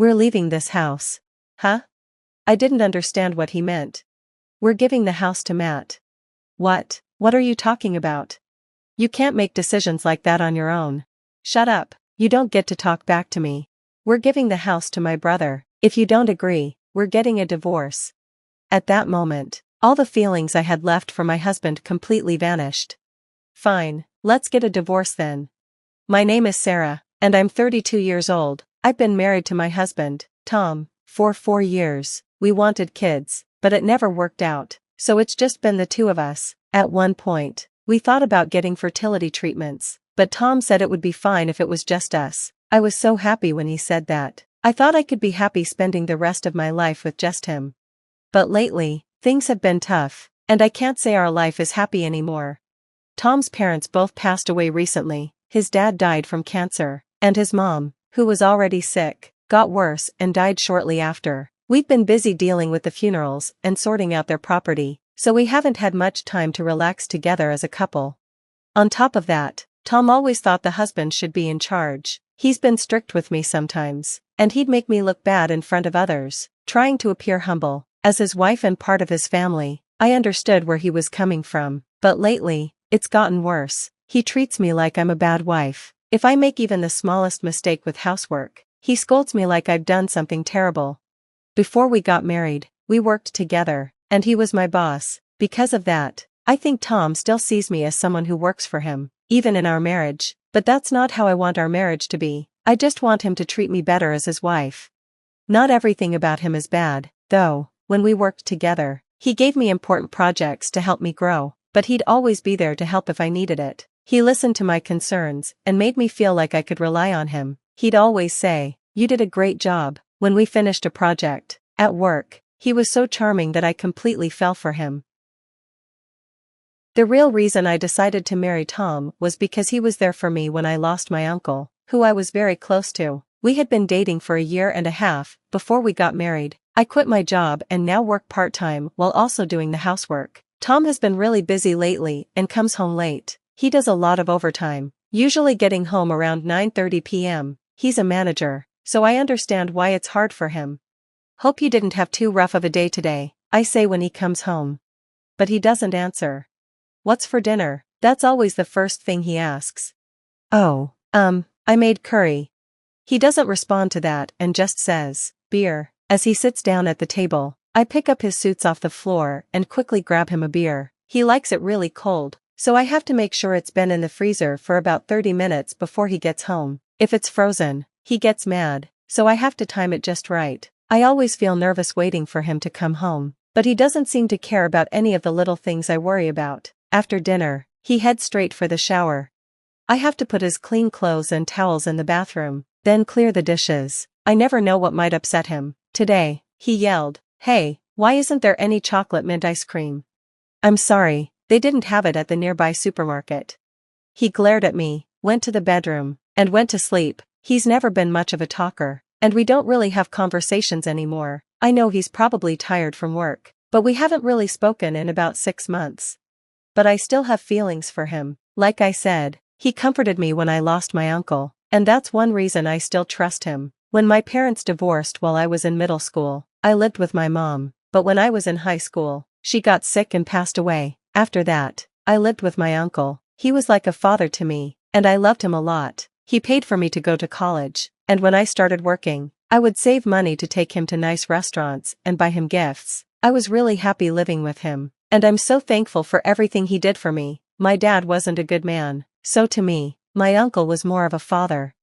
We're leaving this house. Huh? I didn't understand what he meant. We're giving the house to Matt. What? What are you talking about? You can't make decisions like that on your own. Shut up, you don't get to talk back to me. We're giving the house to my brother. If you don't agree, we're getting a divorce. At that moment, all the feelings I had left for my husband completely vanished. Fine, let's get a divorce then. My name is Sarah, and I'm 32 years old. I've been married to my husband, Tom, for 4 years. We wanted kids, but it never worked out, so it's just been the two of us. At one point, we thought about getting fertility treatments, but Tom said it would be fine if it was just us. I was so happy when he said that. I thought I could be happy spending the rest of my life with just him. But lately, things have been tough, and I can't say our life is happy anymore. Tom's parents both passed away recently. His dad died from cancer, and his mom, who was already sick, got worse and died shortly after. We've been busy dealing with the funerals and sorting out their property, so we haven't had much time to relax together as a couple. On top of that, Tom always thought the husband should be in charge. He's been strict with me sometimes, and he'd make me look bad in front of others, trying to appear humble. As his wife and part of his family, I understood where he was coming from, but lately, it's gotten worse. He treats me like I'm a bad wife. If I make even the smallest mistake with housework, he scolds me like I've done something terrible. Before we got married, we worked together, and he was my boss. Because of that, I think Tom still sees me as someone who works for him, even in our marriage, but that's not how I want our marriage to be. I just want him to treat me better as his wife. Not everything about him is bad, though. When we worked together, he gave me important projects to help me grow, but he'd always be there to help if I needed it. He listened to my concerns and made me feel like I could rely on him. He'd always say, "You did a great job," when we finished a project. At work, he was so charming that I completely fell for him. The real reason I decided to marry Tom was because he was there for me when I lost my uncle, who I was very close to. We had been dating for a year and a half before we got married. I quit my job and now work part-time while also doing the housework. Tom has been really busy lately and comes home late. He does a lot of overtime, usually getting home around 9:30 p.m. He's a manager, so I understand why it's hard for him. "Hope you didn't have too rough of a day today," I say when he comes home. But he doesn't answer. "What's for dinner?" That's always the first thing he asks. "Oh, I made curry." He doesn't respond to that and just says, "Beer." As he sits down at the table, I pick up his suits off the floor and quickly grab him a beer. He likes it really cold, so I have to make sure it's been in the freezer for about 30 minutes before he gets home. If it's frozen, he gets mad, so I have to time it just right. I always feel nervous waiting for him to come home, but he doesn't seem to care about any of the little things I worry about. After dinner, he heads straight for the shower. I have to put his clean clothes and towels in the bathroom, then clear the dishes. I never know what might upset him. Today, he yelled, "Hey, why isn't there any chocolate mint ice cream?" "I'm sorry, they didn't have it at the nearby supermarket." He glared at me, went to the bedroom, and went to sleep. He's never been much of a talker, and we don't really have conversations anymore. I know he's probably tired from work, but we haven't really spoken in about 6 months. But I still have feelings for him. Like I said, he comforted me when I lost my uncle, and that's one reason I still trust him. When my parents divorced while I was in middle school, I lived with my mom, but when I was in high school, she got sick and passed away. After that, I lived with my uncle. He was like a father to me, and I loved him a lot. He paid for me to go to college, and when I started working, I would save money to take him to nice restaurants and buy him gifts. I was really happy living with him, and I'm so thankful for everything he did for me. My dad wasn't a good man, so to me, my uncle was more of a father.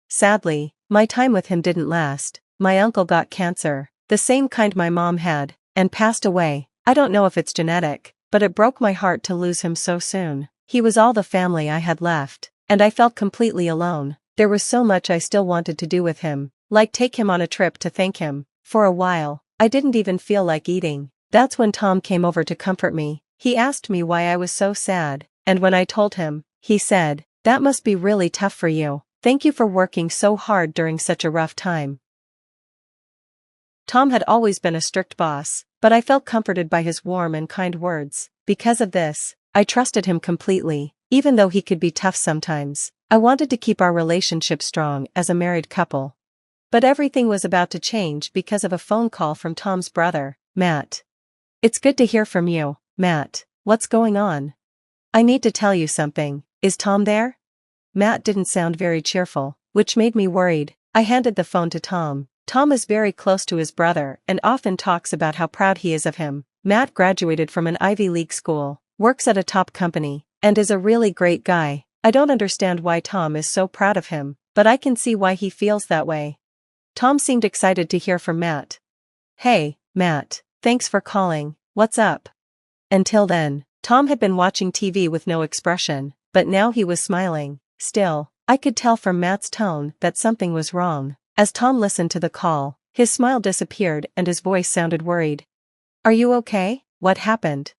Sadly, my time with him didn't last. My uncle got cancer, the same kind my mom had, and passed away. I don't know if it's genetic, but it broke my heart to lose him so soon. He was all the family I had left, and I felt completely alone. There was so much I still wanted to do with him, like take him on a trip to thank him. For a while, I didn't even feel like eating. That's when Tom came over to comfort me. He asked me why I was so sad, and when I told him, he said, "That must be really tough for you. Thank you for working so hard during such a rough time." Tom had always been a strict boss, but I felt comforted by his warm and kind words. Because of this, I trusted him completely, even though he could be tough sometimes. I wanted to keep our relationship strong as a married couple. But everything was about to change because of a phone call from Tom's brother, Matt. "It's good to hear from you, Matt. What's going on? I need to tell you something. Is Tom there?" Matt didn't sound very cheerful, which made me worried. I handed the phone to Tom. Tom is very close to his brother and often talks about how proud he is of him. Matt graduated from an Ivy League school, works at a top company, and is a really great guy. I don't understand why Tom is so proud of him, but I can see why he feels that way. Tom seemed excited to hear from Matt. "Hey, Matt, thanks for calling. What's up?" Until then, Tom had been watching TV with no expression, but now he was smiling. Still, I could tell from Matt's tone that something was wrong. As Tom listened to the call, his smile disappeared and his voice sounded worried. "Are you okay? What happened?"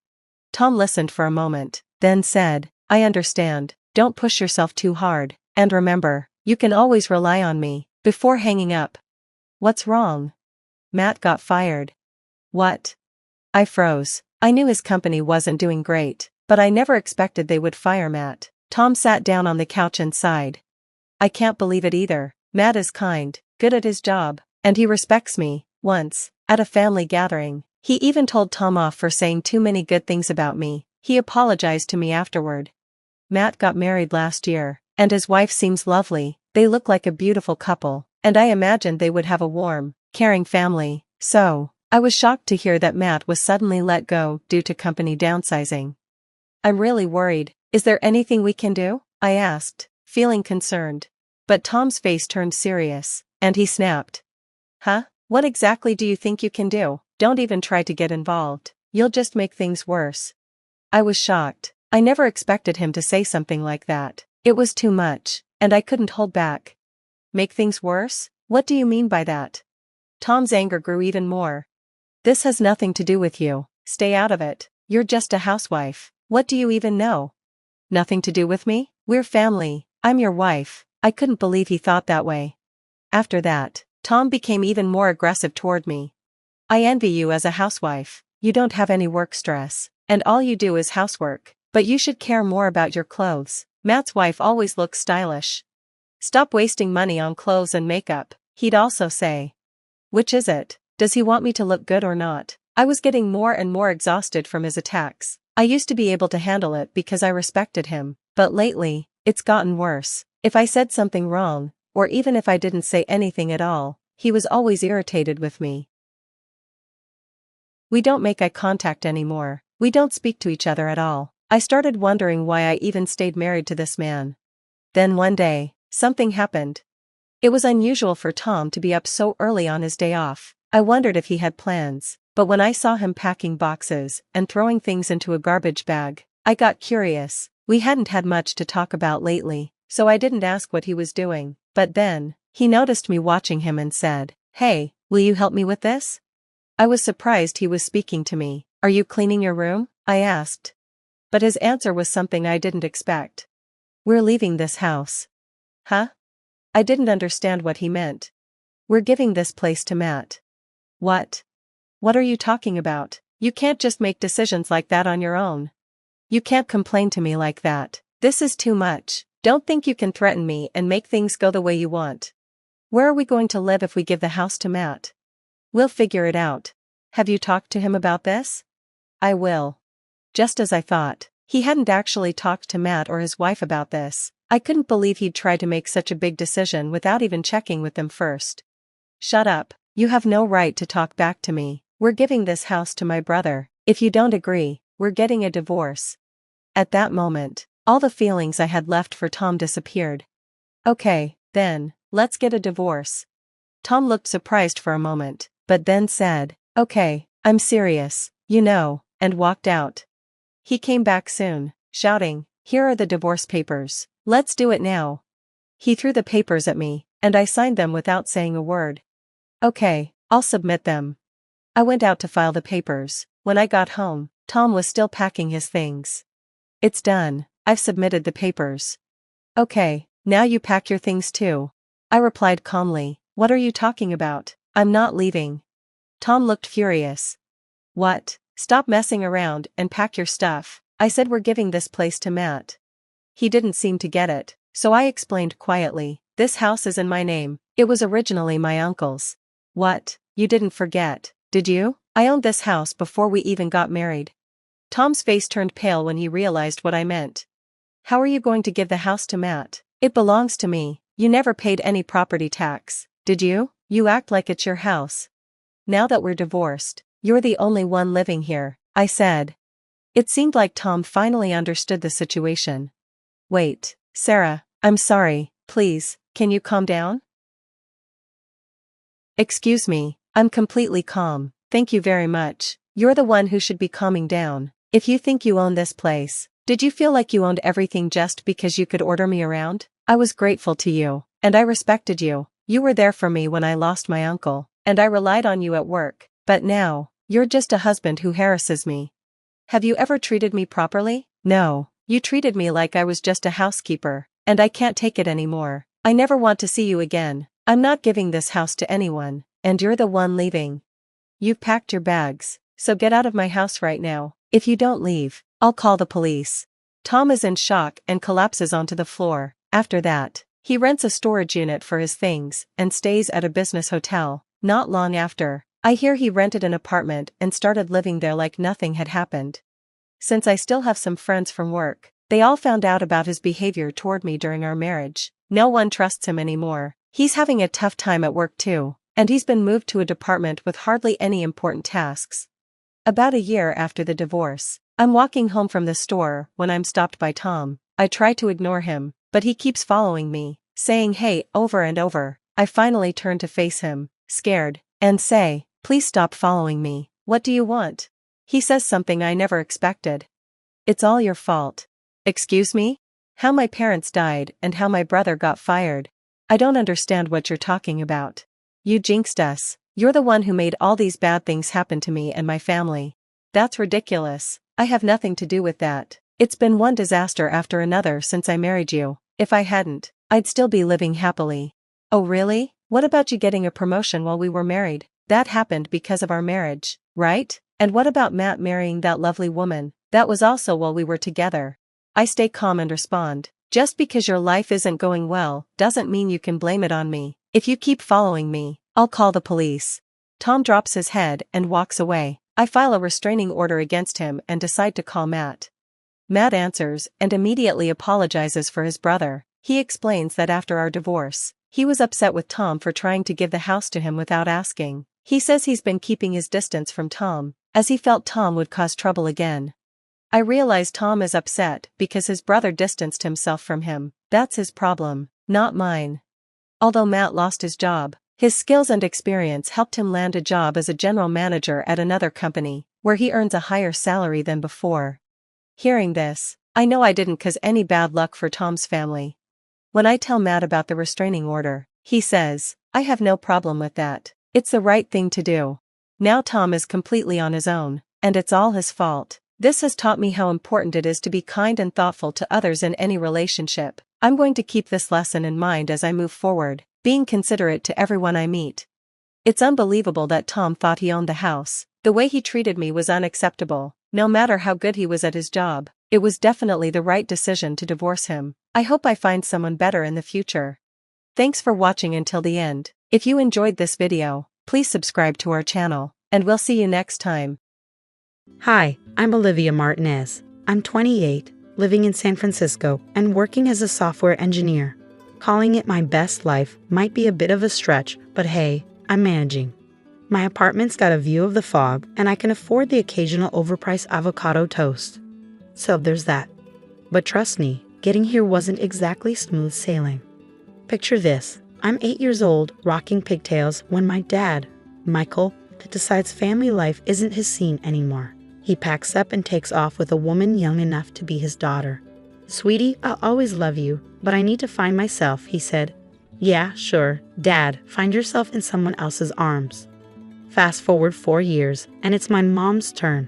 Tom listened for a moment, then said, "I understand. Don't push yourself too hard, and remember, you can always rely on me." Before hanging up, "What's wrong?" "Matt got fired." "What?" I froze. I knew his company wasn't doing great, but I never expected they would fire Matt. Tom sat down on the couch and sighed. "I can't believe it either. Matt is kind, good at his job, and he respects me." Once, at a family gathering, he even told Tom off for saying too many good things about me. He apologized to me afterward. Matt got married last year, and his wife seems lovely. They look like a beautiful couple, and I imagined they would have a warm, caring family. So, I was shocked to hear that Matt was suddenly let go due to company downsizing. "I'm really worried. Is there anything we can do?" I asked, feeling concerned. But Tom's face turned serious, and he snapped. "Huh? What exactly do you think you can do? Don't even try to get involved. You'll just make things worse." I was shocked. I never expected him to say something like that. It was too much, and I couldn't hold back. "Make things worse? What do you mean by that?" Tom's anger grew even more. "This has nothing to do with you. Stay out of it. You're just a housewife. What do you even know?" "Nothing to do with me? We're family. I'm your wife." I couldn't believe he thought that way. After that, Tom became even more aggressive toward me. "I envy you as a housewife. You don't have any work stress, and all you do is housework. But you should care more about your clothes. Matt's wife always looks stylish. Stop wasting money on clothes and makeup," he'd also say. Which is it? Does he want me to look good or not? I was getting more and more exhausted from his attacks. I used to be able to handle it because I respected him, but lately, it's gotten worse. If I said something wrong, or even if I didn't say anything at all, he was always irritated with me. We don't make eye contact anymore. We don't speak to each other at all. I started wondering why I even stayed married to this man. Then one day, something happened. It was unusual for Tom to be up so early on his day off. I wondered if he had plans, but when I saw him packing boxes and throwing things into a garbage bag, I got curious. We hadn't had much to talk about lately, so I didn't ask what he was doing. But then, he noticed me watching him and said, "Hey, will you help me with this?" I was surprised he was speaking to me. "Are you cleaning your room?" I asked. But his answer was something I didn't expect. "We're leaving this house." Huh? I didn't understand what he meant. "We're giving this place to Matt." What? What are you talking about? You can't just make decisions like that on your own. You can't complain to me like that. This is too much. Don't think you can threaten me and make things go the way you want. Where are we going to live if we give the house to Matt? We'll figure it out. Have you talked to him about this? I will. Just as I thought. He hadn't actually talked to Matt or his wife about this. I couldn't believe he'd try to make such a big decision without even checking with them first. Shut up. You have no right to talk back to me. We're giving this house to my brother. If you don't agree, we're getting a divorce. At that moment, all the feelings I had left for Tom disappeared. Okay, then, let's get a divorce. Tom looked surprised for a moment, but then said, "Okay, I'm serious, you know," and walked out. He came back soon, shouting, "Here are the divorce papers. Let's do it now." He threw the papers at me, and I signed them without saying a word. Okay, I'll submit them. I went out to file the papers. When I got home, Tom was still packing his things. It's done. I've submitted the papers. Okay, now you pack your things too. I replied calmly. What are you talking about? I'm not leaving. Tom looked furious. What? Stop messing around and pack your stuff. I said we're giving this place to Matt. He didn't seem to get it, so I explained quietly. This house is in my name. It was originally my uncle's. What? You didn't forget, did you? I owned this house before we even got married. Tom's face turned pale when he realized what I meant. How are you going to give the house to Matt? It belongs to me. You never paid any property tax, did you? You act like it's your house. Now that we're divorced, you're the only one living here, I said. It seemed like Tom finally understood the situation. Wait, Sarah, I'm sorry, please, can you calm down? Excuse me, I'm completely calm, thank you very much. You're the one who should be calming down. If you think you own this place, did you feel like you owned everything just because you could order me around? I was grateful to you, and I respected you. You were there for me when I lost my uncle, and I relied on you at work, but now, you're just a husband who harasses me. Have you ever treated me properly? No, you treated me like I was just a housekeeper, and I can't take it anymore. I never want to see you again. I'm not giving this house to anyone, and you're the one leaving. You've packed your bags, so get out of my house right now. If you don't leave, I'll call the police. Tom is in shock and collapses onto the floor. After that, he rents a storage unit for his things and stays at a business hotel. Not long after, I hear he rented an apartment and started living there like nothing had happened. Since I still have some friends from work, they all found out about his behavior toward me during our marriage. No one trusts him anymore. He's having a tough time at work too, and he's been moved to a department with hardly any important tasks. About a year after the divorce, I'm walking home from the store when I'm stopped by Tom. I try to ignore him, but he keeps following me, saying hey over and over. I finally turn to face him, scared, and say, please stop following me. What do you want? He says something I never expected. It's all your fault. Excuse me? How my parents died and how my brother got fired. I don't understand what you're talking about. You jinxed us. You're the one who made all these bad things happen to me and my family. That's ridiculous. I have nothing to do with that. It's been one disaster after another since I married you. If I hadn't, I'd still be living happily. Oh really? What about you getting a promotion while we were married? That happened because of our marriage, right? And what about Matt marrying that lovely woman? That was also while we were together. I stay calm and respond. Just because your life isn't going well doesn't mean you can blame it on me. If you keep following me, I'll call the police. Tom drops his head and walks away. I file a restraining order against him and decide to call Matt. Matt answers and immediately apologizes for his brother. He explains that after our divorce, he was upset with Tom for trying to give the house to him without asking. He says he's been keeping his distance from Tom, as he felt Tom would cause trouble again. I realize Tom is upset because his brother distanced himself from him. That's his problem, not mine. Although Matt lost his job, his skills and experience helped him land a job as a general manager at another company, where he earns a higher salary than before. Hearing this, I know I didn't cause any bad luck for Tom's family. When I tell Matt about the restraining order, he says, I have no problem with that. It's the right thing to do. Now Tom is completely on his own, and it's all his fault. This has taught me how important it is to be kind and thoughtful to others in any relationship. I'm going to keep this lesson in mind as I move forward, being considerate to everyone I meet. It's unbelievable that Tom thought he owned the house. The way he treated me was unacceptable. No matter how good he was at his job, it was definitely the right decision to divorce him. I hope I find someone better in the future. Thanks for watching until the end. If you enjoyed this video, please subscribe to our channel, and we'll see you next time. Hi, I'm Olivia Martinez. I'm 28, living in San Francisco, and working as a software engineer. Calling it my best life might be a bit of a stretch, but hey, I'm managing. My apartment's got a view of the fog, and I can afford the occasional overpriced avocado toast. So there's that. But trust me, getting here wasn't exactly smooth sailing. Picture this. I'm 8 years old, rocking pigtails, when my dad, Michael, decides family life isn't his scene anymore. He packs up and takes off with a woman young enough to be his daughter. Sweetie, I'll always love you, but I need to find myself, he said. Yeah, sure, Dad, find yourself in someone else's arms. Fast forward 4 years, and it's my mom's turn.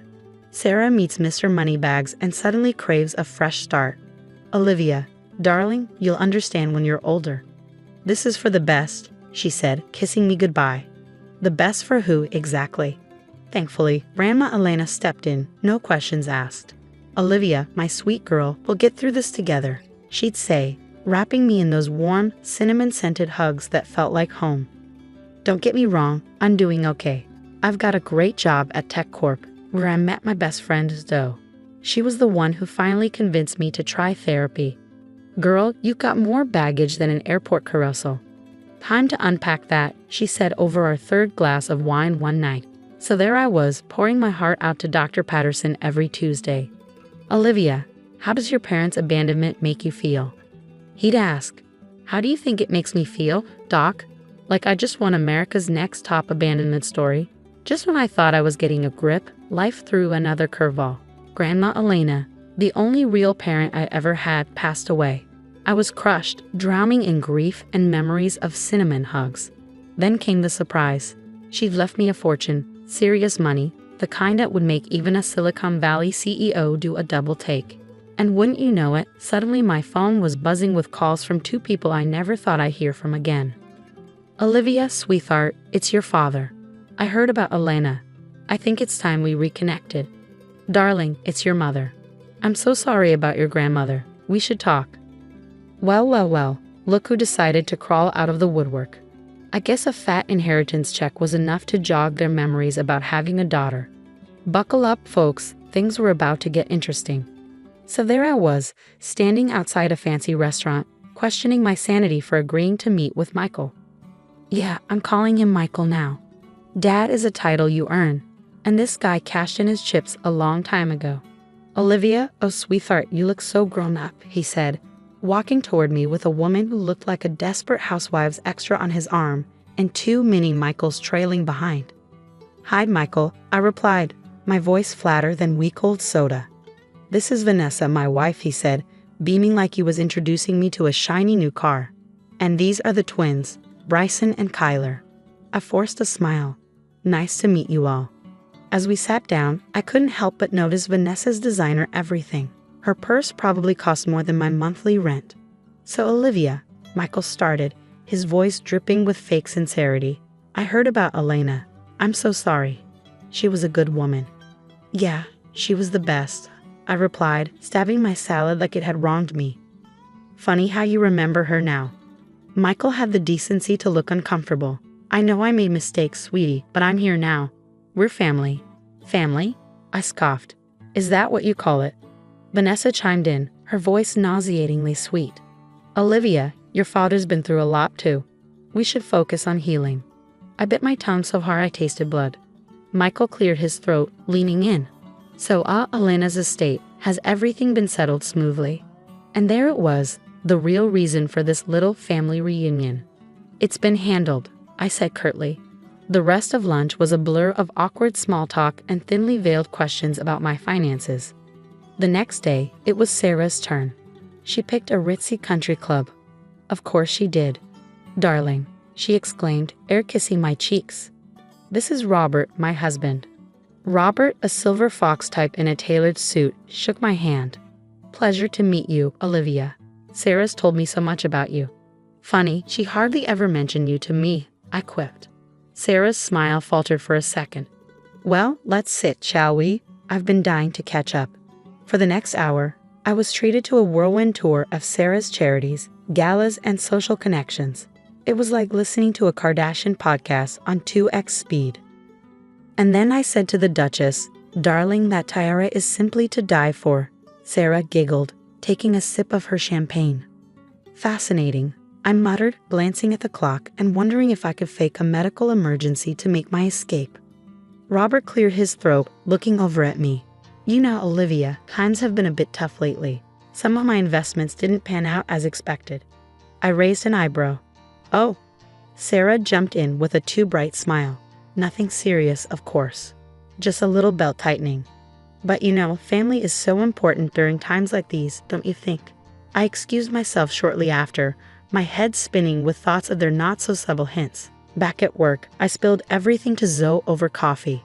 Sarah meets Mr. Moneybags and suddenly craves a fresh start. Olivia, darling, you'll understand when you're older. This is for the best, she said, kissing me goodbye. The best for who exactly? Thankfully, Grandma Elena stepped in, no questions asked. Olivia, my sweet girl, we'll get through this together, she'd say, wrapping me in those warm, cinnamon-scented hugs that felt like home. Don't get me wrong, I'm doing okay. I've got a great job at Tech Corp, where I met my best friend Zoe. She was the one who finally convinced me to try therapy. Girl, you got more baggage than an airport carousel. Time to unpack that, she said over our third glass of wine one night. So there I was, pouring my heart out to Dr. Patterson every Tuesday. Olivia, how does your parents' abandonment make you feel? He'd ask, how do you think it makes me feel, Doc? Like I just won America's Next Top Abandonment Story. Just when I thought I was getting a grip, life threw another curveball. Grandma Elena, the only real parent I ever had, passed away. I was crushed, drowning in grief and memories of cinnamon hugs. Then came the surprise. She'd left me a fortune, serious money, the kind that would make even a Silicon Valley CEO do a double take. And wouldn't you know it, suddenly my phone was buzzing with calls from two people I never thought I'd hear from again. Olivia, sweetheart, it's your father. I heard about Elena. I think it's time we reconnected. Darling, it's your mother. I'm so sorry about your grandmother. We should talk. Well, look who decided to crawl out of the woodwork. I guess a fat inheritance check was enough to jog their memories about having a daughter. Buckle up, folks, things were about to get interesting. So there I was, standing outside a fancy restaurant, questioning my sanity for agreeing to meet with Michael. Yeah, I'm calling him Michael now. Dad is a title you earn, and this guy cashed in his chips a long time ago. Olivia, oh sweetheart, you look so grown up, he said, walking toward me with a woman who looked like a desperate housewife's extra on his arm and two mini Michaels trailing behind. Hi, Michael, I replied, my voice flatter than week-old soda. This is Vanessa, my wife, he said, beaming like he was introducing me to a shiny new car. And these are the twins, Bryson and Kyler. I forced a smile. Nice to meet you all. As we sat down, I couldn't help but notice Vanessa's designer everything. Her purse probably cost more than my monthly rent. So Olivia, Michael started, his voice dripping with fake sincerity. I heard about Elena. I'm so sorry. She was a good woman. Yeah, she was the best, I replied, stabbing my salad like it had wronged me. Funny how you remember her now. Michael had the decency to look uncomfortable. I know I made mistakes, sweetie, but I'm here now. We're family. Family? I scoffed. Is that what you call it? Vanessa chimed in, her voice nauseatingly sweet. Olivia, your father's been through a lot too. We should focus on healing. I bit my tongue so hard I tasted blood. Michael cleared his throat, leaning in. So Elena's estate, has everything been settled smoothly? And there it was, the real reason for this little family reunion. It's been handled, I said curtly. The rest of lunch was a blur of awkward small talk and thinly veiled questions about my finances. The next day, it was Sarah's turn. She picked a ritzy country club. Of course she did. Darling, she exclaimed, air-kissing my cheeks. This is Robert, my husband. Robert, a silver fox type in a tailored suit, shook my hand. Pleasure to meet you, Olivia. Sarah's told me so much about you. Funny, she hardly ever mentioned you to me, I quipped. Sarah's smile faltered for a second. Well, let's sit, shall we? I've been dying to catch up. For the next hour, I was treated to a whirlwind tour of Sarah's charities, galas, and social connections. It was like listening to a Kardashian podcast on 2x speed. And then I said to the Duchess, darling, that tiara is simply to die for. Sarah giggled, taking a sip of her champagne. Fascinating, I muttered, glancing at the clock and wondering if I could fake a medical emergency to make my escape. Robert cleared his throat, looking over at me. You know, Olivia, times have been a bit tough lately. Some of my investments didn't pan out as expected. I raised an eyebrow. Oh. Sarah jumped in with a too bright smile. Nothing serious, of course. Just a little belt tightening. But you know, family is so important during times like these, don't you think? I excused myself shortly after, my head spinning with thoughts of their not-so-subtle hints. Back at work, I spilled everything to Zoe over coffee.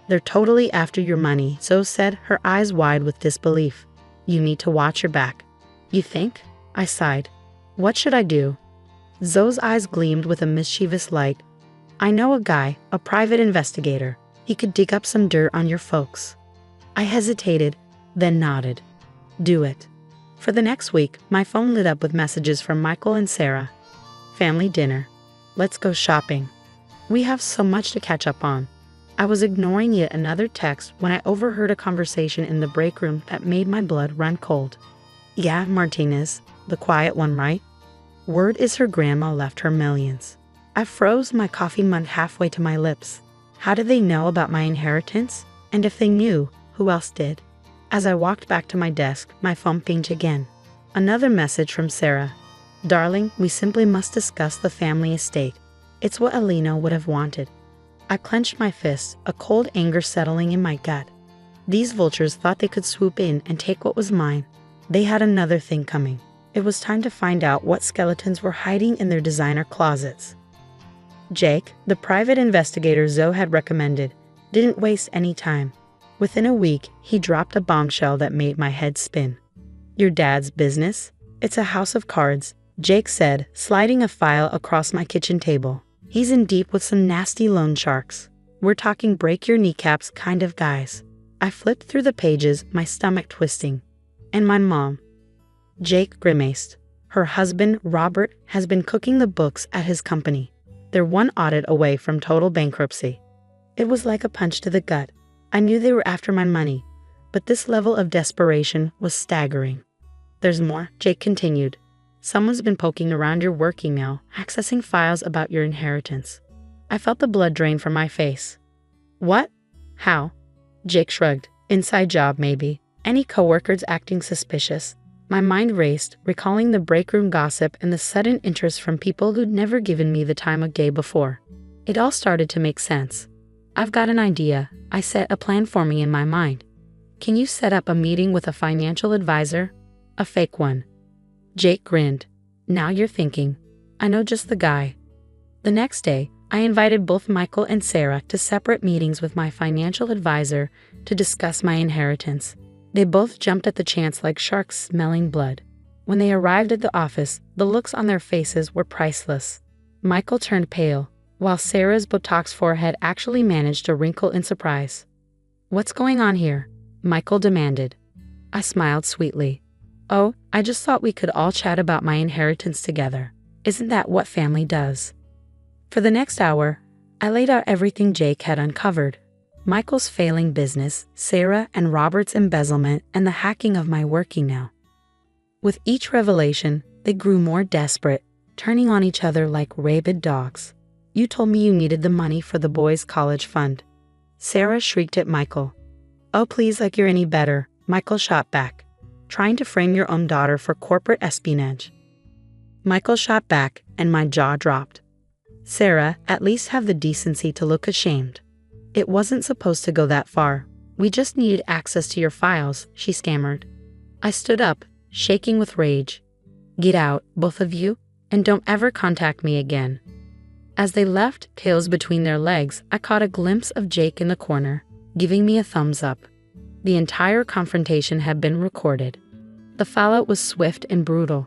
They're totally after your money, Zoe said, her eyes wide with disbelief. You need to watch your back. You think? I sighed. What should I do? Zoe's eyes gleamed with a mischievous light. I know a guy, a private investigator. He could dig up some dirt on your folks. I hesitated, then nodded. Do it. For the next week, my phone lit up with messages from Michael and Sarah. Family dinner. Let's go shopping. We have so much to catch up on. I was ignoring yet another text when I overheard a conversation in the break room that made my blood run cold. Yeah, Martinez, the quiet one, right? Word is her grandma left her millions. I froze, my coffee mug halfway to my lips. How did they know about my inheritance? And if they knew, who else did? As I walked back to my desk, my phone pinged again. Another message from Sarah. Darling, we simply must discuss the family estate. It's what Alina would have wanted. I clenched my fists, a cold anger settling in my gut. These vultures thought they could swoop in and take what was mine. They had another thing coming. It was time to find out what skeletons were hiding in their designer closets. Jake, the private investigator Zoe had recommended, didn't waste any time. Within a week, he dropped a bombshell that made my head spin. Your dad's business? It's a house of cards, Jake said, sliding a file across my kitchen table. He's in deep with some nasty loan sharks. We're talking break your kneecaps kind of guys. I flipped through the pages, my stomach twisting. And my mom. Jake grimaced. Her husband, Robert, has been cooking the books at his company. They're one audit away from total bankruptcy. It was like a punch to the gut. I knew they were after my money, but this level of desperation was staggering. There's more, Jake continued. Someone's been poking around your work email, accessing files about your inheritance. I felt the blood drain from my face. What? How? Jake shrugged. Inside job, maybe. Any coworkers acting suspicious? My mind raced, recalling the break room gossip and the sudden interest from people who'd never given me the time of day before. It all started to make sense. I've got an idea. I set a plan for me in my mind. Can you set up a meeting with a financial advisor? A fake one. Jake grinned. Now you're thinking. I know just the guy. The next day, I invited both Michael and Sarah to separate meetings with my financial advisor to discuss my inheritance. They both jumped at the chance like sharks smelling blood. When they arrived at the office, the looks on their faces were priceless. Michael turned pale, while Sarah's Botox forehead actually managed to wrinkle in surprise. What's going on here? Michael demanded. I smiled sweetly. Oh, I just thought we could all chat about my inheritance together. Isn't that what family does? For the next hour, I laid out everything Jake had uncovered. Michael's failing business, Sarah and Robert's embezzlement, and the hacking of my work email. With each revelation, they grew more desperate, turning on each other like rabid dogs. You told me you needed the money for the boys' college fund. Sarah shrieked at Michael. Oh, please, like you're any better, Michael shot back. Trying to frame your own daughter for corporate espionage. Michael shot back, and my jaw dropped. Sarah, at least have the decency to look ashamed. It wasn't supposed to go that far. We just needed access to your files, she stammered. I stood up, shaking with rage. Get out, both of you, and don't ever contact me again. As they left, tails between their legs, I caught a glimpse of Jake in the corner, giving me a thumbs up. The entire confrontation had been recorded. The fallout was swift and brutal.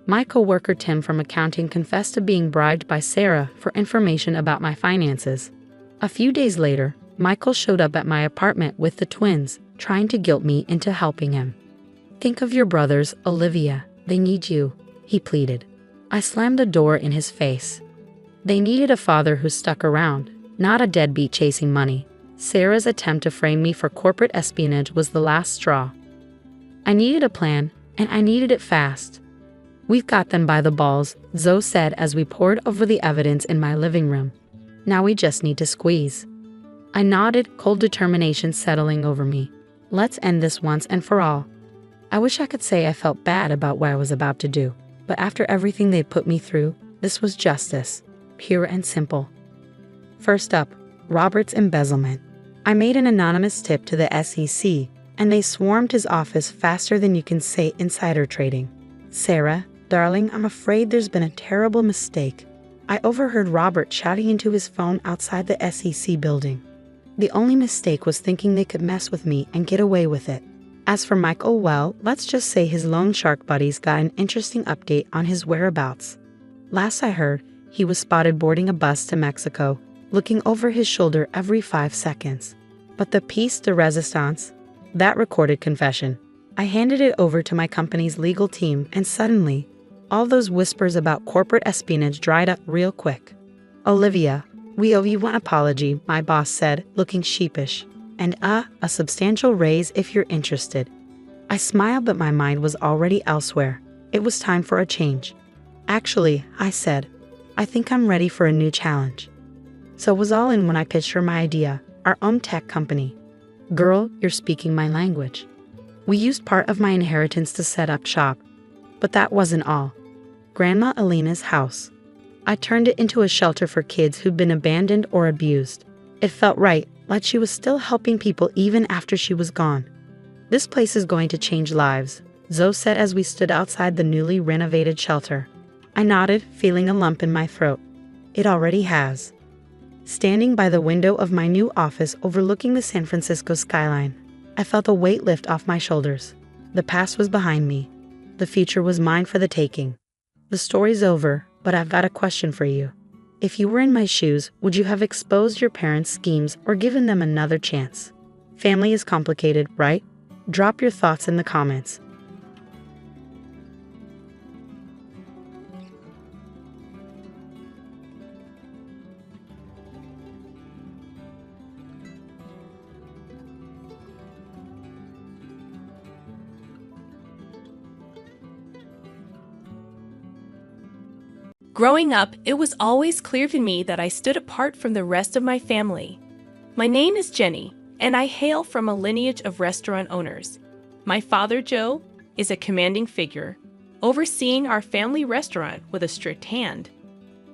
My coworker Tim from accounting confessed to being bribed by Sarah for information about my finances. A few days later, Michael showed up at my apartment with the twins, trying to guilt me into helping him. Think of your brothers, Olivia. They need you, he pleaded. I slammed the door in his face. They needed a father who stuck around, not a deadbeat chasing money. Sarah's attempt to frame me for corporate espionage was the last straw. I needed a plan, and I needed it fast. We've got them by the balls, Zoe said as we pored over the evidence in my living room. Now we just need to squeeze. I nodded, cold determination settling over me. Let's end this once and for all. I wish I could say I felt bad about what I was about to do, but after everything they put me through, this was justice, pure and simple. First up, Robert's embezzlement. I made an anonymous tip to the SEC, and they swarmed his office faster than you can say insider trading. Sarah, darling, I'm afraid there's been a terrible mistake. I overheard Robert shouting into his phone outside the SEC building. The only mistake was thinking they could mess with me and get away with it. As for Michael, well, let's just say his loan shark buddies got an interesting update on his whereabouts. Last I heard, he was spotted boarding a bus to Mexico, looking over his shoulder every 5 seconds. But the piece de resistance, that recorded confession, I handed it over to my company's legal team, and suddenly, all those whispers about corporate espionage dried up real quick. Olivia, we owe you one apology, my boss said, looking sheepish. And a substantial raise if you're interested. I smiled, but my mind was already elsewhere. It was time for a change. Actually, I said, I think I'm ready for a new challenge. So was all in when I pitched her my idea, our own tech company. Girl, you're speaking my language. We used part of my inheritance to set up shop. But that wasn't all. Grandma Alina's house. I turned it into a shelter for kids who'd been abandoned or abused. It felt right, like she was still helping people even after she was gone. This place is going to change lives, Zoe said as we stood outside the newly renovated shelter. I nodded, feeling a lump in my throat. It already has. Standing by the window of my new office overlooking the San Francisco skyline, I felt a weight lift off my shoulders. The past was behind me. The future was mine for the taking. The story's over, but I've got a question for you. If you were in my shoes, would you have exposed your parents' schemes or given them another chance? Family is complicated, right? Drop your thoughts in the comments. Growing up, it was always clear to me that I stood apart from the rest of my family. My name is Jenny, and I hail from a lineage of restaurant owners. My father, Joe, is a commanding figure, overseeing our family restaurant with a strict hand.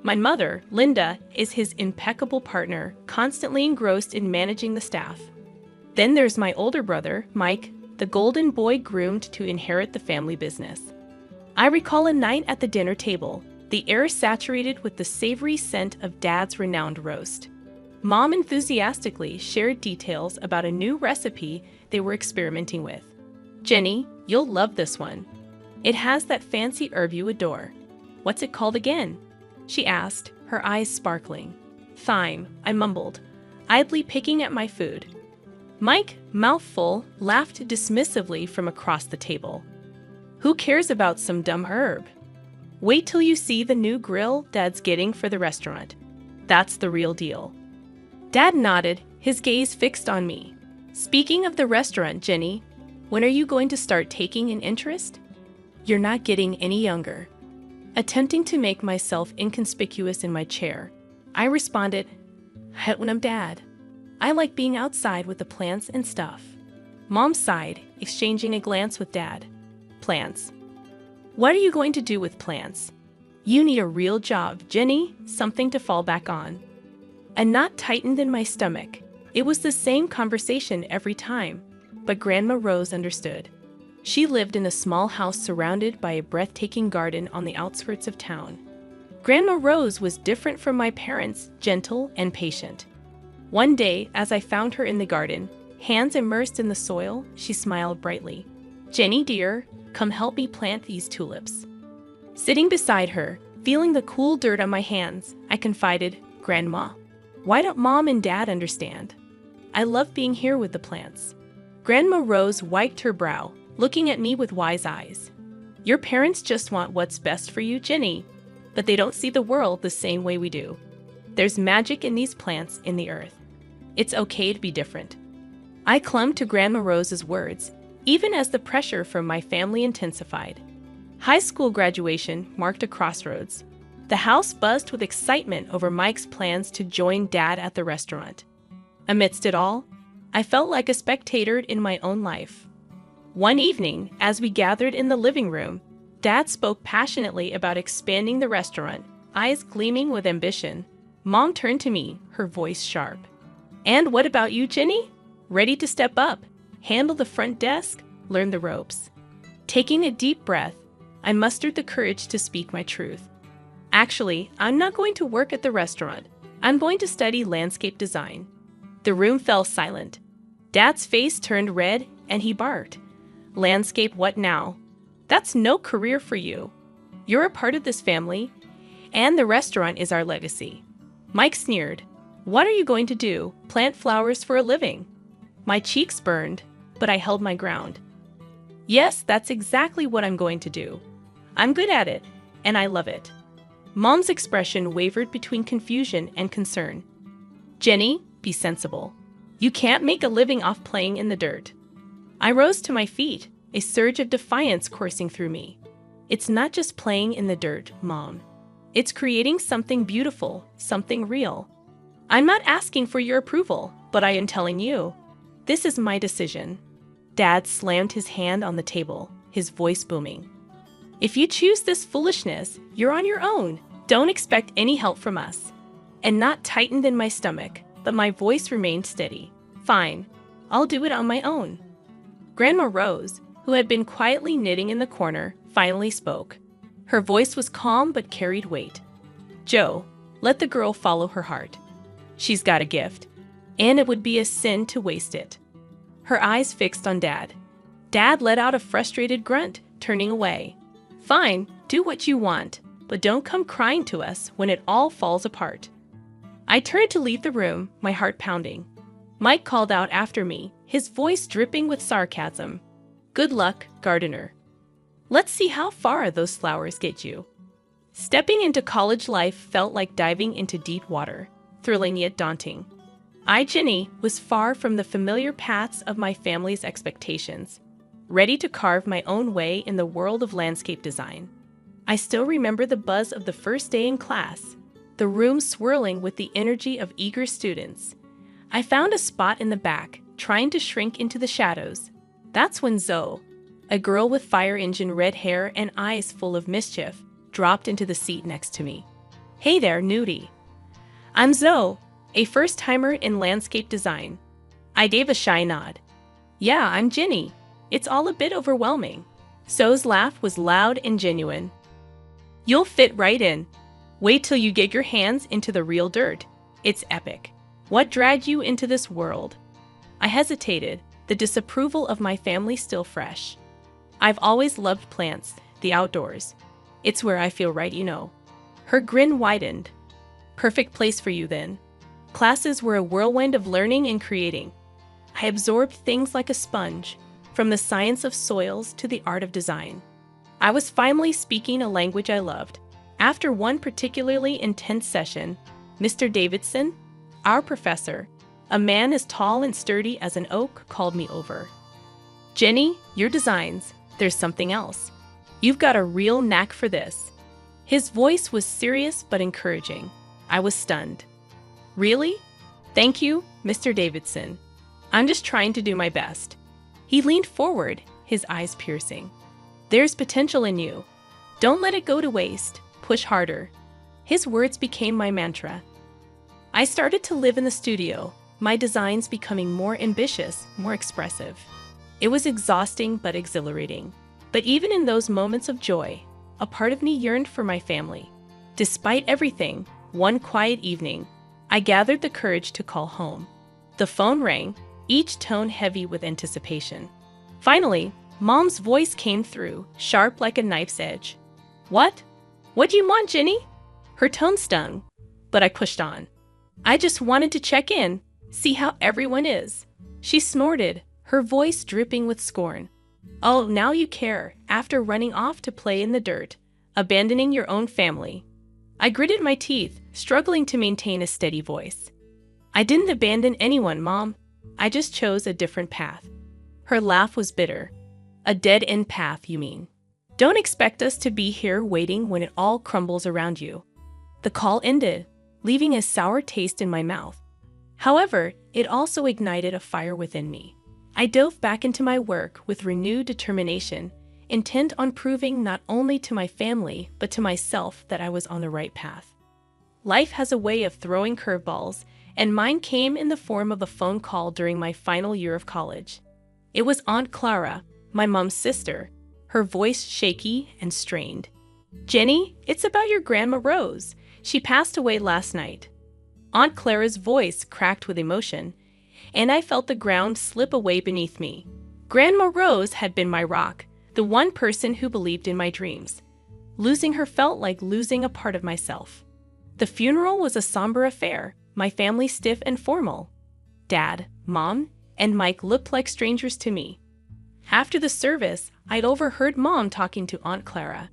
My mother, Linda, is his impeccable partner, constantly engrossed in managing the staff. Then there's my older brother, Mike, the golden boy groomed to inherit the family business. I recall a night at the dinner table, the air saturated with the savory scent of Dad's renowned roast. Mom enthusiastically shared details about a new recipe they were experimenting with. Jenny, you'll love this one. It has that fancy herb you adore. What's it called again? She asked, her eyes sparkling. Thyme, I mumbled, idly picking at my food. Mike, mouthful, laughed dismissively from across the table. Who cares about some dumb herb? Wait till you see the new grill Dad's getting for the restaurant. That's the real deal. Dad nodded, his gaze fixed on me. Speaking of the restaurant, Jenny, when are you going to start taking an interest? You're not getting any younger. Attempting to make myself inconspicuous in my chair, I responded, when I'm Dad. I like being outside with the plants and stuff. Mom sighed, exchanging a glance with Dad. Plants. What are you going to do with plants? You need a real job, Jenny, something to fall back on. A knot tightened in my stomach. It was the same conversation every time, but Grandma Rose understood. She lived in a small house surrounded by a breathtaking garden on the outskirts of town. Grandma Rose was different from my parents, gentle and patient. One day, as I found her in the garden, hands immersed in the soil, she smiled brightly. Jenny, dear, come help me plant these tulips. Sitting beside her, feeling the cool dirt on my hands, I confided, Grandma, why don't Mom and Dad understand? I love being here with the plants. Grandma Rose wiped her brow, looking at me with wise eyes. Your parents just want what's best for you, Jenny, but they don't see the world the same way we do. There's magic in these plants in the earth. It's okay to be different. I clung to Grandma Rose's words, even as the pressure from my family intensified. High school graduation marked a crossroads. The house buzzed with excitement over Mike's plans to join Dad at the restaurant. Amidst it all, I felt like a spectator in my own life. One evening, as we gathered in the living room, Dad spoke passionately about expanding the restaurant, eyes gleaming with ambition. Mom turned to me, her voice sharp. And what about you, Jenny? Ready to step up, handle the front desk, learn the ropes. Taking a deep breath, I mustered the courage to speak my truth. Actually, I'm not going to work at the restaurant. I'm going to study landscape design. The room fell silent. Dad's face turned red and he barked. Landscape what now? That's no career for you. You're a part of this family, and the restaurant is our legacy. Mike sneered. What are you going to do? Plant flowers for a living? My cheeks burned, but I held my ground. Yes, that's exactly what I'm going to do. I'm good at it, and I love it. Mom's expression wavered between confusion and concern. Jenny, be sensible. You can't make a living off playing in the dirt. I rose to my feet, a surge of defiance coursing through me. It's not just playing in the dirt, Mom. It's creating something beautiful, something real. I'm not asking for your approval, but I am telling you, this is my decision. Dad slammed his hand on the table, his voice booming. If you choose this foolishness, you're on your own. Don't expect any help from us. And not tightened in my stomach, but my voice remained steady. Fine, I'll do it on my own. Grandma Rose, who had been quietly knitting in the corner, finally spoke. Her voice was calm but carried weight. Joe, let the girl follow her heart. She's got a gift, and it would be a sin to waste it. Her eyes fixed on Dad. Dad let out a frustrated grunt, turning away. Fine, do what you want, but don't come crying to us when it all falls apart. I turned to leave the room, my heart pounding. Mike called out after me, his voice dripping with sarcasm. Good luck, gardener. Let's see how far those flowers get you. Stepping into college life felt like diving into deep water, thrilling yet daunting. I, Jenny, was far from the familiar paths of my family's expectations, ready to carve my own way in the world of landscape design. I still remember the buzz of the first day in class, the room swirling with the energy of eager students. I found a spot in the back, trying to shrink into the shadows. That's when Zoe, a girl with fire engine red hair and eyes full of mischief, dropped into the seat next to me. Hey there, Nudie. I'm Zoe, a first-timer in landscape design. I gave a shy nod. Yeah, I'm Jenny. It's all a bit overwhelming. Zoe's laugh was loud and genuine. You'll fit right in. Wait till you get your hands into the real dirt. It's epic. What dragged you into this world? I hesitated, the disapproval of my family still fresh. I've always loved plants, the outdoors. It's where I feel right, you know. Her grin widened. Perfect place for you then. Classes were a whirlwind of learning and creating. I absorbed things like a sponge, from the science of soils to the art of design. I was finally speaking a language I loved. After one particularly intense session, Mr. Davidson, our professor, a man as tall and sturdy as an oak, called me over. Jenny, your designs, there's something else. You've got a real knack for this. His voice was serious but encouraging. I was stunned. Really? Thank you, Mr. Davidson. I'm just trying to do my best. He leaned forward, his eyes piercing. There's potential in you. Don't let it go to waste. Push harder. His words became my mantra. I started to live in the studio, my designs becoming more ambitious, more expressive. It was exhausting but exhilarating. But even in those moments of joy, a part of me yearned for my family. Despite everything, one quiet evening, I gathered the courage to call home. The phone rang, each tone heavy with anticipation. Finally, Mom's voice came through, sharp like a knife's edge. What? What do you want, Jenny? Her tone stung, but I pushed on. I just wanted to check in, see how everyone is. She snorted, her voice dripping with scorn. Oh, now you care, after running off to play in the dirt, abandoning your own family. I gritted my teeth, struggling to maintain a steady voice. I didn't abandon anyone, Mom. I just chose a different path. Her laugh was bitter. A dead-end path, you mean? Don't expect us to be here waiting when it all crumbles around you. The call ended, leaving a sour taste in my mouth. However, it also ignited a fire within me. I dove back into my work with renewed determination, intent on proving not only to my family, but to myself that I was on the right path. Life has a way of throwing curveballs, and mine came in the form of a phone call during my final year of college. It was Aunt Clara, my mom's sister, her voice shaky and strained. Jenny, it's about your Grandma Rose. She passed away last night. Aunt Clara's voice cracked with emotion, and I felt the ground slip away beneath me. Grandma Rose had been my rock, the one person who believed in my dreams. Losing her felt like losing a part of myself. The funeral was a somber affair, my family stiff and formal. Dad, Mom, and Mike looked like strangers to me. After the service, I'd overheard Mom talking to Aunt Clara.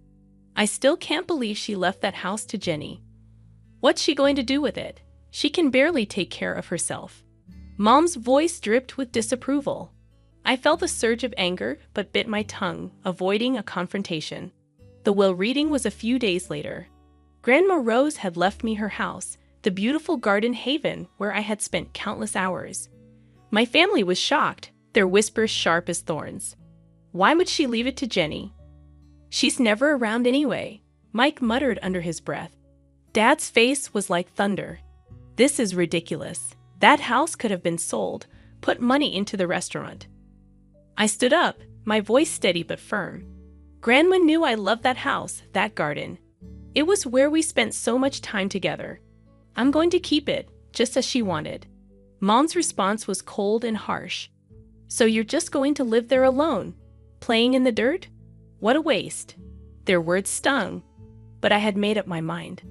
I still can't believe she left that house to Jenny. What's she going to do with it? She can barely take care of herself. Mom's voice dripped with disapproval. I felt a surge of anger but bit my tongue, avoiding a confrontation. The will reading was a few days later. Grandma Rose had left me her house, the beautiful garden haven where I had spent countless hours. My family was shocked, their whispers sharp as thorns. Why would she leave it to Jenny? She's never around anyway, Mike muttered under his breath. Dad's face was like thunder. This is ridiculous. That house could have been sold, put money into the restaurant. I stood up, my voice steady but firm. Grandma knew I loved that house, that garden. It was where we spent so much time together. I'm going to keep it, just as she wanted. Mom's response was cold and harsh. So you're just going to live there alone, playing in the dirt? What a waste. Their words stung, but I had made up my mind.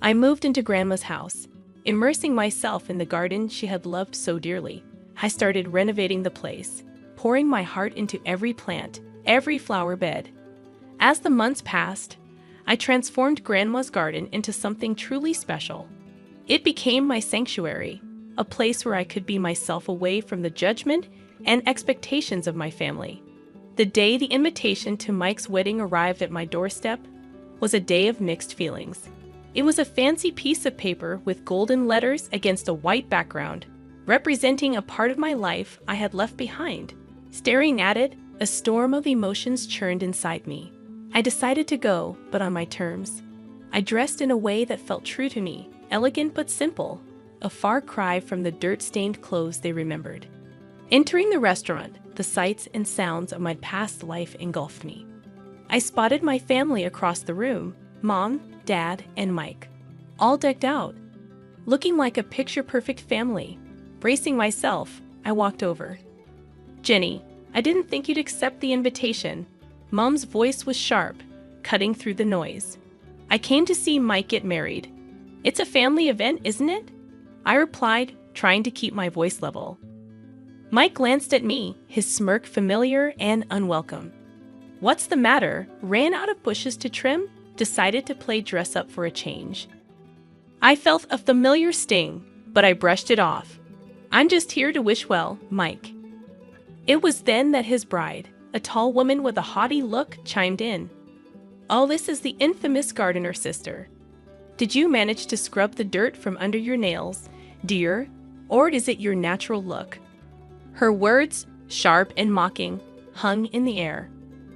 I moved into Grandma's house, immersing myself in the garden she had loved so dearly. I started renovating the place, pouring my heart into every plant, every flower bed. As the months passed, I transformed Grandma's garden into something truly special. It became my sanctuary, a place where I could be myself away from the judgment and expectations of my family. The day the invitation to Mike's wedding arrived at my doorstep was a day of mixed feelings. It was a fancy piece of paper with golden letters against a white background, representing a part of my life I had left behind. Staring at it, a storm of emotions churned inside me. I decided to go, but on my terms. I dressed in a way that felt true to me, elegant but simple, a far cry from the dirt-stained clothes they remembered. Entering the restaurant, the sights and sounds of my past life engulfed me. I spotted my family across the room, Mom, Dad, and Mike, all decked out, looking like a picture-perfect family. Bracing myself, I walked over. Jenny, I didn't think you'd accept the invitation. Mom's voice was sharp, cutting through the noise. I came to see Mike get married. It's a family event, isn't it? I replied, trying to keep my voice level. Mike glanced at me, his smirk familiar and unwelcome. What's the matter? Ran out of bushes to trim? Decided to play dress up for a change. I felt a familiar sting, but I brushed it off. I'm just here to wish well, Mike. It was then that his bride, a tall woman with a haughty look, chimed in. Oh, this is the infamous gardener sister. Did you manage to scrub the dirt from under your nails, dear, or is it your natural look? Her words, sharp and mocking, hung in the air.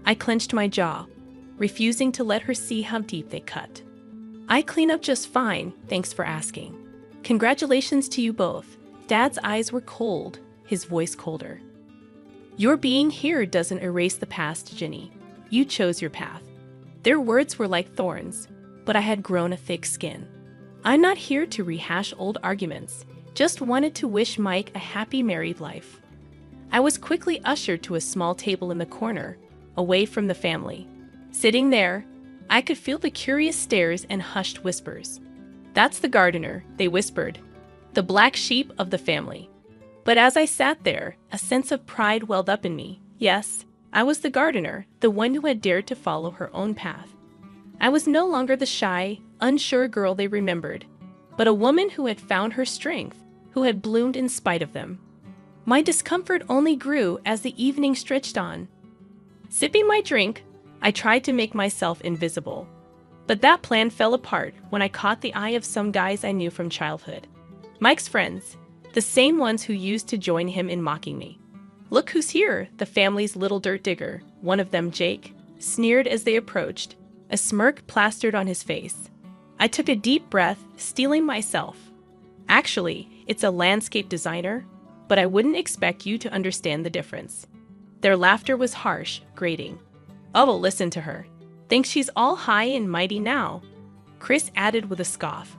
I clenched my jaw, refusing to let her see how deep they cut. I clean up just fine, thanks for asking. Congratulations to you both. Dad's eyes were cold, his voice colder. Your being here doesn't erase the past, Jenny. You chose your path. Their words were like thorns, but I had grown a thick skin. I'm not here to rehash old arguments, just wanted to wish Mike a happy married life. I was quickly ushered to a small table in the corner, away from the family. Sitting there, I could feel the curious stares and hushed whispers. That's the gardener, they whispered, the black sheep of the family. But as I sat there, a sense of pride welled up in me. Yes, I was the gardener, the one who had dared to follow her own path. I was no longer the shy, unsure girl they remembered, but a woman who had found her strength, who had bloomed in spite of them. My discomfort only grew as the evening stretched on. Sipping my drink, I tried to make myself invisible. But that plan fell apart when I caught the eye of some guys I knew from childhood. Mike's friends, the same ones who used to join him in mocking me. Look who's here, the family's little dirt digger, one of them, Jake, sneered as they approached, a smirk plastered on his face. I took a deep breath, steeling myself. Actually, it's a landscape designer, but I wouldn't expect you to understand the difference. Their laughter was harsh, grating. Oh, well, listen to her. Thinks she's all high and mighty now, Chris added with a scoff.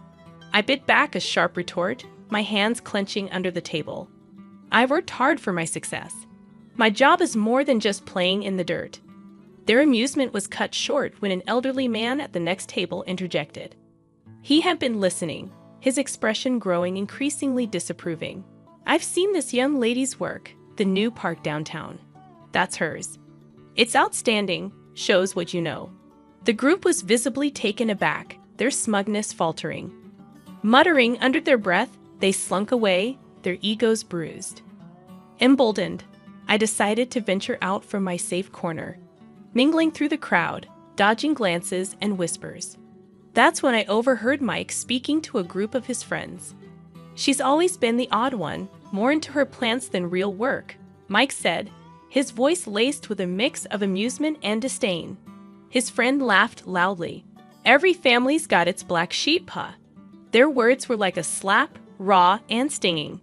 I bit back a sharp retort, my hands clenching under the table. I worked hard for my success. My job is more than just playing in the dirt. Their amusement was cut short when an elderly man at the next table interjected. He had been listening, his expression growing increasingly disapproving. I've seen this young lady's work, the new park downtown. That's hers. It's outstanding, shows what you know. The group was visibly taken aback, their smugness faltering. Muttering under their breath, they slunk away, their egos bruised. Emboldened, I decided to venture out from my safe corner, mingling through the crowd, dodging glances and whispers. That's when I overheard Mike speaking to a group of his friends. She's always been the odd one, more into her plants than real work, Mike said, his voice laced with a mix of amusement and disdain. His friend laughed loudly. Every family's got its black sheep, huh? Their words were like a slap, raw and stinging.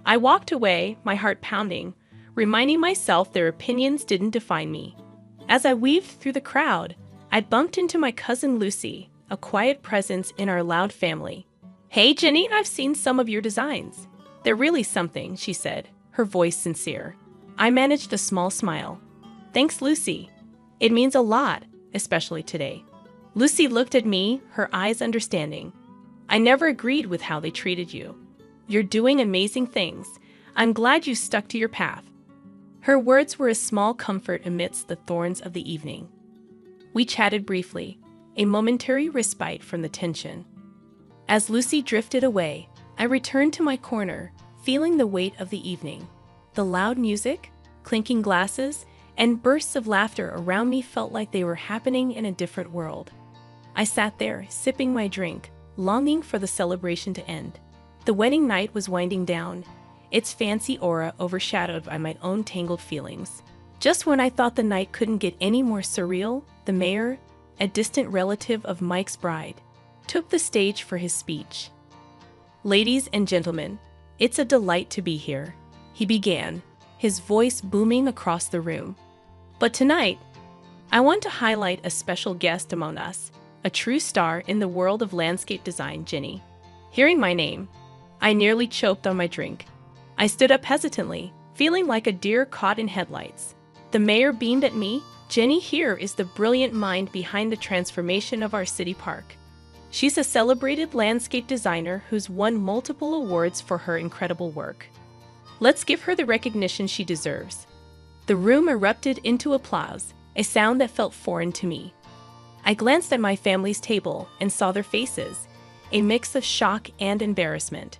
I walked away, my heart pounding, reminding myself their opinions didn't define me. As I weaved through the crowd, I'd bumped into my cousin Lucy, a quiet presence in our loud family. "Hey, Jenny, I've seen some of your designs. They're really something," she said, her voice sincere. I managed a small smile. "Thanks, Lucy. It means a lot, especially today." Lucy looked at me, her eyes understanding. "I never agreed with how they treated you. You're doing amazing things. I'm glad you stuck to your path." Her words were a small comfort amidst the thorns of the evening. We chatted briefly, a momentary respite from the tension. As Lucy drifted away, I returned to my corner, feeling the weight of the evening. The loud music, clinking glasses, and bursts of laughter around me felt like they were happening in a different world. I sat there, sipping my drink, longing for the celebration to end. The wedding night was winding down, its fancy aura overshadowed by my own tangled feelings. Just when I thought the night couldn't get any more surreal, the mayor, a distant relative of Mike's bride, took the stage for his speech. "Ladies and gentlemen, it's a delight to be here," he began, his voice booming across the room. "But tonight, I want to highlight a special guest among us, a true star in the world of landscape design, Jenny." Hearing my name, I nearly choked on my drink. I stood up hesitantly, feeling like a deer caught in headlights. The mayor beamed at me. "Jenny here is the brilliant mind behind the transformation of our city park. She's a celebrated landscape designer who's won multiple awards for her incredible work. Let's give her the recognition she deserves." The room erupted into applause, a sound that felt foreign to me. I glanced at my family's table and saw their faces, a mix of shock and embarrassment.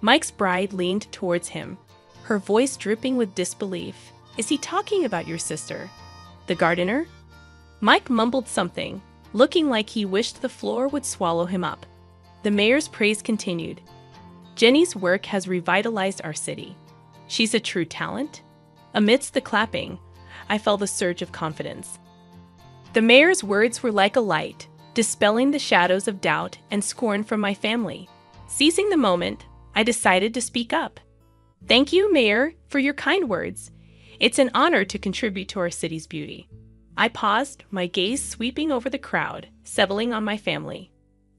Mike's bride leaned towards him, her voice dripping with disbelief. "Is he talking about your sister, the gardener?" Mike mumbled something, looking like he wished the floor would swallow him up. The mayor's praise continued. "Jenny's work has revitalized our city. She's a true talent." Amidst the clapping, I felt a surge of confidence. The mayor's words were like a light, dispelling the shadows of doubt and scorn from my family. Seizing the moment, I decided to speak up. "Thank you, Mayor, for your kind words. It's an honor to contribute to our city's beauty." I paused, my gaze sweeping over the crowd, settling on my family.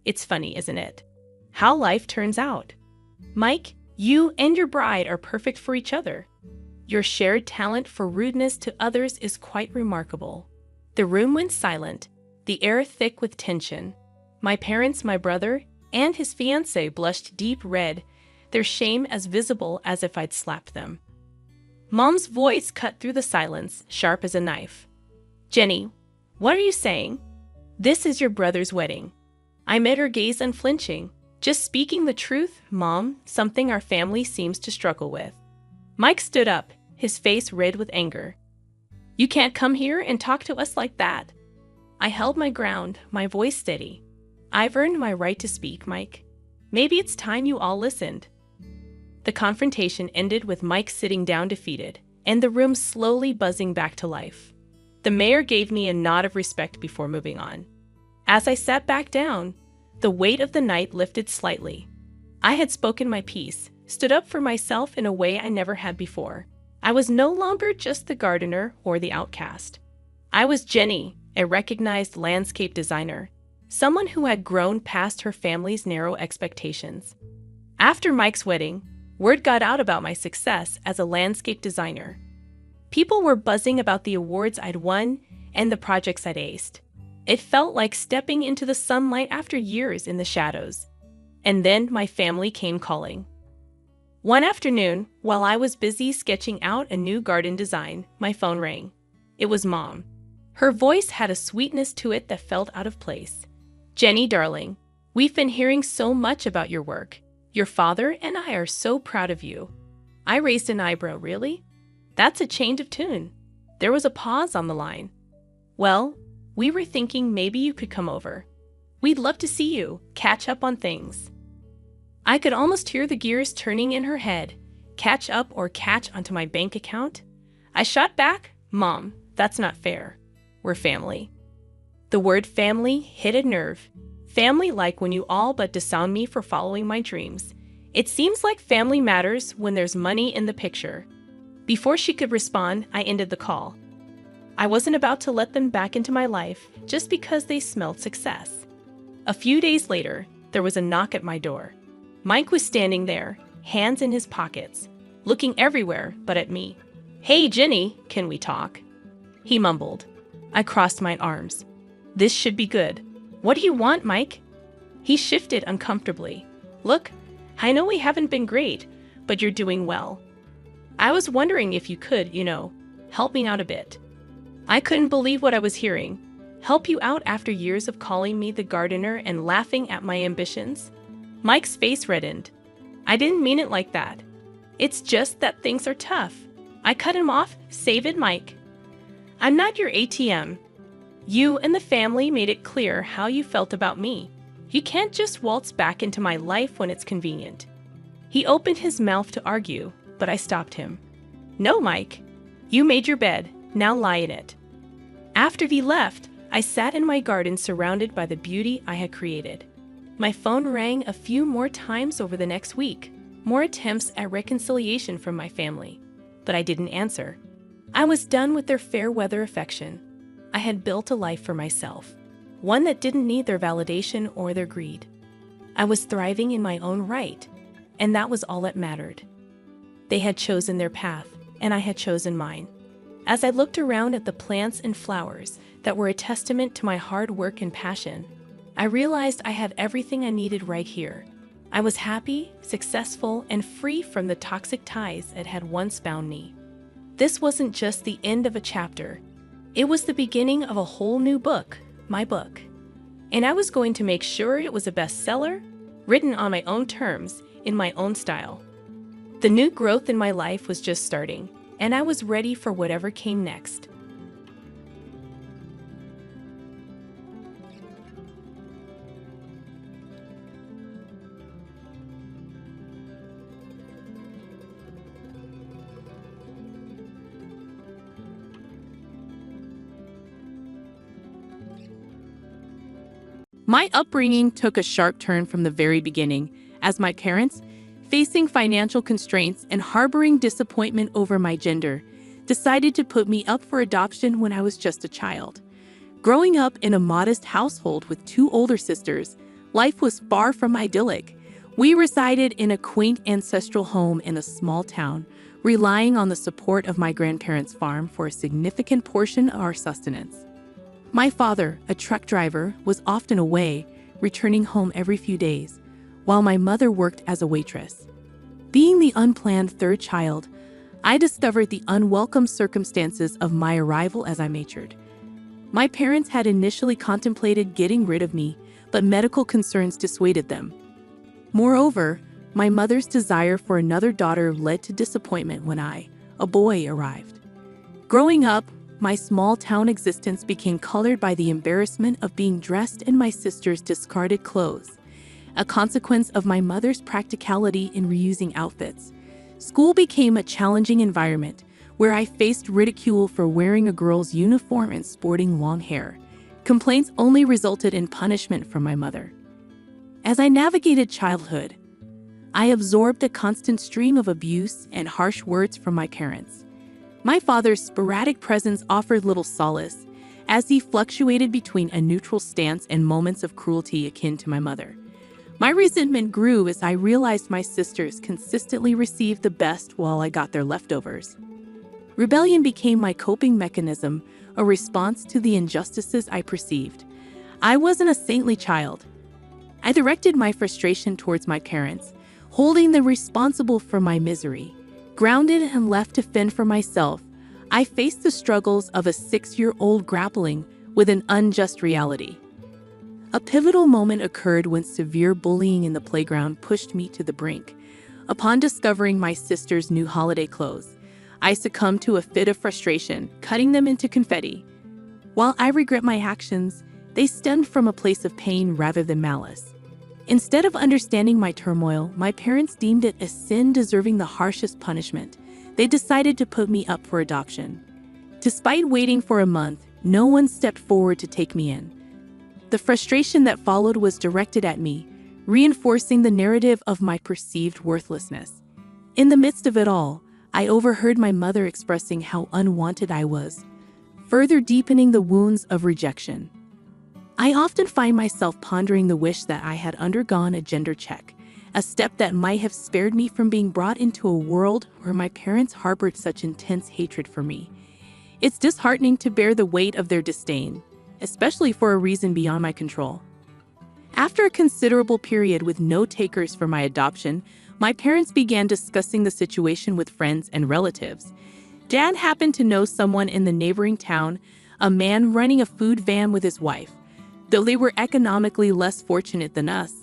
It's funny, isn't it? How life turns out. Mike, you and your bride are perfect for each other. Your shared talent for rudeness to others is quite remarkable. The room went silent, the air thick with tension. My parents, my brother, and his fiancée blushed deep red, their shame as visible as if I'd slapped them. Mom's voice cut through the silence, sharp as a knife. "Jenny, what are you saying? This is your brother's wedding." I met her gaze unflinching. "Just speaking the truth, Mom, something our family seems to struggle with." Mike stood up, his face red with anger. "You can't come here and talk to us like that." I held my ground, my voice steady. "I've earned my right to speak, Mike. Maybe it's time you all listened." The confrontation ended with Mike sitting down defeated, and the room slowly buzzing back to life. The mayor gave me a nod of respect before moving on. As I sat back down, the weight of the night lifted slightly. I had spoken my piece, stood up for myself in a way I never had before. I was no longer just the gardener or the outcast. I was Jenny, a recognized landscape designer, someone who had grown past her family's narrow expectations. After Mike's wedding, word got out about my success as a landscape designer. People were buzzing about the awards I'd won and the projects I'd aced. It felt like stepping into the sunlight after years in the shadows. And then my family came calling. One afternoon, while I was busy sketching out a new garden design, my phone rang. It was Mom. Her voice had a sweetness to it that felt out of place. "Jenny, darling, we've been hearing so much about your work. Your father and I are so proud of you." I raised an eyebrow. "Really? That's a change of tune." There was a pause on the line. "Well, we were thinking maybe you could come over. We'd love to see you, catch up on things." I could almost hear the gears turning in her head. Catch up or catch onto my bank account? I shot back, "Mom, that's not fair. We're family." The word family hit a nerve. Family like when you all but disown me for following my dreams. It seems like family matters when there's money in the picture. Before she could respond, I ended the call. I wasn't about to let them back into my life just because they smelled success. A few days later, there was a knock at my door. Mike was standing there, hands in his pockets, looking everywhere but at me. "Hey, Jenny, can we talk?" He mumbled. I crossed my arms. This should be good. "What do you want, Mike?" He shifted uncomfortably. "Look, I know we haven't been great, but you're doing well. I was wondering if you could, help me out a bit." I couldn't believe what I was hearing. Help you out after years of calling me the gardener and laughing at my ambitions? Mike's face reddened. "I didn't mean it like that. It's just that things are tough." I cut him off. "Save it, Mike. I'm not your ATM. You and the family made it clear how you felt about me. You can't just waltz back into my life when it's convenient." He opened his mouth to argue, but I stopped him. "No, Mike. You made your bed. Now lie in it." After he left, I sat in my garden surrounded by the beauty I had created. My phone rang a few more times over the next week, more attempts at reconciliation from my family, but I didn't answer. I was done with their fair weather affection. I had built a life for myself, one that didn't need their validation or their greed. I was thriving in my own right, and that was all that mattered. They had chosen their path, and I had chosen mine. As I looked around at the plants and flowers that were a testament to my hard work and passion, I realized I had everything I needed right here. I was happy, successful, and free from the toxic ties that had once bound me. This wasn't just the end of a chapter. It was the beginning of a whole new book, my book. And I was going to make sure it was a bestseller, written on my own terms, in my own style. The new growth in my life was just starting, and I was ready for whatever came next. My upbringing took a sharp turn from the very beginning, as my parents, facing financial constraints and harboring disappointment over my gender, decided to put me up for adoption when I was just a child. Growing up in a modest household with two older sisters, life was far from idyllic. We resided in a quaint ancestral home in a small town, relying on the support of my grandparents' farm for a significant portion of our sustenance. My father, a truck driver, was often away, returning home every few days, while my mother worked as a waitress. Being the unplanned third child, I discovered the unwelcome circumstances of my arrival as I matured. My parents had initially contemplated getting rid of me, but medical concerns dissuaded them. Moreover, my mother's desire for another daughter led to disappointment when I, a boy, arrived. Growing up, my small-town existence became colored by the embarrassment of being dressed in my sister's discarded clothes, a consequence of my mother's practicality in reusing outfits. School became a challenging environment where I faced ridicule for wearing a girl's uniform and sporting long hair. Complaints only resulted in punishment from my mother. As I navigated childhood, I absorbed a constant stream of abuse and harsh words from my parents. My father's sporadic presence offered little solace, as he fluctuated between a neutral stance and moments of cruelty akin to my mother. My resentment grew as I realized my sisters consistently received the best while I got their leftovers. Rebellion became my coping mechanism, a response to the injustices I perceived. I wasn't a saintly child. I directed my frustration towards my parents, holding them responsible for my misery. Grounded and left to fend for myself, I faced the struggles of a 6-year-old grappling with an unjust reality. A pivotal moment occurred when severe bullying in the playground pushed me to the brink. Upon discovering my sister's new holiday clothes, I succumbed to a fit of frustration, cutting them into confetti. While I regret my actions, they stemmed from a place of pain rather than malice. Instead of understanding my turmoil, my parents deemed it a sin deserving the harshest punishment. They decided to put me up for adoption. Despite waiting for a month, no one stepped forward to take me in. The frustration that followed was directed at me, reinforcing the narrative of my perceived worthlessness. In the midst of it all, I overheard my mother expressing how unwanted I was, further deepening the wounds of rejection. I often find myself pondering the wish that I had undergone a gender check, a step that might have spared me from being brought into a world where my parents harbored such intense hatred for me. It's disheartening to bear the weight of their disdain, especially for a reason beyond my control. After a considerable period with no takers for my adoption, my parents began discussing the situation with friends and relatives. Dad happened to know someone in the neighboring town, a man running a food van with his wife. Though they were economically less fortunate than us,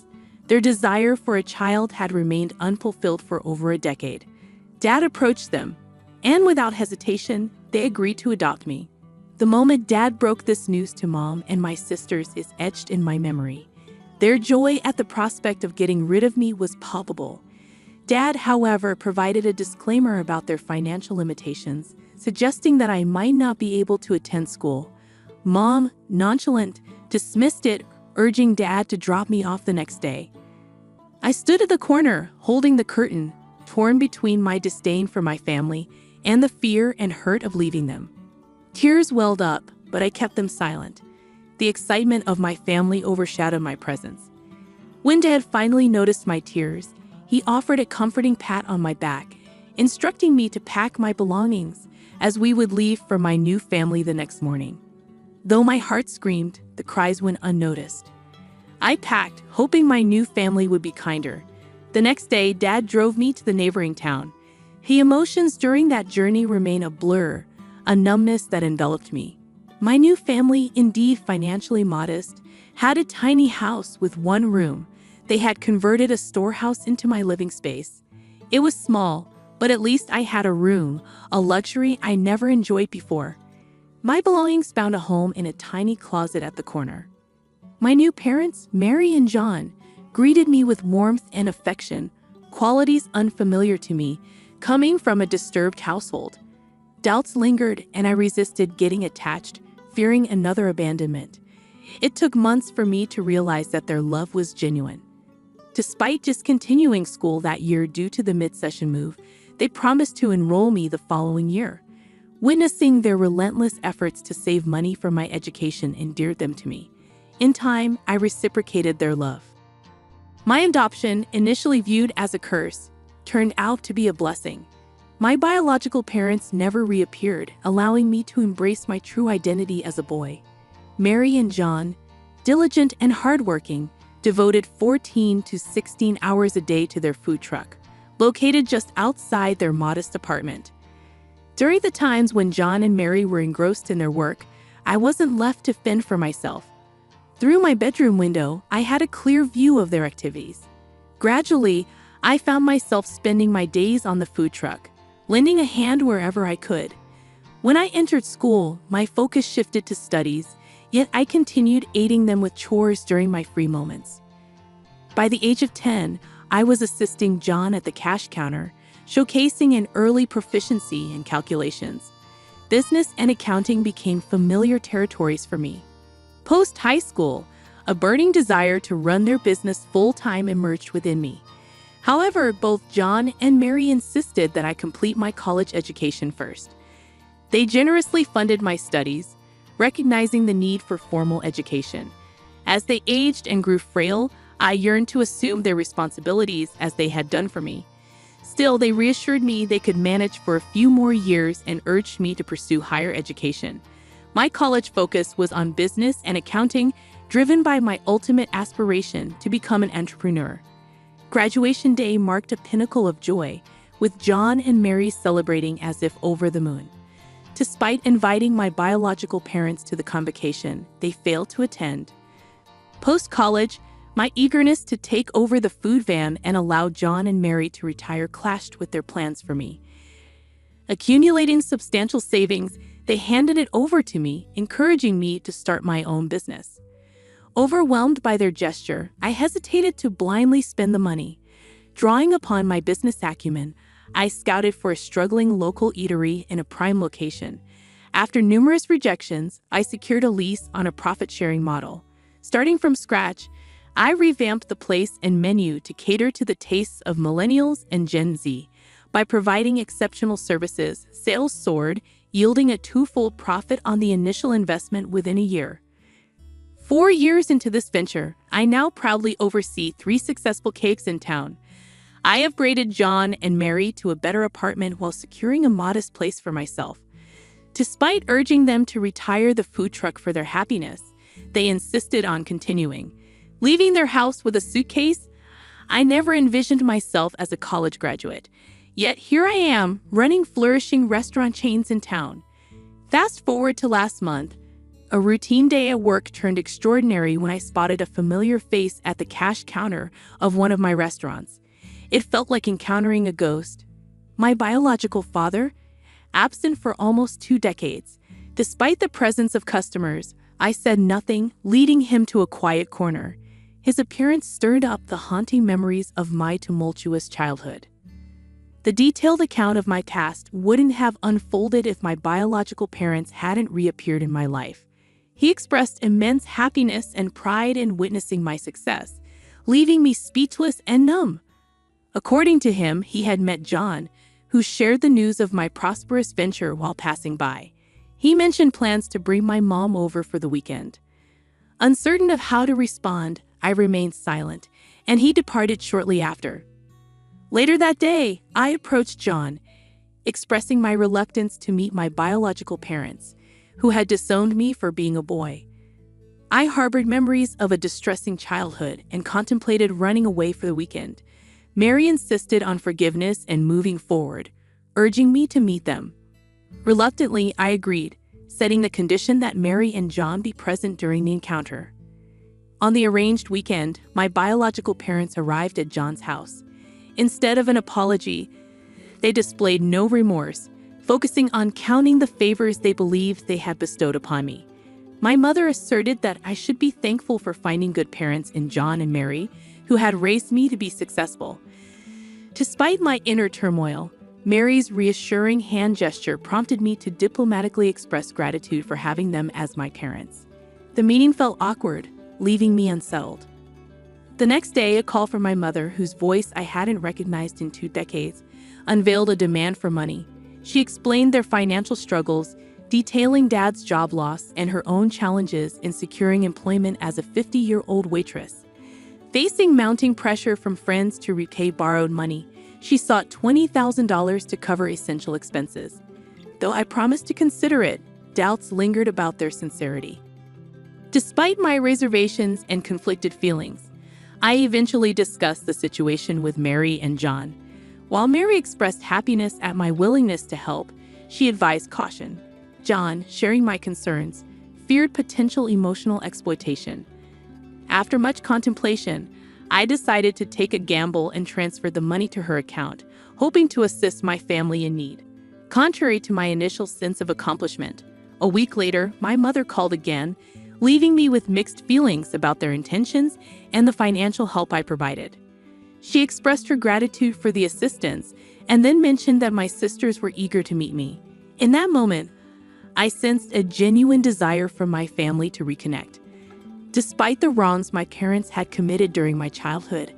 their desire for a child had remained unfulfilled for over a decade. Dad approached them, and without hesitation, they agreed to adopt me. The moment Dad broke this news to Mom and my sisters is etched in my memory. Their joy at the prospect of getting rid of me was palpable. Dad, however, provided a disclaimer about their financial limitations, suggesting that I might not be able to attend school. Mom, nonchalant, dismissed it, urging Dad to drop me off the next day. I stood at the corner, holding the curtain, torn between my disdain for my family and the fear and hurt of leaving them. Tears welled up, but I kept them silent. The excitement of my family overshadowed my presence. When Dad finally noticed my tears, he offered a comforting pat on my back, instructing me to pack my belongings as we would leave for my new family the next morning. Though my heart screamed, the cries went unnoticed. I packed, hoping my new family would be kinder. The next day, Dad drove me to the neighboring town. The emotions during that journey remain a blur, a numbness that enveloped me. My new family, indeed financially modest, had a tiny house with one room. They had converted a storehouse into my living space. It was small, but at least I had a room, a luxury I never enjoyed before. My belongings found a home in a tiny closet at the corner. My new parents, Mary and John, greeted me with warmth and affection, qualities unfamiliar to me, coming from a disturbed household. Doubts lingered, and I resisted getting attached, fearing another abandonment. It took months for me to realize that their love was genuine. Despite discontinuing school that year due to the mid-session move, they promised to enroll me the following year. Witnessing their relentless efforts to save money for my education endeared them to me. In time, I reciprocated their love. My adoption, initially viewed as a curse, turned out to be a blessing. My biological parents never reappeared, allowing me to embrace my true identity as a boy. Mary and John, diligent and hardworking, devoted 14 to 16 hours a day to their food truck, located just outside their modest apartment. During the times when John and Mary were engrossed in their work, I wasn't left to fend for myself. Through my bedroom window, I had a clear view of their activities. Gradually, I found myself spending my days on the food truck, lending a hand wherever I could. When I entered school, my focus shifted to studies, yet I continued aiding them with chores during my free moments. By the age of 10, I was assisting John at the cash counter, showcasing an early proficiency in calculations. Business and accounting became familiar territories for me. Post-high school, a burning desire to run their business full-time emerged within me. However, both John and Mary insisted that I complete my college education first. They generously funded my studies, recognizing the need for formal education. As they aged and grew frail, I yearned to assume their responsibilities as they had done for me. Still, they reassured me they could manage for a few more years and urged me to pursue higher education. My college focus was on business and accounting, driven by my ultimate aspiration to become an entrepreneur. Graduation day marked a pinnacle of joy, with John and Mary celebrating as if over the moon. Despite inviting my biological parents to the convocation, they failed to attend. Post-college, my eagerness to take over the food van and allow John and Mary to retire clashed with their plans for me. Accumulating substantial savings, they handed it over to me, encouraging me to start my own business. Overwhelmed by their gesture, I hesitated to blindly spend the money. Drawing upon my business acumen, I scouted for a struggling local eatery in a prime location. After numerous rejections, I secured a lease on a profit-sharing model. Starting from scratch, I revamped the place and menu to cater to the tastes of millennials and Gen Z. By providing exceptional services, sales soared, yielding a twofold profit on the initial investment within a year. 4 years into this venture, I now proudly oversee 3 successful cakes in town. I upgraded John and Mary to a better apartment while securing a modest place for myself. Despite urging them to retire the food truck for their happiness, they insisted on continuing. Leaving their house with a suitcase, I never envisioned myself as a college graduate. Yet here I am, running flourishing restaurant chains in town. Fast forward to last month, a routine day at work turned extraordinary when I spotted a familiar face at the cash counter of one of my restaurants. It felt like encountering a ghost. My biological father, absent for almost 2 decades. Despite the presence of customers, I said nothing, leading him to a quiet corner. His appearance stirred up the haunting memories of my tumultuous childhood. The detailed account of my past wouldn't have unfolded if my biological parents hadn't reappeared in my life. He expressed immense happiness and pride in witnessing my success, leaving me speechless and numb. According to him, he had met John, who shared the news of my prosperous venture while passing by. He mentioned plans to bring my mom over for the weekend. Uncertain of how to respond, I remained silent, and he departed shortly after. Later that day, I approached John, expressing my reluctance to meet my biological parents, who had disowned me for being a boy. I harbored memories of a distressing childhood and contemplated running away for the weekend. Mary insisted on forgiveness and moving forward, urging me to meet them. Reluctantly, I agreed, setting the condition that Mary and John be present during the encounter. On the arranged weekend, my biological parents arrived at John's house. Instead of an apology, they displayed no remorse, focusing on counting the favors they believed they had bestowed upon me. My mother asserted that I should be thankful for finding good parents in John and Mary, who had raised me to be successful. Despite my inner turmoil, Mary's reassuring hand gesture prompted me to diplomatically express gratitude for having them as my parents. The meeting felt awkward, leaving me unsettled. The next day, a call from my mother, whose voice I hadn't recognized in 2 decades, unveiled a demand for money. She explained their financial struggles, detailing Dad's job loss and her own challenges in securing employment as a 50-year-old waitress. Facing mounting pressure from friends to repay borrowed money, she sought $20,000 to cover essential expenses. Though I promised to consider it, doubts lingered about their sincerity. Despite my reservations and conflicted feelings, I eventually discussed the situation with Mary and John. While Mary expressed happiness at my willingness to help, she advised caution. John, sharing my concerns, feared potential emotional exploitation. After much contemplation, I decided to take a gamble and transfer the money to her account, hoping to assist my family in need. Contrary to my initial sense of accomplishment, a week later, my mother called again, leaving me with mixed feelings about their intentions and the financial help I provided. She expressed her gratitude for the assistance and then mentioned that my sisters were eager to meet me. In that moment, I sensed a genuine desire from my family to reconnect. Despite the wrongs my parents had committed during my childhood,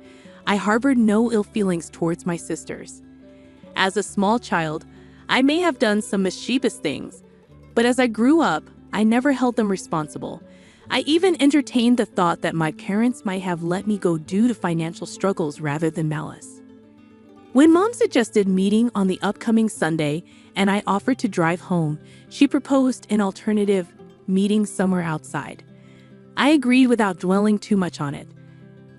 I harbored no ill feelings towards my sisters. As a small child, I may have done some mischievous things, but as I grew up, I never held them responsible. I even entertained the thought that my parents might have let me go due to financial struggles rather than malice. When Mom suggested meeting on the upcoming Sunday and I offered to drive home, she proposed an alternative, meeting somewhere outside. I agreed without dwelling too much on it.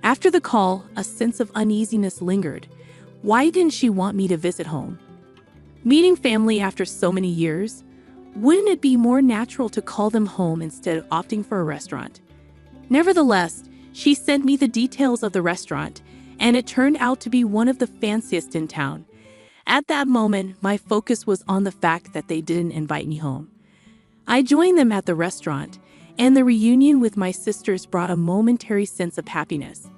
After the call, a sense of uneasiness lingered. Why didn't she want me to visit home? Meeting family after so many years? Wouldn't it be more natural to call them home instead of opting for a restaurant? Nevertheless, she sent me the details of the restaurant, and it turned out to be one of the fanciest in town. At that moment, my focus was on the fact that they didn't invite me home. I joined them at the restaurant, and the reunion with my sisters brought a momentary sense of happiness.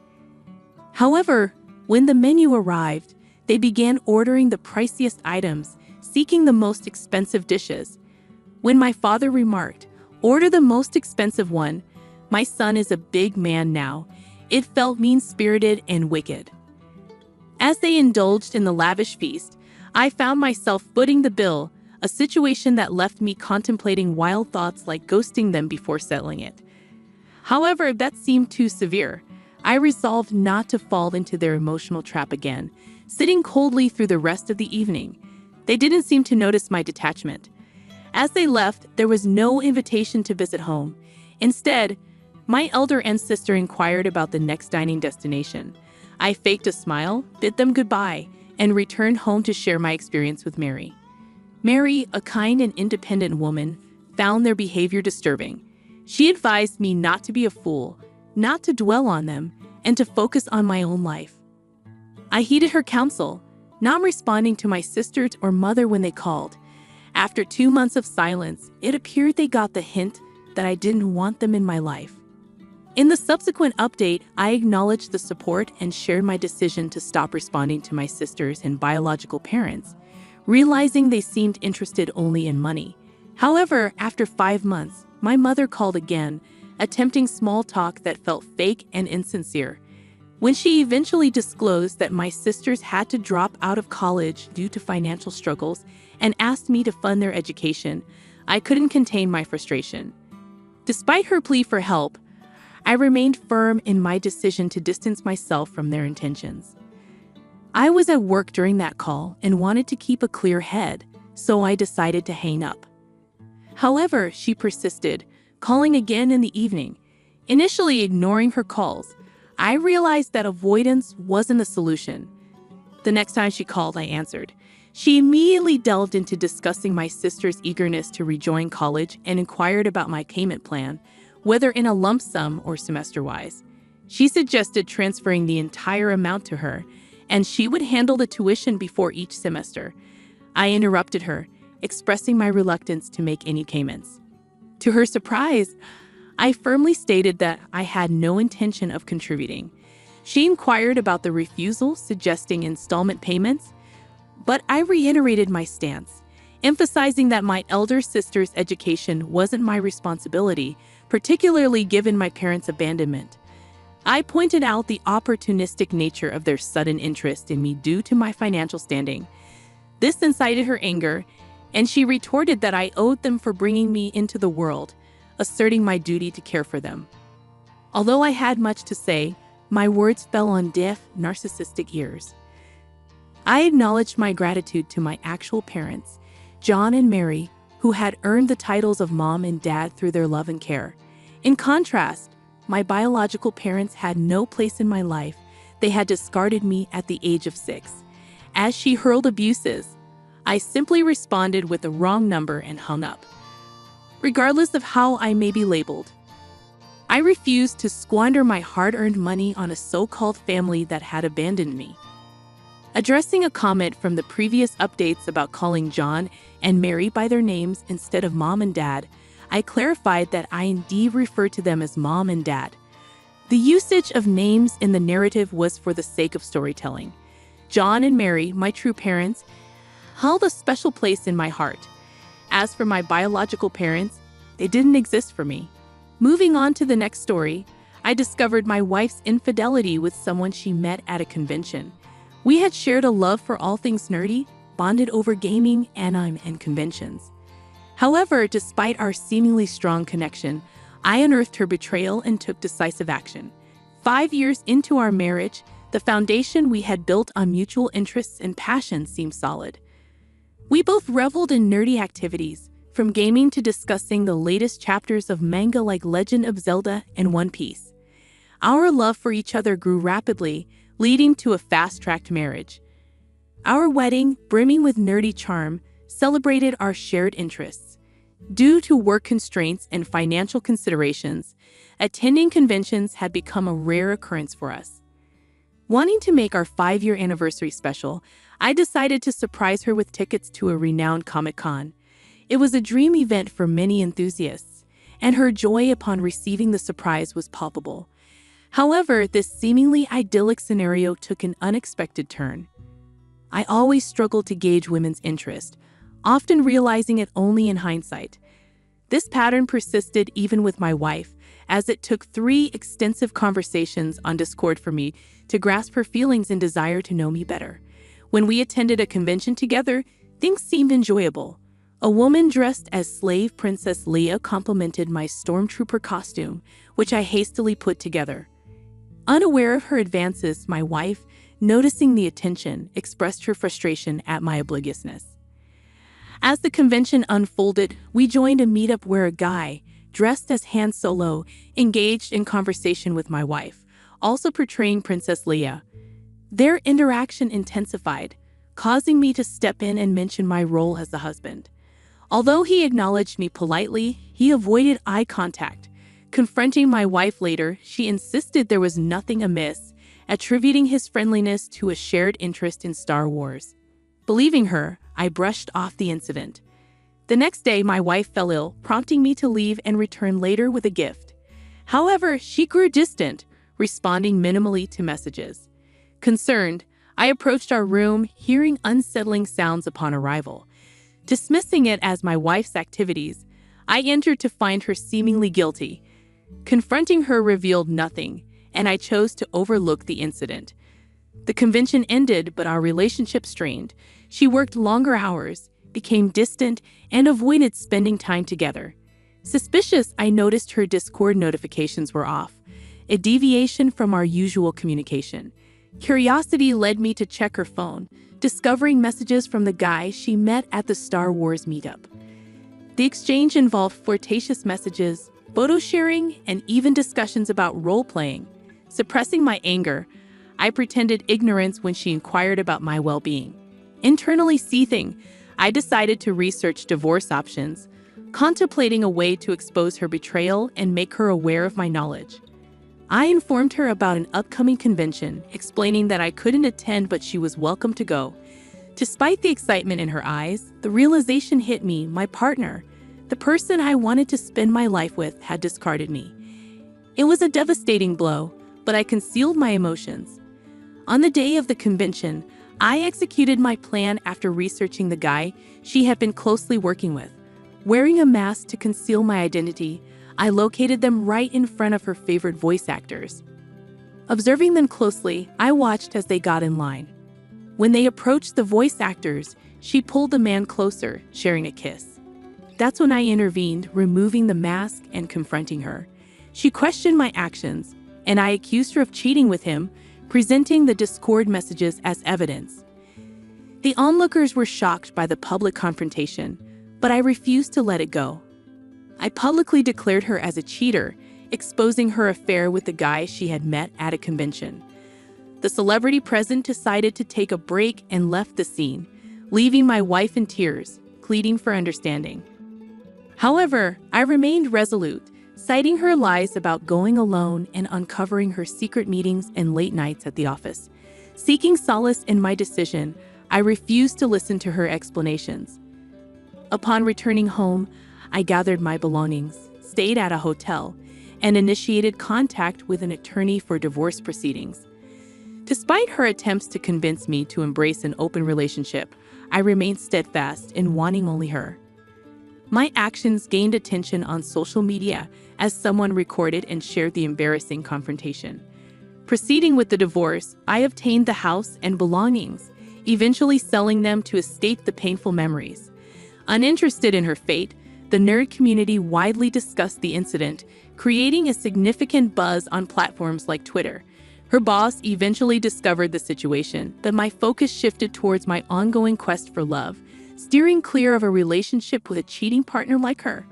However, when the menu arrived, they began ordering the priciest items, seeking the most expensive dishes. When my father remarked, "Order the most expensive one," my son is a big man now, it felt mean-spirited and wicked. As they indulged in the lavish feast, I found myself footing the bill, a situation that left me contemplating wild thoughts like ghosting them before settling it. However, that seemed too severe. I resolved not to fall into their emotional trap again, sitting coldly through the rest of the evening. They didn't seem to notice my detachment. As they left, there was no invitation to visit home. Instead, my elder and sister inquired about the next dining destination. I faked a smile, bid them goodbye, and returned home to share my experience with Mary. Mary, a kind and independent woman, found their behavior disturbing. She advised me not to be a fool, not to dwell on them, and to focus on my own life. I heeded her counsel, not responding to my sisters or mother when they called. After 2 months of silence, it appeared they got the hint that I didn't want them in my life. In the subsequent update, I acknowledged the support and shared my decision to stop responding to my sisters and biological parents, realizing they seemed interested only in money. However, after 5 months, my mother called again, attempting small talk that felt fake and insincere. When she eventually disclosed that my sisters had to drop out of college due to financial struggles and asked me to fund their education, I couldn't contain my frustration. Despite her plea for help, I remained firm in my decision to distance myself from their intentions. I was at work during that call and wanted to keep a clear head, so I decided to hang up. However, she persisted, calling again in the evening. Initially ignoring her calls, I realized that avoidance wasn't a solution. The next time she called, I answered. She immediately delved into discussing my sister's eagerness to rejoin college and inquired about my payment plan, whether in a lump sum or semester-wise. She suggested transferring the entire amount to her, and she would handle the tuition before each semester. I interrupted her, expressing my reluctance to make any payments. To her surprise, I firmly stated that I had no intention of contributing. She inquired about the refusal, suggesting installment payments, but I reiterated my stance, emphasizing that my elder sister's education wasn't my responsibility, particularly given my parents' abandonment. I pointed out the opportunistic nature of their sudden interest in me due to my financial standing. This incited her anger, and she retorted that I owed them for bringing me into the world, asserting my duty to care for them. Although I had much to say, my words fell on deaf, narcissistic ears. I acknowledged my gratitude to my actual parents, John and Mary, who had earned the titles of mom and dad through their love and care. In contrast, my biological parents had no place in my life. They had discarded me at the age of 6. As she hurled abuses, I simply responded with the wrong number and hung up. Regardless of how I may be labeled, I refused to squander my hard-earned money on a so-called family that had abandoned me. Addressing a comment from the previous updates about calling John and Mary by their names instead of mom and dad, I clarified that I indeed refer to them as mom and dad. The usage of names in the narrative was for the sake of storytelling. John and Mary, my true parents, held a special place in my heart. As for my biological parents, they didn't exist for me. Moving on to the next story, I discovered my wife's infidelity with someone she met at a convention. We had shared a love for all things nerdy, bonded over gaming, anime, and conventions. However, despite our seemingly strong connection, I unearthed her betrayal and took decisive action. 5 years into our marriage, the foundation we had built on mutual interests and passions seemed solid. We both reveled in nerdy activities, from gaming to discussing the latest chapters of manga like Legend of Zelda and One Piece. Our love for each other grew rapidly, leading to a fast-tracked marriage. Our wedding, brimming with nerdy charm, celebrated our shared interests. Due to work constraints and financial considerations, attending conventions had become a rare occurrence for us. Wanting to make our 5-year anniversary special, I decided to surprise her with tickets to a renowned Comic-Con. It was a dream event for many enthusiasts, and her joy upon receiving the surprise was palpable. However, this seemingly idyllic scenario took an unexpected turn. I always struggled to gauge women's interest, often realizing it only in hindsight. This pattern persisted even with my wife, as it took 3 extensive conversations on Discord for me to grasp her feelings and desire to know me better. When we attended a convention together, things seemed enjoyable. A woman dressed as slave Princess Leia complimented my stormtrooper costume, which I hastily put together. Unaware of her advances, my wife, noticing the attention, expressed her frustration at my obliviousness. As the convention unfolded, we joined a meetup where a guy, dressed as Han Solo, engaged in conversation with my wife, also portraying Princess Leia. Their interaction intensified, causing me to step in and mention my role as the husband. Although he acknowledged me politely, he avoided eye contact. Confronting my wife later, she insisted there was nothing amiss, attributing his friendliness to a shared interest in Star Wars. Believing her, I brushed off the incident. The next day, my wife fell ill, prompting me to leave and return later with a gift. However, she grew distant, responding minimally to messages. Concerned, I approached our room, hearing unsettling sounds upon arrival. Dismissing it as my wife's activities, I entered to find her seemingly guilty. Confronting her revealed nothing, and I chose to overlook the incident. The convention ended, but our relationship strained. She worked longer hours, became distant, and avoided spending time together. Suspicious, I noticed her Discord notifications were off, a deviation from our usual communication. Curiosity led me to check her phone, discovering messages from the guy she met at the Star Wars meetup. The exchange involved flirtatious messages, photo sharing, and even discussions about role-playing. Suppressing my anger, I pretended ignorance when she inquired about my well-being. Internally seething, I decided to research divorce options, contemplating a way to expose her betrayal and make her aware of my knowledge. I informed her about an upcoming convention, explaining that I couldn't attend but she was welcome to go. Despite the excitement in her eyes, the realization hit me: my partner, the person I wanted to spend my life with, had discarded me. It was a devastating blow, but I concealed my emotions. On the day of the convention, I executed my plan after researching the guy she had been closely working with. Wearing a mask to conceal my identity, I located them right in front of her favorite voice actors. Observing them closely, I watched as they got in line. When they approached the voice actors, she pulled the man closer, sharing a kiss. That's when I intervened, removing the mask and confronting her. She questioned my actions, and I accused her of cheating with him, presenting the Discord messages as evidence. The onlookers were shocked by the public confrontation, but I refused to let it go. I publicly declared her as a cheater, exposing her affair with the guy she had met at a convention. The celebrity present decided to take a break and left the scene, leaving my wife in tears, pleading for understanding. However, I remained resolute, citing her lies about going alone and uncovering her secret meetings and late nights at the office. Seeking solace in my decision, I refused to listen to her explanations. Upon returning home, I gathered my belongings, stayed at a hotel, and initiated contact with an attorney for divorce proceedings. Despite her attempts to convince me to embrace an open relationship, I remained steadfast in wanting only her. My actions gained attention on social media as someone recorded and shared the embarrassing confrontation. Proceeding with the divorce, I obtained the house and belongings, eventually selling them to escape the painful memories. Uninterested in her fate, the nerd community widely discussed the incident, creating a significant buzz on platforms like Twitter. Her boss eventually discovered the situation, but my focus shifted towards my ongoing quest for love, steering clear of a relationship with a cheating partner like her.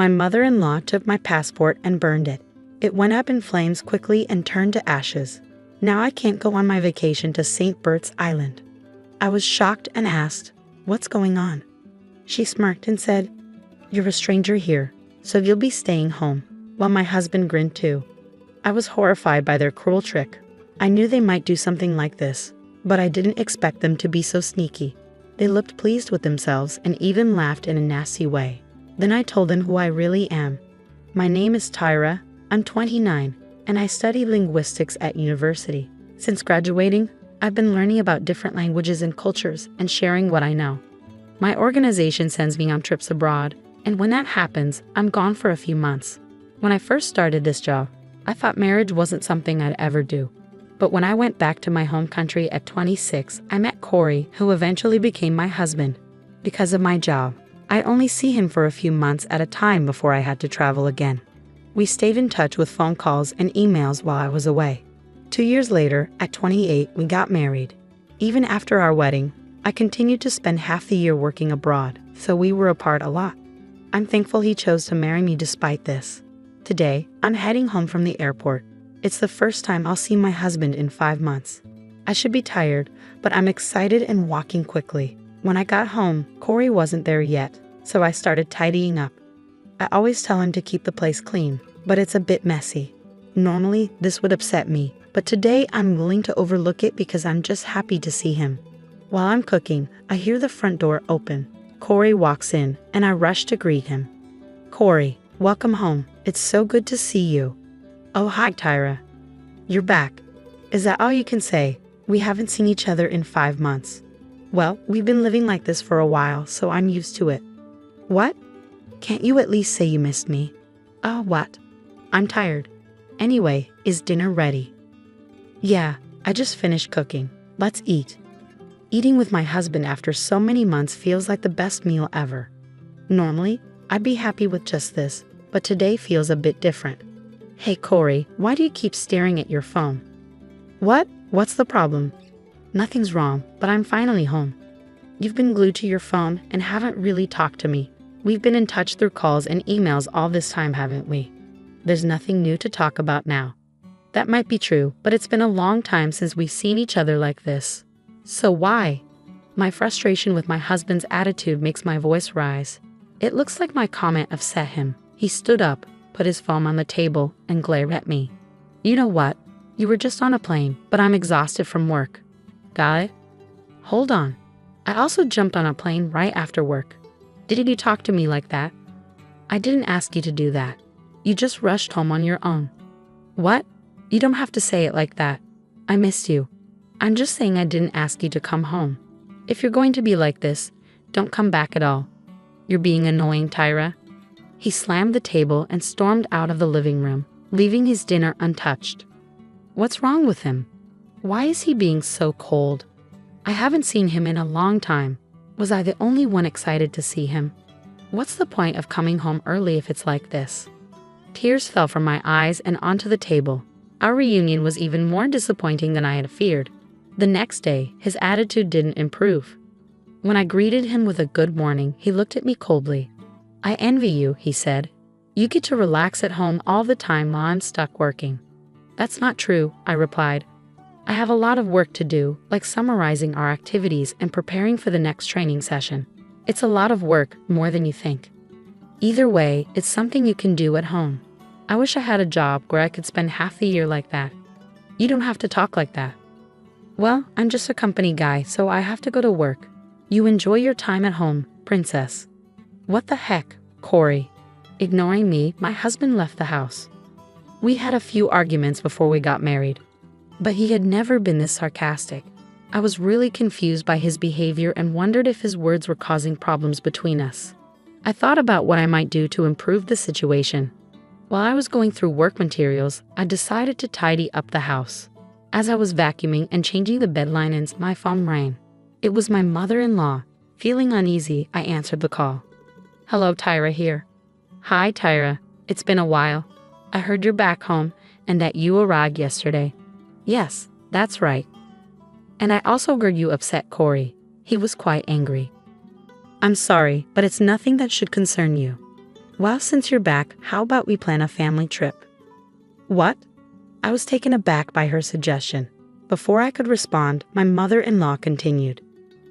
My mother-in-law took my passport and burned it. It went up in flames quickly and turned to ashes. Now I can't go on my vacation to St. Bert's Island. I was shocked and asked, "What's going on?" She smirked and said, "You're a stranger here, so you'll be staying home," while my husband grinned too. I was horrified by their cruel trick. I knew they might do something like this, but I didn't expect them to be so sneaky. They looked pleased with themselves and even laughed in a nasty way. Then I told them who I really am. My name is Tyra, I'm 29, and I study linguistics at university. Since graduating, I've been learning about different languages and cultures and sharing what I know. My organization sends me on trips abroad, and when that happens, I'm gone for a few months. When I first started this job, I thought marriage wasn't something I'd ever do. But when I went back to my home country at 26, I met Corey, who eventually became my husband. Because of my job, I only see him for a few months at a time before I had to travel again. We stayed in touch with phone calls and emails while I was away. 2 years later, at 28, we got married. Even after our wedding, I continued to spend half the year working abroad, so we were apart a lot. I'm thankful he chose to marry me despite this. Today, I'm heading home from the airport. It's the first time I'll see my husband in 5 months. I should be tired, but I'm excited and walking quickly. When I got home, Corey wasn't there yet, so I started tidying up. I always tell him to keep the place clean, but it's a bit messy. Normally, this would upset me, but today I'm willing to overlook it because I'm just happy to see him. While I'm cooking, I hear the front door open. Corey walks in, and I rush to greet him. "Corey, welcome home. It's so good to see you." "Oh, hi, Tyra. You're back. Is that all you can say? We haven't seen each other in 5 months." "Well, we've been living like this for a while, so I'm used to it." "What? Can't you at least say you missed me?" "Oh, what? I'm tired. Anyway, is dinner ready?" "Yeah, I just finished cooking. Let's eat." Eating with my husband after so many months feels like the best meal ever. Normally, I'd be happy with just this, but today feels a bit different. "Hey Corey, why do you keep staring at your phone?" "What? What's the problem?" "Nothing's wrong, but I'm finally home." "You've been glued to your phone and haven't really talked to me. We've been in touch through calls and emails all this time, haven't we?" "There's nothing new to talk about now." "That might be true, but it's been a long time since we've seen each other like this." "So why?" My frustration with my husband's attitude makes my voice rise. It looks like my comment upset him. He stood up, put his phone on the table, and glared at me. "You know what? You were just on a plane, but I'm exhausted from work." "Got it?" "Hold on. I also jumped on a plane right after work. Didn't you talk to me like that?" "I didn't ask you to do that. You just rushed home on your own." "What? You don't have to say it like that. I missed you. I'm just saying I didn't ask you to come home. If you're going to be like this, don't come back at all. You're being annoying, Tyra." He slammed the table and stormed out of the living room, leaving his dinner untouched. What's wrong with him? Why is he being so cold? I haven't seen him in a long time. Was I the only one excited to see him? What's the point of coming home early if it's like this? Tears fell from my eyes and onto the table. Our reunion was even more disappointing than I had feared. The next day, his attitude didn't improve. When I greeted him with a good morning, he looked at me coldly. "I envy you," he said. "You get to relax at home all the time while I'm stuck working." "That's not true," I replied. "I have a lot of work to do, like summarizing our activities and preparing for the next training session. It's a lot of work, more than you think. Either way, it's something you can do at home. I wish I had a job where I could spend half the year like that." "You don't have to talk like that." "Well, I'm just a company guy, so I have to go to work. You enjoy your time at home, princess." "What the heck, Corey?" Ignoring me, my husband left the house. We had a few arguments before we got married, but he had never been this sarcastic. I was really confused by his behavior and wondered if his words were causing problems between us. I thought about what I might do to improve the situation. While I was going through work materials, I decided to tidy up the house. As I was vacuuming and changing the bed linens, my phone rang. It was my mother-in-law. Feeling uneasy, I answered the call. "Hello, Tyra here." "Hi, Tyra. It's been a while. I heard you're back home and that you arrived yesterday." "Yes, that's right. And I also heard you upset Corey. He was quite angry." "I'm sorry, but it's nothing that should concern you." Well, since you're back, how about we plan a family trip? What? I was taken aback by her suggestion. Before I could respond, my mother-in-law continued.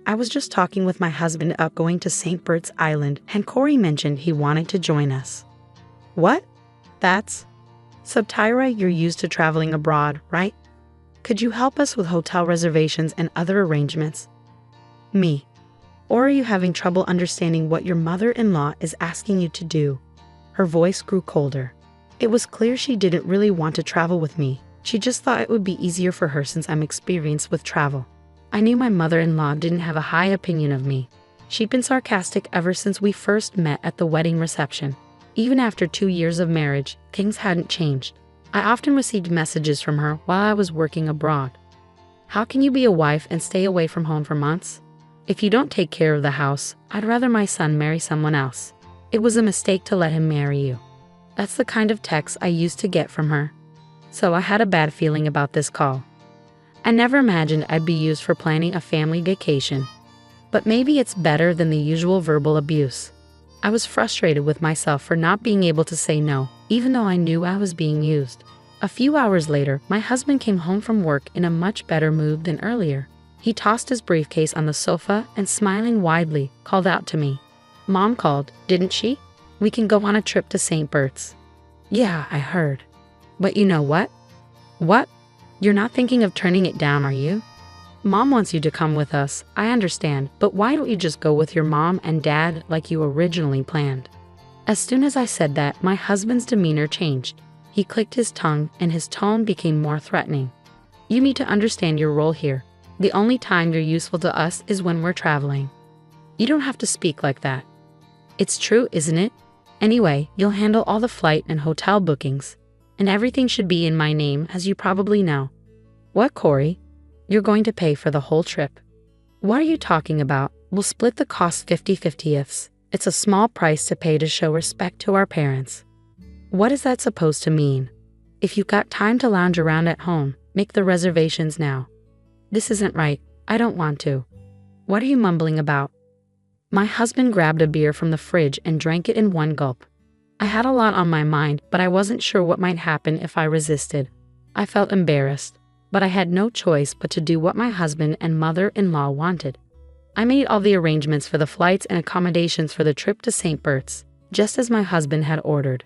I was just talking with my husband about going to St. Bert's Island, and Corey mentioned he wanted to join us. What? That's... So Tyra, you're used to traveling abroad, right? Could you help us with hotel reservations and other arrangements? Me. Or are you having trouble understanding what your mother-in-law is asking you to do? Her voice grew colder. It was clear she didn't really want to travel with me. She just thought it would be easier for her since I'm experienced with travel. I knew my mother-in-law didn't have a high opinion of me. She'd been sarcastic ever since we first met at the wedding reception. Even after 2 years of marriage, things hadn't changed. I often received messages from her while I was working abroad. How can you be a wife and stay away from home for months? If you don't take care of the house, I'd rather my son marry someone else. It was a mistake to let him marry you. That's the kind of text I used to get from her. So I had a bad feeling about this call. I never imagined I'd be used for planning a family vacation. But maybe it's better than the usual verbal abuse. I was frustrated with myself for not being able to say no, even though I knew I was being used. A few hours later, my husband came home from work in a much better mood than earlier. He tossed his briefcase on the sofa and, smiling widely, called out to me. Mom called, didn't she? We can go on a trip to St. Bert's. Yeah, I heard. But you know what? What? You're not thinking of turning it down, are you? Mom wants you to come with us, I understand, but why don't you just go with your mom and dad like you originally planned? As soon as I said that, my husband's demeanor changed. He clicked his tongue and his tone became more threatening. You need to understand your role here. The only time you're useful to us is when we're traveling. You don't have to speak like that. It's true, isn't it? Anyway, you'll handle all the flight and hotel bookings. And everything should be in my name, as you probably know. What, Corey? You're going to pay for the whole trip. What are you talking about? We'll split the cost 50-50ths. It's a small price to pay to show respect to our parents. What is that supposed to mean? If you've got time to lounge around at home, make the reservations now. This isn't right. I don't want to. What are you mumbling about? My husband grabbed a beer from the fridge and drank it in one gulp. I had a lot on my mind, but I wasn't sure what might happen if I resisted. I felt embarrassed, but I had no choice but to do what my husband and mother-in-law wanted. I made all the arrangements for the flights and accommodations for the trip to St. Bert's, just as my husband had ordered.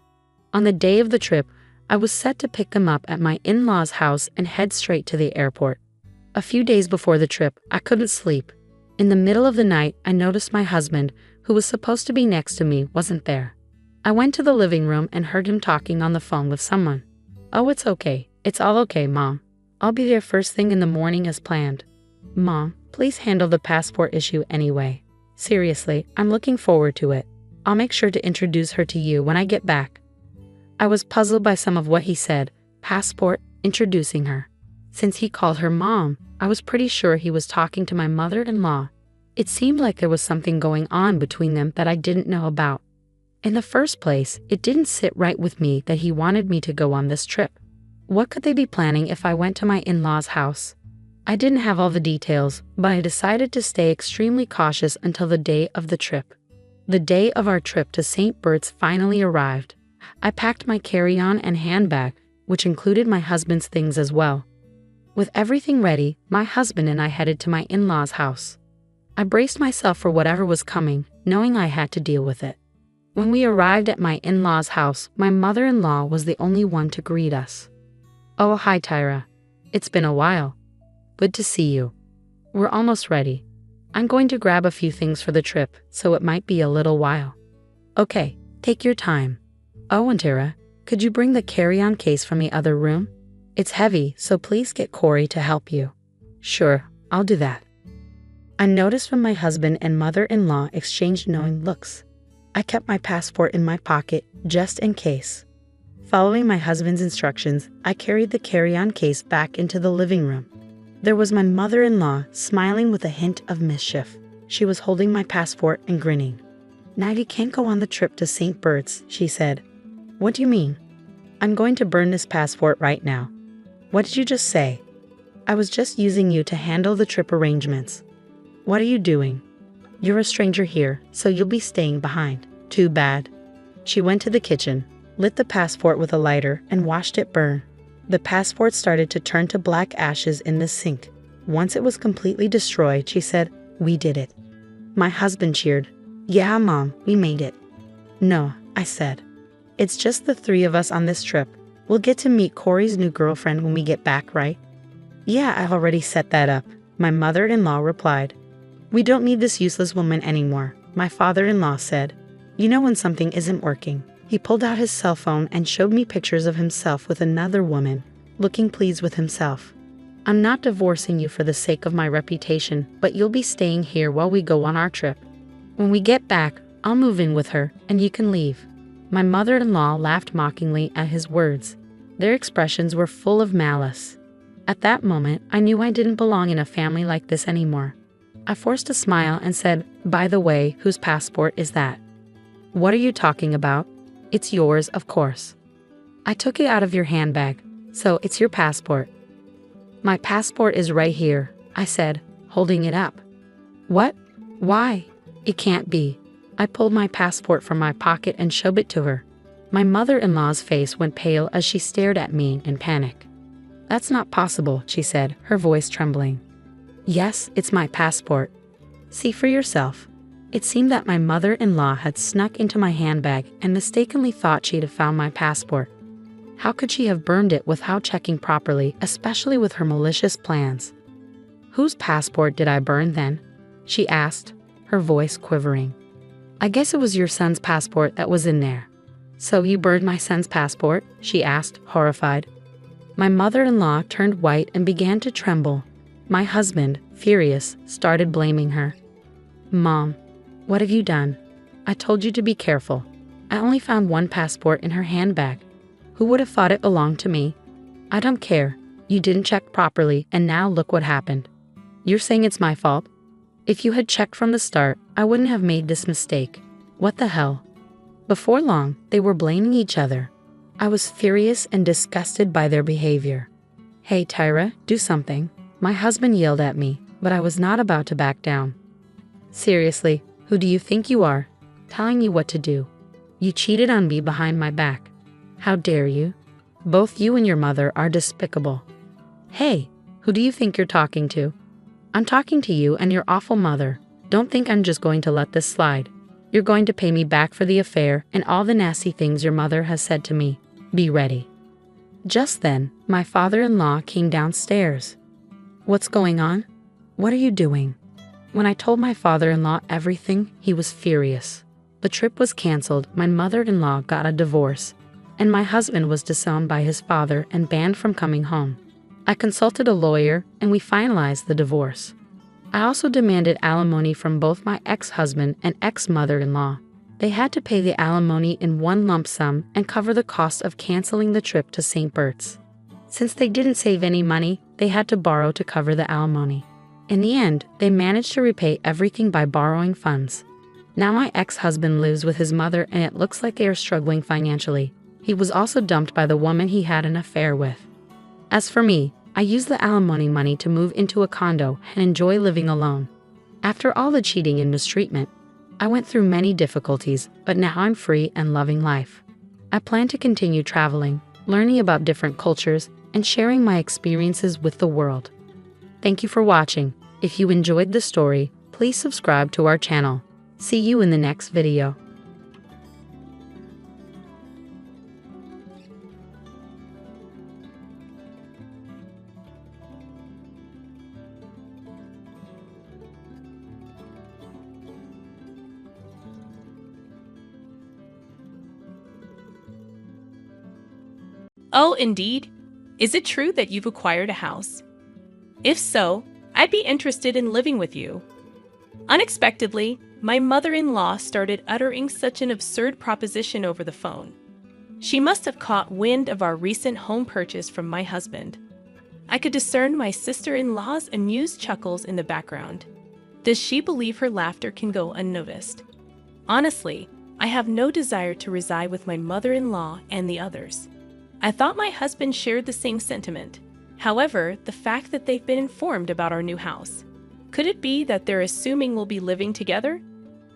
On the day of the trip, I was set to pick them up at my in-laws' house and head straight to the airport. A few days before the trip, I couldn't sleep. In the middle of the night, I noticed my husband, who was supposed to be next to me, wasn't there. I went to the living room and heard him talking on the phone with someone. Oh, it's okay. It's all okay, Mom. I'll be there first thing in the morning as planned. Mom, please handle the passport issue anyway. Seriously, I'm looking forward to it. I'll make sure to introduce her to you when I get back. I was puzzled by some of what he said. Passport, introducing her. Since he called her Mom, I was pretty sure he was talking to my mother-in-law. It seemed like there was something going on between them that I didn't know about. In the first place, it didn't sit right with me that he wanted me to go on this trip. What could they be planning if I went to my in-laws' house? I didn't have all the details, but I decided to stay extremely cautious until the day of the trip. The day of our trip to St. Bert's finally arrived. I packed my carry-on and handbag, which included my husband's things as well. With everything ready, my husband and I headed to my in-laws' house. I braced myself for whatever was coming, knowing I had to deal with it. When we arrived at my in-laws' house, my mother-in-law was the only one to greet us. Oh, hi, Tyra. It's been a while. Good to see you. We're almost ready. I'm going to grab a few things for the trip, so it might be a little while. Okay, take your time. Oh, and Tyra, could you bring the carry-on case from the other room? It's heavy, so please get Corey to help you. Sure, I'll do that. I noticed when my husband and mother-in-law exchanged knowing looks. I kept my passport in my pocket, just in case. Following my husband's instructions, I carried the carry-on case back into the living room. There was my mother-in-law, smiling with a hint of mischief. She was holding my passport and grinning. Now you can't go on the trip to St. Bert's, she said. What do you mean? I'm going to burn this passport right now. What did you just say? I was just using you to handle the trip arrangements. What are you doing? You're a stranger here, so you'll be staying behind. Too bad. She went to the kitchen, lit the passport with a lighter, and watched it burn. The passport started to turn to black ashes in the sink. Once it was completely destroyed, she said, "We did it." My husband cheered. "Yeah, Mom, we made it." "No," I said. "It's just the three of us on this trip. We'll get to meet Corey's new girlfriend when we get back, right?" "Yeah, I've already set that up," my mother-in-law replied. "We don't need this useless woman anymore," my father-in-law said. "You know when something isn't working." He pulled out his cell phone and showed me pictures of himself with another woman, looking pleased with himself. "I'm not divorcing you for the sake of my reputation, but you'll be staying here while we go on our trip. When we get back, I'll move in with her, and you can leave." My mother-in-law laughed mockingly at his words. Their expressions were full of malice. At that moment, I knew I didn't belong in a family like this anymore. I forced a smile and said, "By the way, whose passport is that?" "What are you talking about?" "It's yours, of course." "I took it out of your handbag, so it's your passport." "My passport is right here," I said, holding it up. "What? Why? It can't be." I pulled my passport from my pocket and showed it to her. My mother-in-law's face went pale as she stared at me in panic. "That's not possible," she said, her voice trembling. "Yes, it's my passport. See for yourself." It seemed that my mother-in-law had snuck into my handbag and mistakenly thought she'd have found my passport. How could she have burned it without checking properly, especially with her malicious plans? "Whose passport did I burn then?" she asked, her voice quivering. "I guess it was your son's passport that was in there." "So you burned my son's passport?" she asked, horrified. My mother-in-law turned white and began to tremble. My husband, furious, started blaming her. "Mom, what have you done? I told you to be careful. I only found one passport in her handbag. Who would have thought it belonged to me? I don't care. You didn't check properly, and now look what happened. You're saying it's my fault? If you had checked from the start, I wouldn't have made this mistake. What the hell?" Before long, they were blaming each other. I was furious and disgusted by their behavior. "Hey, Tyra, do something." My husband yelled at me, but I was not about to back down. "Seriously, who do you think you are? Telling you what to do. You cheated on me behind my back. How dare you? Both you and your mother are despicable." "Hey, who do you think you're talking to?" "I'm talking to you and your awful mother. Don't think I'm just going to let this slide. You're going to pay me back for the affair and all the nasty things your mother has said to me. Be ready." Just then, my father-in-law came downstairs. "What's going on? What are you doing?" When I told my father-in-law everything, he was furious. The trip was canceled, my mother-in-law got a divorce, and my husband was disowned by his father and banned from coming home. I consulted a lawyer, and we finalized the divorce. I also demanded alimony from both my ex-husband and ex-mother-in-law. They had to pay the alimony in one lump sum and cover the cost of canceling the trip to St. Bert's. Since they didn't save any money, they had to borrow to cover the alimony. In the end, they managed to repay everything by borrowing funds. Now my ex-husband lives with his mother, and it looks like they are struggling financially. He was also dumped by the woman he had an affair with. As for me, I used the alimony money to move into a condo and enjoy living alone. After all the cheating and mistreatment, I went through many difficulties, but now I'm free and loving life. I plan to continue traveling, learning about different cultures, and sharing my experiences with the world. Thank you for watching. If you enjoyed the story, please subscribe to our channel. See you in the next video. Oh, indeed? Is it true that you've acquired a house? If so, I'd be interested in living with you. Unexpectedly, my mother-in-law started uttering such an absurd proposition over the phone. She must have caught wind of our recent home purchase from my husband. I could discern my sister-in-law's amused chuckles in the background. Does she believe her laughter can go unnoticed? Honestly, I have no desire to reside with my mother-in-law and the others. I thought my husband shared the same sentiment. However, the fact that they've been informed about our new house. Could it be that they're assuming we'll be living together?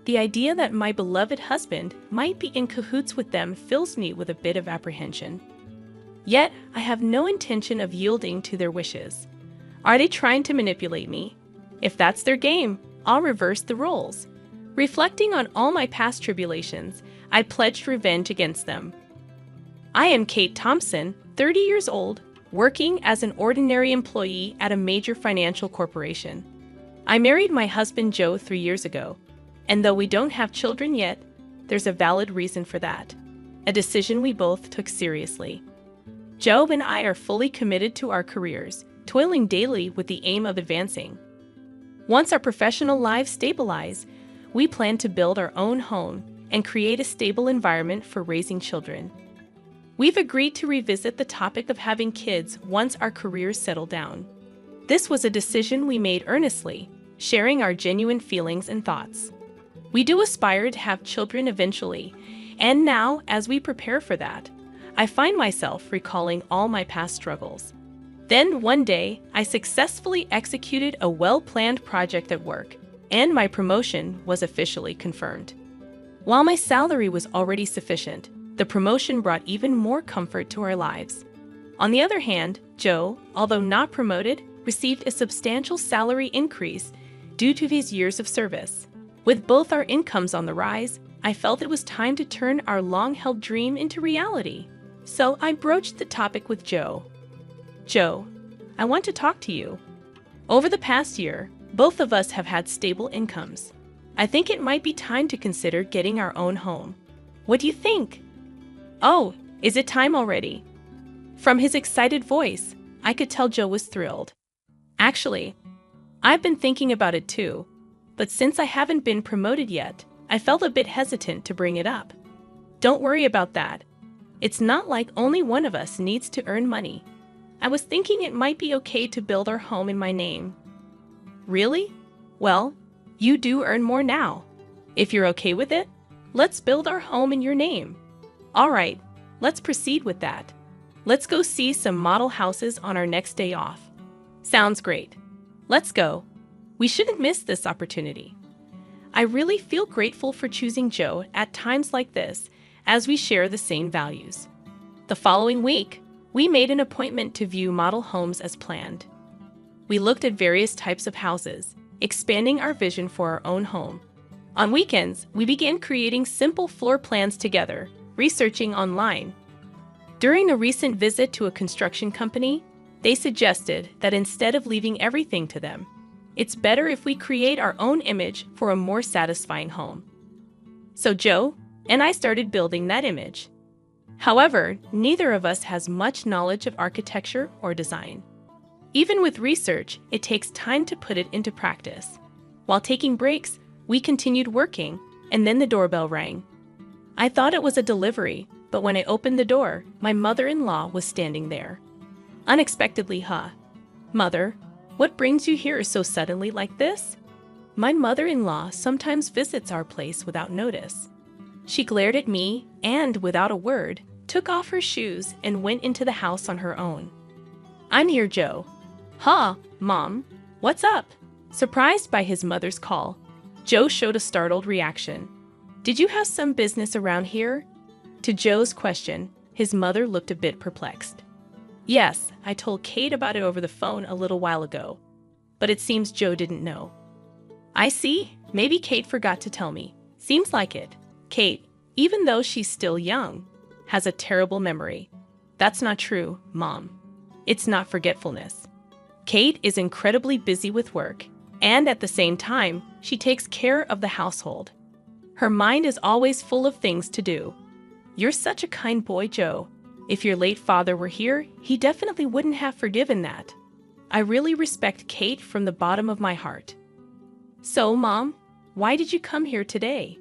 the idea that my beloved husband might be in cahoots with them fills me with a bit of apprehension. Yet, I have no intention of yielding to their wishes. Are they trying to manipulate me? If that's their game, I'll reverse the roles. Reflecting on all my past tribulations, I pledged revenge against them. I am Kate Thompson, 30 years old, working as an ordinary employee at a major financial corporation. I married my husband Joe 3 years ago, and though we don't have children yet, there's a valid reason for that. A decision we both took seriously. Joe and I are fully committed to our careers, toiling daily with the aim of advancing. Once our professional lives stabilize, we plan to build our own home and create a stable environment for raising children. We've agreed to revisit the topic of having kids once our careers settle down. This was a decision we made earnestly, sharing our genuine feelings and thoughts. We do aspire to have children eventually, and now, as we prepare for that, I find myself recalling all my past struggles. Then one day, I successfully executed a well-planned project at work, and my promotion was officially confirmed. While my salary was already sufficient, the promotion brought even more comfort to our lives. On the other hand, Joe, although not promoted, received a substantial salary increase due to his years of service. With both our incomes on the rise, I felt it was time to turn our long-held dream into reality. So I broached the topic with Joe. Joe, I want to talk to you. Over the past year, both of us have had stable incomes. I think it might be time to consider getting our own home. What do you think? Oh, is it time already? From his excited voice, I could tell Joe was thrilled. Actually, I've been thinking about it too, but since I haven't been promoted yet, I felt a bit hesitant to bring it up. Don't worry about that. It's not like only one of us needs to earn money. I was thinking it might be okay to build our home in my name. Really? Well, you do earn more now. If you're okay with it, let's build our home in your name. All right, let's proceed with that. Let's go see some model houses on our next day off. Sounds great. Let's go. We shouldn't miss this opportunity. I really feel grateful for choosing Joe at times like this, as we share the same values. The following week, we made an appointment to view model homes as planned. We looked at various types of houses, expanding our vision for our own home. On weekends, we began creating simple floor plans together, researching online. During a recent visit to a construction company, they suggested that instead of leaving everything to them, it's better if we create our own image for a more satisfying home. So Joe and I started building that image. However, neither of us has much knowledge of architecture or design. Even with research, it takes time to put it into practice. While taking breaks, we continued working, and then the doorbell rang. I thought it was a delivery, but when I opened the door, my mother-in-law was standing there. Unexpectedly, Mother, what brings you here so suddenly like this? My mother-in-law sometimes visits our place without notice. She glared at me and, without a word, took off her shoes and went into the house on her own. I'm here, Joe. Mom, what's up? Surprised by his mother's call, Joe showed a startled reaction. Did you have some business around here? To Joe's question, his mother looked a bit perplexed. Yes, I told Kate about it over the phone a little while ago, but it seems Joe didn't know. I see. Maybe Kate forgot to tell me. Seems like it. Kate, even though she's still young, has a terrible memory. That's not true, Mom. It's not forgetfulness. Kate is incredibly busy with work, and at the same time, she takes care of the household. Her mind is always full of things to do. You're such a kind boy, Joe. If your late father were here, he definitely wouldn't have forgiven that. I really respect Kate from the bottom of my heart. So, Mom, why did you come here today?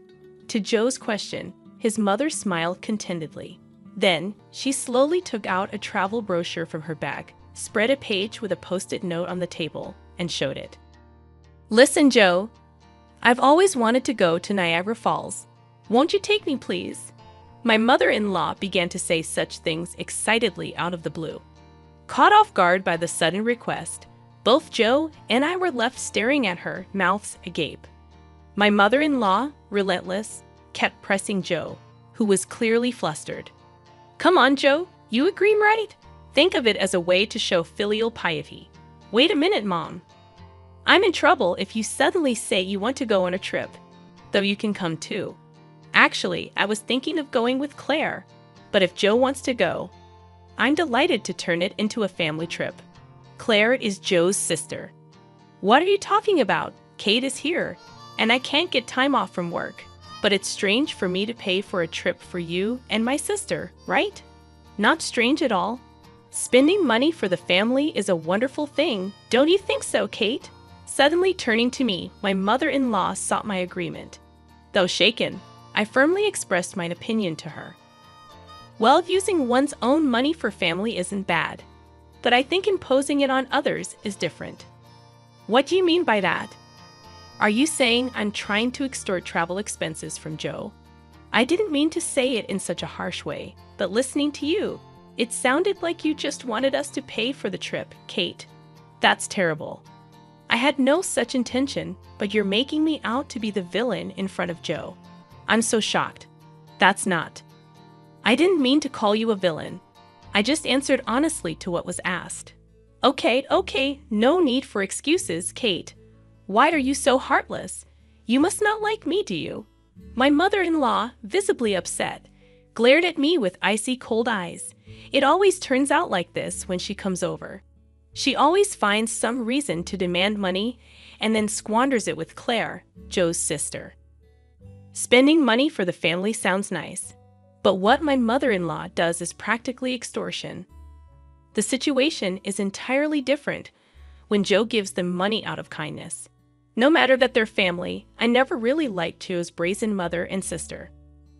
To Joe's question, his mother smiled contentedly. Then, she slowly took out a travel brochure from her bag, spread a page with a post-it note on the table, and showed it. Listen, Joe. I've always wanted to go to Niagara Falls. Won't you take me, please? My mother-in-law began to say such things excitedly out of the blue. Caught off guard by the sudden request, both Joe and I were left staring at her, mouths agape. My mother-in-law, relentless, kept pressing Joe, who was clearly flustered. Come on, Joe, you agree, right? Think of it as a way to show filial piety. Wait a minute, Mom. I'm in trouble if you suddenly say you want to go on a trip, though you can come too. Actually, I was thinking of going with Claire, but if Joe wants to go, I'm delighted to turn it into a family trip. Claire is Joe's sister. What are you talking about? Kate is here, and I can't get time off from work. But it's strange for me to pay for a trip for you and my sister, right? Not strange at all. Spending money for the family is a wonderful thing, don't you think so, Kate? Suddenly turning to me, my mother-in-law sought my agreement. Though shaken, I firmly expressed my opinion to her. Well, using one's own money for family isn't bad, but I think imposing it on others is different. What do you mean by that? Are you saying I'm trying to extort travel expenses from Joe? I didn't mean to say it in such a harsh way, but listening to you, it sounded like you just wanted us to pay for the trip, Kate. That's terrible. I had no such intention, but you're making me out to be the villain in front of Joe. I'm so shocked. That's not. I didn't mean to call you a villain. I just answered honestly to what was asked. Okay, no need for excuses, Kate. Why are you so heartless? You must not like me, do you? My mother-in-law, visibly upset, glared at me with icy cold eyes. It always turns out like this when she comes over. She always finds some reason to demand money and then squanders it with Claire, Joe's sister. Spending money for the family sounds nice, but what my mother-in-law does is practically extortion. The situation is entirely different when Joe gives them money out of kindness. No matter that they're family, I never really liked Joe's brazen mother and sister.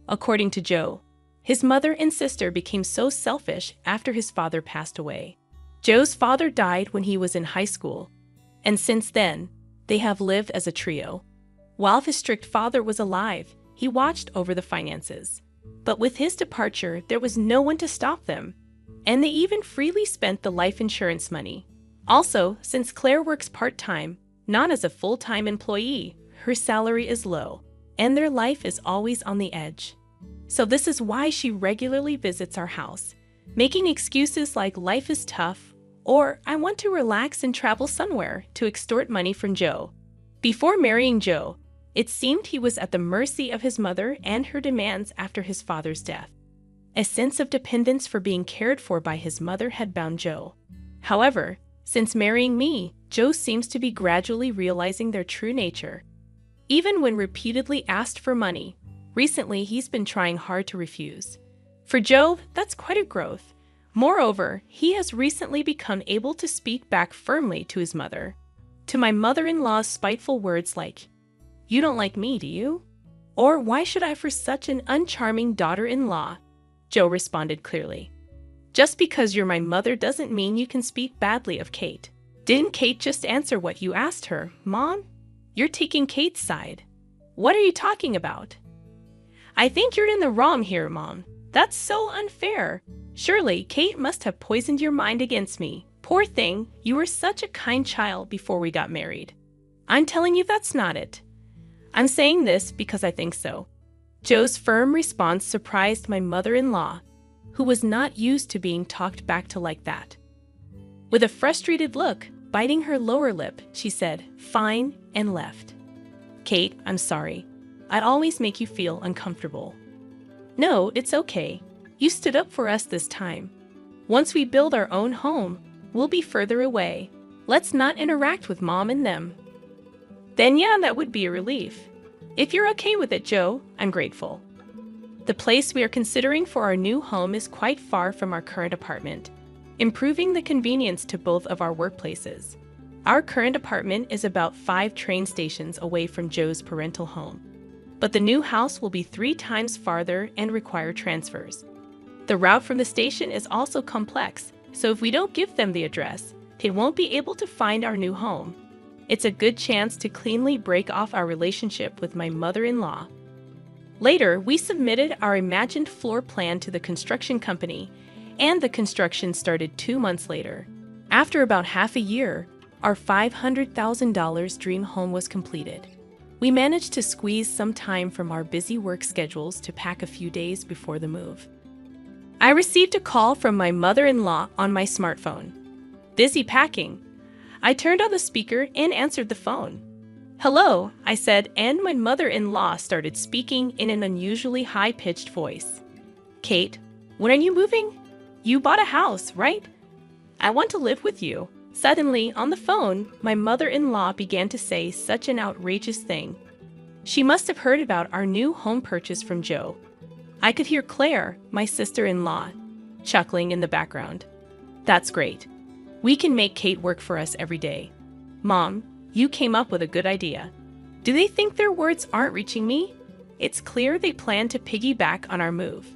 According to Joe, his mother and sister became so selfish after his father passed away. Joe's father died when he was in high school, and since then, they have lived as a trio. While his strict father was alive, he watched over the finances. But with his departure, there was no one to stop them, and they even freely spent the life insurance money. Also, since Claire works part-time, not as a full-time employee, her salary is low, and their life is always on the edge. So this is why she regularly visits our house, making excuses like life is tough, or I want to relax and travel somewhere to extort money from Joe. Before marrying Joe, it seemed he was at the mercy of his mother and her demands after his father's death. A sense of dependence for being cared for by his mother had bound Joe. However, since marrying me, Joe seems to be gradually realizing their true nature. Even when repeatedly asked for money, recently he's been trying hard to refuse. For Joe, that's quite a growth. Moreover, he has recently become able to speak back firmly to his mother. To my mother-in-law's spiteful words like, "You don't like me, do you?" Or "Why should I for such an uncharming daughter-in-law?" Joe responded clearly. "Just because you're my mother doesn't mean you can speak badly of Kate. Didn't Kate just answer what you asked her, Mom? You're taking Kate's side. What are you talking about?" "I think you're in the wrong here, Mom. That's so unfair. Surely Kate must have poisoned your mind against me. Poor thing, you were such a kind child before we got married." "I'm telling you that's not it. I'm saying this because I think so." Joe's firm response surprised my mother-in-law, who was not used to being talked back to like that. With a frustrated look, biting her lower lip, she said, "Fine," and left. "Kate, I'm sorry. I'd always make you feel uncomfortable." "No, it's okay. You stood up for us this time. Once we build our own home, we'll be further away. Let's not interact with Mom and them." "Then yeah, that would be a relief. If you're okay with it, Joe, I'm grateful." The place we are considering for our new home is quite far from our current apartment, improving the convenience to both of our workplaces. Our current apartment is about 5 train stations away from Joe's parental home, but the new house will be 3 times farther and require transfers. The route from the station is also complex, so if we don't give them the address, they won't be able to find our new home. It's a good chance to cleanly break off our relationship with my mother-in-law. Later, we submitted our imagined floor plan to the construction company, and the construction started 2 months later. After about half a year, our $500,000 dream home was completed. We managed to squeeze some time from our busy work schedules to pack a few days before the move. I received a call from my mother-in-law on my smartphone. Busy packing. I turned on the speaker and answered the phone. "Hello," I said, and my mother-in-law started speaking in an unusually high-pitched voice. "Kate, when are you moving? You bought a house, right? I want to live with you." Suddenly, on the phone, my mother-in-law began to say such an outrageous thing. She must have heard about our new home purchase from Joe. I could hear Claire, my sister-in-law, chuckling in the background. "That's great. We can make Kate work for us every day. Mom, you came up with a good idea." Do they think their words aren't reaching me? It's clear they plan to piggyback on our move.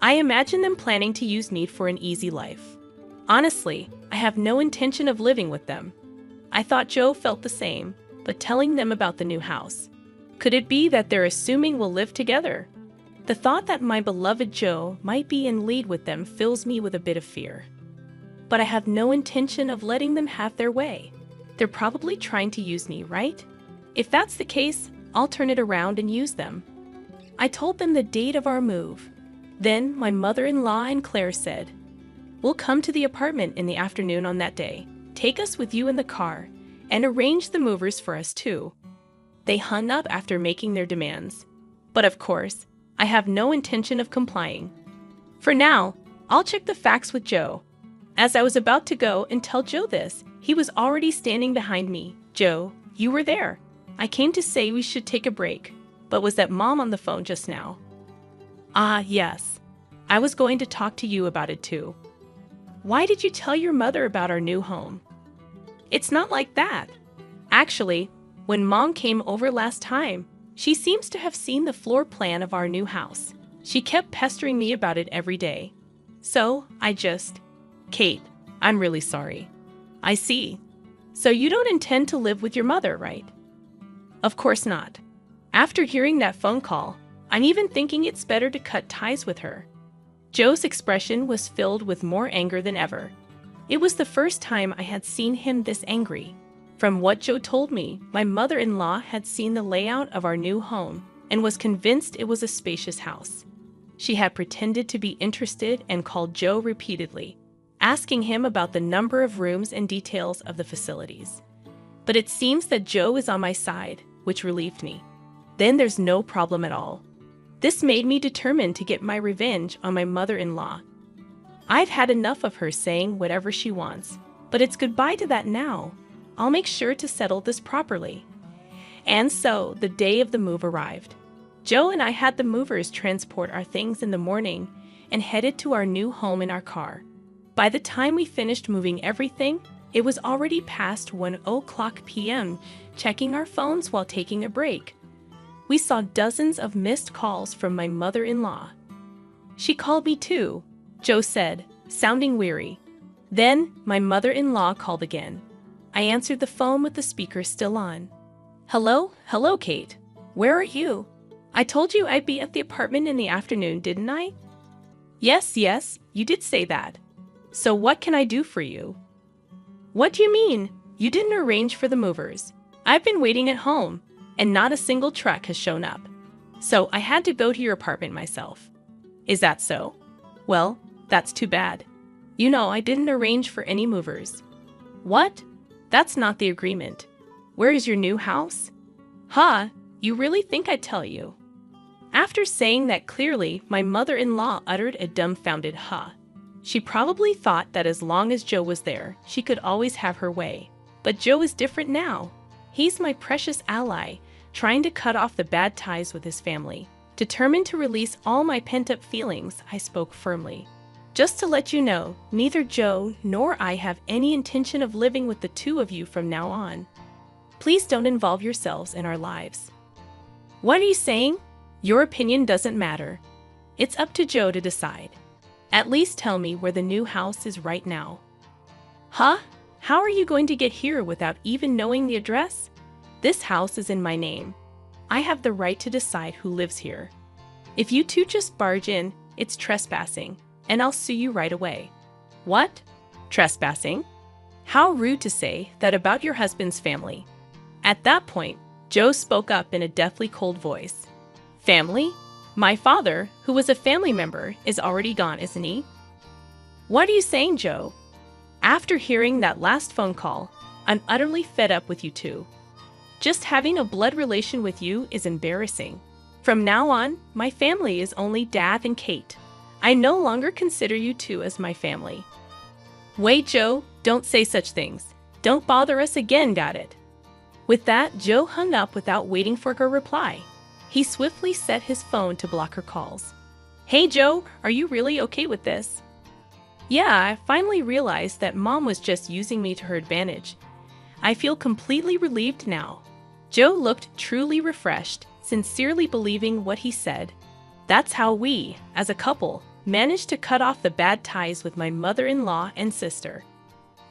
I imagine them planning to use me for an easy life. Honestly, I have no intention of living with them. I thought Joe felt the same, but telling them about the new house. Could it be that they're assuming we'll live together? The thought that my beloved Joe might be in league with them fills me with a bit of fear. But I have no intention of letting them have their way. They're probably trying to use me, right? If that's the case, I'll turn it around and use them. I told them the date of our move. Then my mother-in-law and Claire said, "We'll come to the apartment in the afternoon on that day. Take us with you in the car, and arrange the movers for us too." They hung up after making their demands. But of course, I have no intention of complying. For now, I'll check the facts with Joe. As I was about to go and tell Joe this, he was already standing behind me. "Joe, you were there. I came to say we should take a break, but was that Mom on the phone just now?" "Ah, yes. I was going to talk to you about it too." "Why did you tell your mother about our new home?" "It's not like that. Actually, when Mom came over last time, she seems to have seen the floor plan of our new house. She kept pestering me about it every day. So, Kate, I'm really sorry." "I see. So you don't intend to live with your mother, right?" "Of course not. After hearing that phone call, I'm even thinking it's better to cut ties with her." Joe's expression was filled with more anger than ever. It was the first time I had seen him this angry. From what Joe told me, my mother-in-law had seen the layout of our new home and was convinced it was a spacious house. She had pretended to be interested and called Joe repeatedly, asking him about the number of rooms and details of the facilities. But it seems that Joe is on my side, which relieved me. Then there's no problem at all. This made me determined to get my revenge on my mother-in-law. I've had enough of her saying whatever she wants, but it's goodbye to that now. I'll make sure to settle this properly. And so, the day of the move arrived. Joe and I had the movers transport our things in the morning and headed to our new home in our car. By the time we finished moving everything, it was already past 1:00 p.m., checking our phones while taking a break. We saw dozens of missed calls from my mother-in-law. "She called me too," Joe said, sounding weary. Then, my mother-in-law called again. I answered the phone with the speaker still on. Hello, Kate. Where are you? I told you I'd be at the apartment in the afternoon, didn't I?" Yes, you did say that. So what can I do for you?" "What do you mean? You didn't arrange for the movers. I've been waiting at home, and not a single truck has shown up. So I had to go to your apartment myself." "Is that so? Well, that's too bad. You know I didn't arrange for any movers." "What? That's not the agreement. Where is your new house?" "Huh? You really think I'd tell you?" After saying that clearly, my mother-in-law uttered a dumbfounded huh. She probably thought that as long as Joe was there, she could always have her way. But Joe is different now. He's my precious ally, trying to cut off the bad ties with his family. Determined to release all my pent-up feelings, I spoke firmly. "Just to let you know, neither Joe nor I have any intention of living with the two of you from now on. Please don't involve yourselves in our lives." "What are you saying? Your opinion doesn't matter. It's up to Joe to decide. At least tell me where the new house is right now." "Huh? How are you going to get here without even knowing the address? This house is in my name. I have the right to decide who lives here. If you two just barge in, it's trespassing, and I'll sue you right away." "What? Trespassing? How rude to say that about your husband's family." At that point, Joe spoke up in a deathly cold voice. Family? My father, who was a family member, is already gone, isn't he? What are you saying, Joe? After hearing that last phone call, I'm utterly fed up with you two. Just having a blood relation with you is embarrassing. From now on, my family is only Dad and Kate. I no longer consider you two as my family. Wait, Joe, don't say such things. Don't bother us again, got it? With that, Joe hung up without waiting for her reply. He swiftly set his phone to block her calls. Hey, Joe, are you really okay with this? Yeah, I finally realized that Mom was just using me to her advantage. I feel completely relieved now. Joe looked truly refreshed, sincerely believing what he said. That's how we, as a couple, managed to cut off the bad ties with my mother-in-law and sister.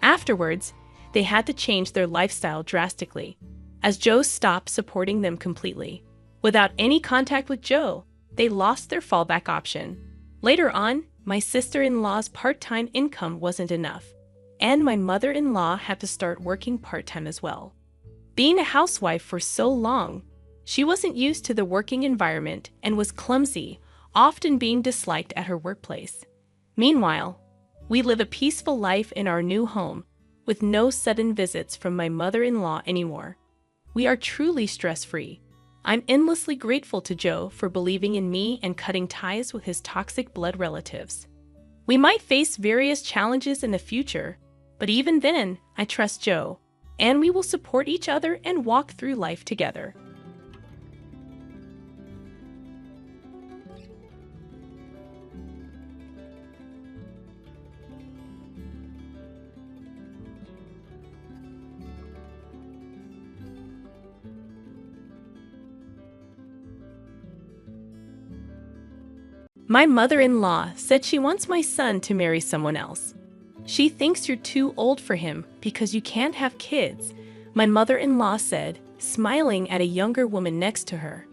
Afterwards, they had to change their lifestyle drastically, as Joe stopped supporting them completely. Without any contact with Joe, they lost their fallback option. Later on, my sister-in-law's part-time income wasn't enough, and my mother-in-law had to start working part-time as well. Being a housewife for so long, she wasn't used to the working environment and was clumsy, often being disliked at her workplace. Meanwhile, we live a peaceful life in our new home, with no sudden visits from my mother-in-law anymore. We are truly stress-free. I'm endlessly grateful to Joe for believing in me and cutting ties with his toxic blood relatives. We might face various challenges in the future, but even then, I trust Joe, and we will support each other and walk through life together. My mother-in-law said she wants my son to marry someone else. She thinks you're too old for him because you can't have kids, my mother-in-law said, smiling at a younger woman next to her.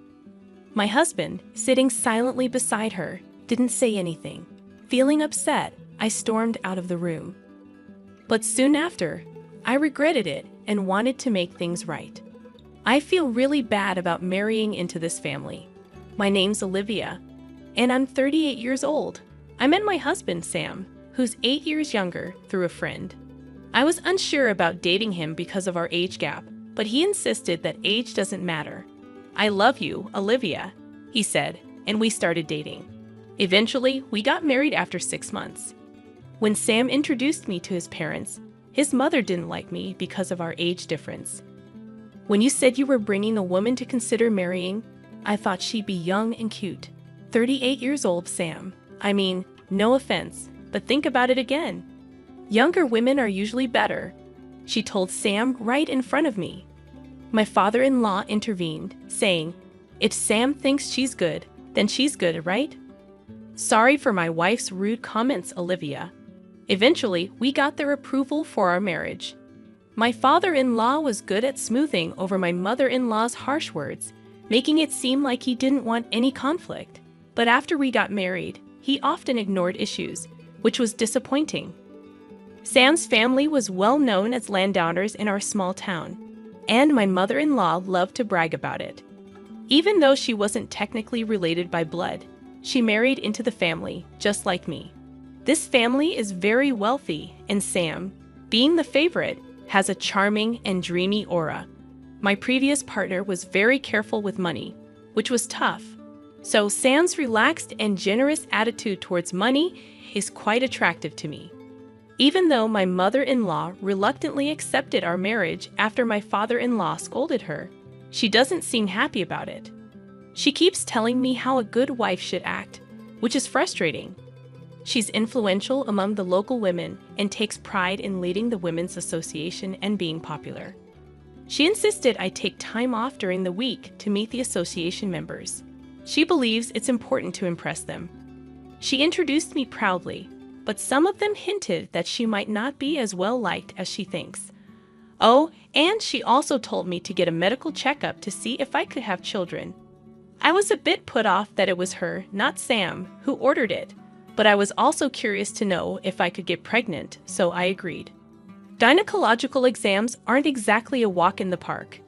My husband, sitting silently beside her, didn't say anything. Feeling upset, I stormed out of the room. But soon after, I regretted it and wanted to make things right. I feel really bad about marrying into this family. My name's Olivia, and I'm 38 years old. I met my husband, Sam, who's 8 years younger, through a friend. I was unsure about dating him because of our age gap, but he insisted that age doesn't matter. I love you, Olivia, he said, and we started dating. Eventually, we got married after 6 months. When Sam introduced me to his parents, his mother didn't like me because of our age difference. When you said you were bringing a woman to consider marrying, I thought she'd be young and cute. 38 years old, Sam. I mean, no offense, but think about it again. Younger women are usually better, she told Sam right in front of me. My father-in-law intervened, saying, if Sam thinks she's good, then she's good, right? Sorry for my wife's rude comments, Olivia. Eventually, we got their approval for our marriage. My father-in-law was good at smoothing over my mother-in-law's harsh words, making it seem like he didn't want any conflict. But after we got married, he often ignored issues, which was disappointing. Sam's family was well known as landowners in our small town, and my mother-in-law loved to brag about it. Even though she wasn't technically related by blood, she married into the family, just like me. This family is very wealthy, and Sam, being the favorite, has a charming and dreamy aura. My previous partner was very careful with money, which was tough. So Sam's relaxed and generous attitude towards money is quite attractive to me. Even though my mother-in-law reluctantly accepted our marriage after my father-in-law scolded her, she doesn't seem happy about it. She keeps telling me how a good wife should act, which is frustrating. She's influential among the local women and takes pride in leading the Women's Association and being popular. She insisted I take time off during the week to meet the association members. She believes it's important to impress them. She introduced me proudly, but some of them hinted that she might not be as well liked as she thinks. Oh, and she also told me to get a medical checkup to see if I could have children. I was a bit put off that it was her, not Sam, who ordered it, but I was also curious to know if I could get pregnant, so I agreed. Gynecological exams aren't exactly a walk in the park.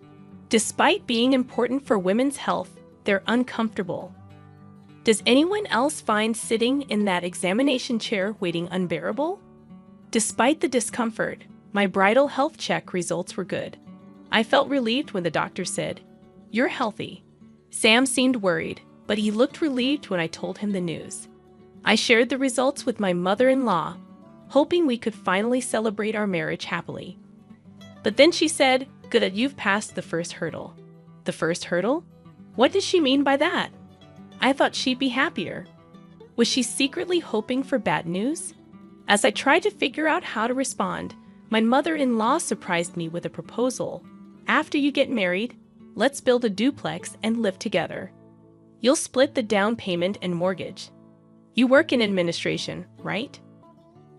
Despite being important for women's health, they're uncomfortable. Does anyone else find sitting in that examination chair waiting unbearable? Despite the discomfort, my bridal health check results were good. I felt relieved when the doctor said, "You're healthy." Sam seemed worried, but he looked relieved when I told him the news. I shared the results with my mother-in-law, hoping we could finally celebrate our marriage happily. But then she said, "Good that you've passed the first hurdle." The first hurdle? What did she mean by that? I thought she'd be happier. Was she secretly hoping for bad news? As I tried to figure out how to respond, my mother-in-law surprised me with a proposal. "After you get married, let's build a duplex and live together. You'll split the down payment and mortgage. You work in administration, right?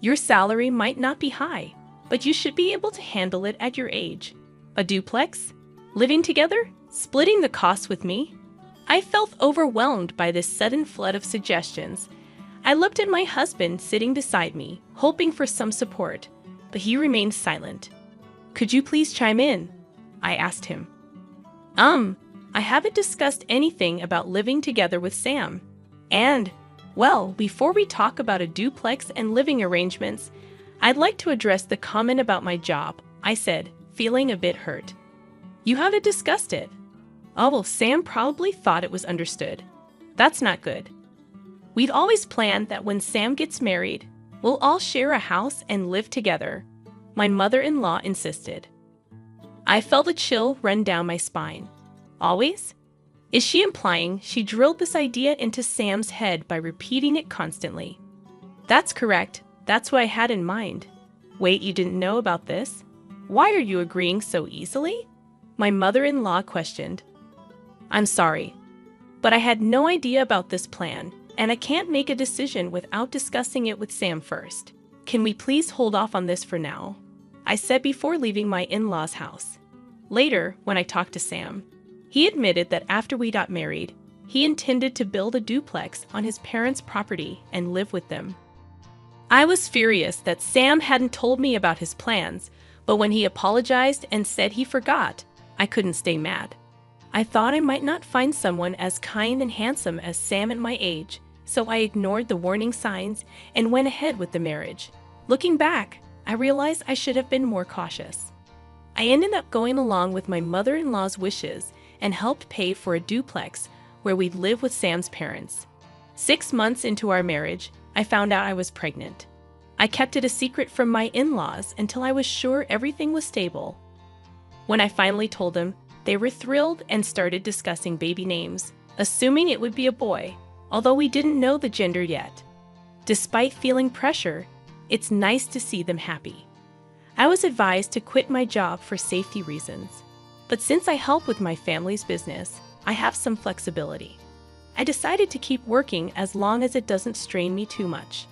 Your salary might not be high, but you should be able to handle it at your age. A duplex? Living together? Splitting the costs with me?" I felt overwhelmed by this sudden flood of suggestions. I looked at my husband sitting beside me, hoping for some support, but he remained silent. "Could you please chime in?" I asked him. I haven't discussed anything about living together with Sam. And, well, before we talk about a duplex and living arrangements, I'd like to address the comment about my job," I said, feeling a bit hurt. "You haven't discussed it." "Oh, well, Sam probably thought it was understood." "That's not good. We'd always planned that when Sam gets married, we'll all share a house and live together," my mother-in-law insisted. I felt a chill run down my spine. Always? Is she implying she drilled this idea into Sam's head by repeating it constantly? "That's correct. That's what I had in mind." "Wait, you didn't know about this? Why are you agreeing so easily?" my mother-in-law questioned. "I'm sorry, but I had no idea about this plan, and I can't make a decision without discussing it with Sam first. Can we please hold off on this for now?" I said before leaving my in-laws' house. Later, when I talked to Sam, he admitted that after we got married, he intended to build a duplex on his parents' property and live with them. I was furious that Sam hadn't told me about his plans, but when he apologized and said he forgot, I couldn't stay mad. I thought I might not find someone as kind and handsome as Sam at my age, so I ignored the warning signs and went ahead with the marriage. Looking back, I realized I should have been more cautious. I ended up going along with my mother-in-law's wishes and helped pay for a duplex where we'd live with Sam's parents. 6 months into our marriage, I found out I was pregnant. I kept it a secret from my in-laws until I was sure everything was stable. When I finally told them, they were thrilled and started discussing baby names, assuming it would be a boy, although we didn't know the gender yet. Despite feeling pressure, it's nice to see them happy. I was advised to quit my job for safety reasons, but since I help with my family's business, I have some flexibility. I decided to keep working as long as it doesn't strain me too much.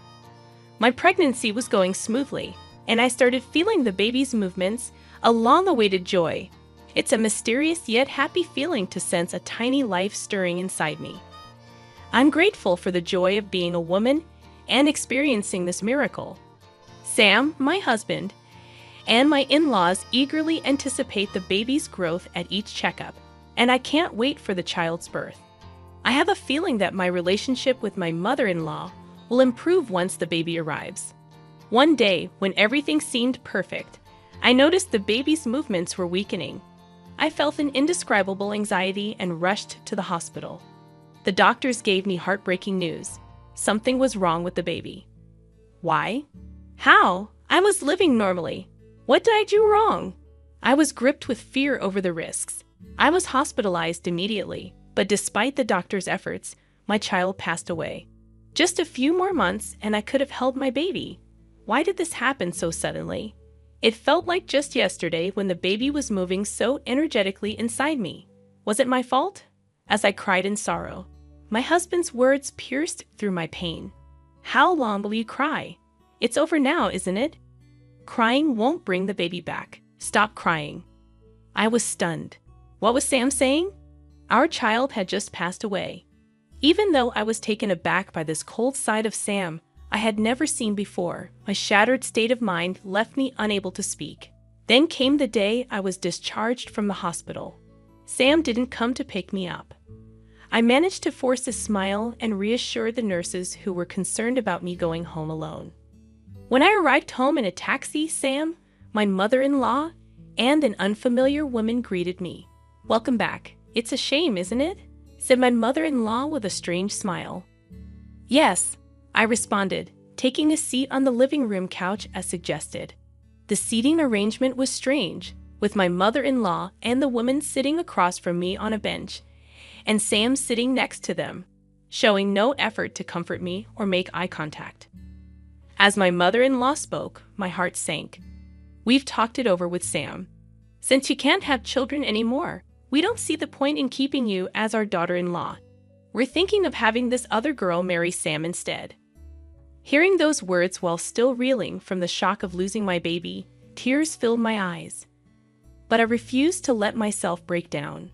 My pregnancy was going smoothly, and I started feeling the baby's movements, a long-awaited joy. It's a mysterious yet happy feeling to sense a tiny life stirring inside me. I'm grateful for the joy of being a woman and experiencing this miracle. Sam, my husband, and my in-laws eagerly anticipate the baby's growth at each checkup, and I can't wait for the child's birth. I have a feeling that my relationship with my mother-in-law will improve once the baby arrives. One day, when everything seemed perfect, I noticed the baby's movements were weakening. I felt an indescribable anxiety and rushed to the hospital. The doctors gave me heartbreaking news. Something was wrong with the baby. Why? How? I was living normally. What did I do wrong? I was gripped with fear over the risks. I was hospitalized immediately, but despite the doctor's efforts, my child passed away. Just a few more months and I could have held my baby. Why did this happen so suddenly? It felt like just yesterday when the baby was moving so energetically inside me. Was it my fault? As I cried in sorrow, my husband's words pierced through my pain. How long will you cry? It's over now, isn't it? Crying won't bring the baby back. Stop crying. I was stunned. What was Sam saying? Our child had just passed away. Even though I was taken aback by this cold side of Sam I had never seen before, my shattered state of mind left me unable to speak. Then came the day I was discharged from the hospital. Sam didn't come to pick me up. I managed to force a smile and reassure the nurses who were concerned about me going home alone. When I arrived home in a taxi, Sam, my mother-in-law, and an unfamiliar woman greeted me. "Welcome back. It's a shame, isn't it?" said my mother-in-law with a strange smile. "Yes," I responded, taking a seat on the living room couch as suggested. The seating arrangement was strange, with my mother-in-law and the woman sitting across from me on a bench, and Sam sitting next to them, showing no effort to comfort me or make eye contact. As my mother-in-law spoke, my heart sank. "We've talked it over with Sam. Since you can't have children anymore, we don't see the point in keeping you as our daughter-in-law. We're thinking of having this other girl marry Sam instead." Hearing those words while still reeling from the shock of losing my baby, tears filled my eyes. But I refused to let myself break down.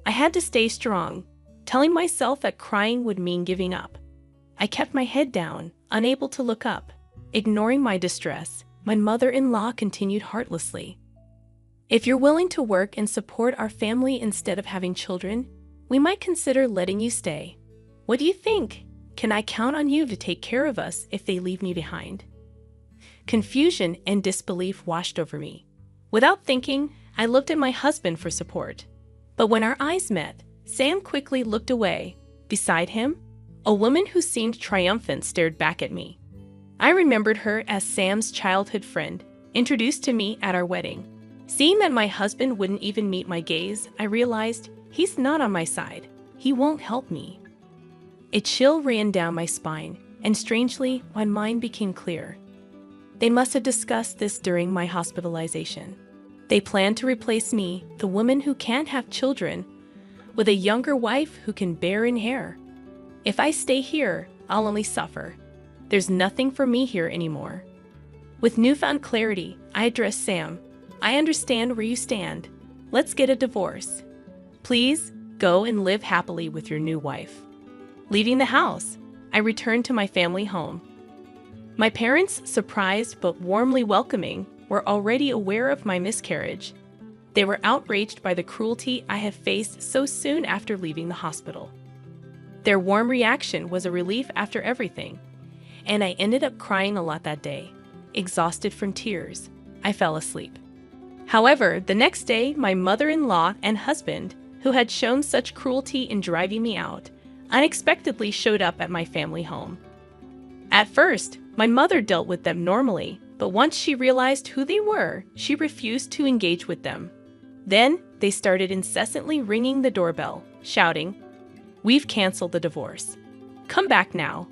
I had to stay strong, telling myself that crying would mean giving up. I kept my head down, unable to look up. Ignoring my distress, my mother-in-law continued heartlessly. "If you're willing to work and support our family instead of having children, we might consider letting you stay. What do you think? Can I count on you to take care of us if they leave me behind?" Confusion and disbelief washed over me. Without thinking, I looked at my husband for support. But when our eyes met, Sam quickly looked away. Beside him, a woman who seemed triumphant stared back at me. I remembered her as Sam's childhood friend, introduced to me at our wedding. Seeing that my husband wouldn't even meet my gaze, I realized he's not on my side. He won't help me. A chill ran down my spine, and strangely, my mind became clear. They must have discussed this during my hospitalization. They planned to replace me, the woman who can't have children, with a younger wife who can bear in hair. If I stay here, I'll only suffer. There's nothing for me here anymore. With newfound clarity, I addressed Sam. "I understand where you stand. Let's get a divorce. Please, go and live happily with your new wife." Leaving the house, I returned to my family home. My parents, surprised but warmly welcoming, were already aware of my miscarriage. They were outraged by the cruelty I had faced so soon after leaving the hospital. Their warm reaction was a relief after everything, and I ended up crying a lot that day. Exhausted from tears, I fell asleep. However, the next day, my mother-in-law and husband, who had shown such cruelty in driving me out, unexpectedly showed up at my family home. At first, my mother dealt with them normally, but once she realized who they were, she refused to engage with them. Then, they started incessantly ringing the doorbell, shouting, "We've canceled the divorce. Come back now."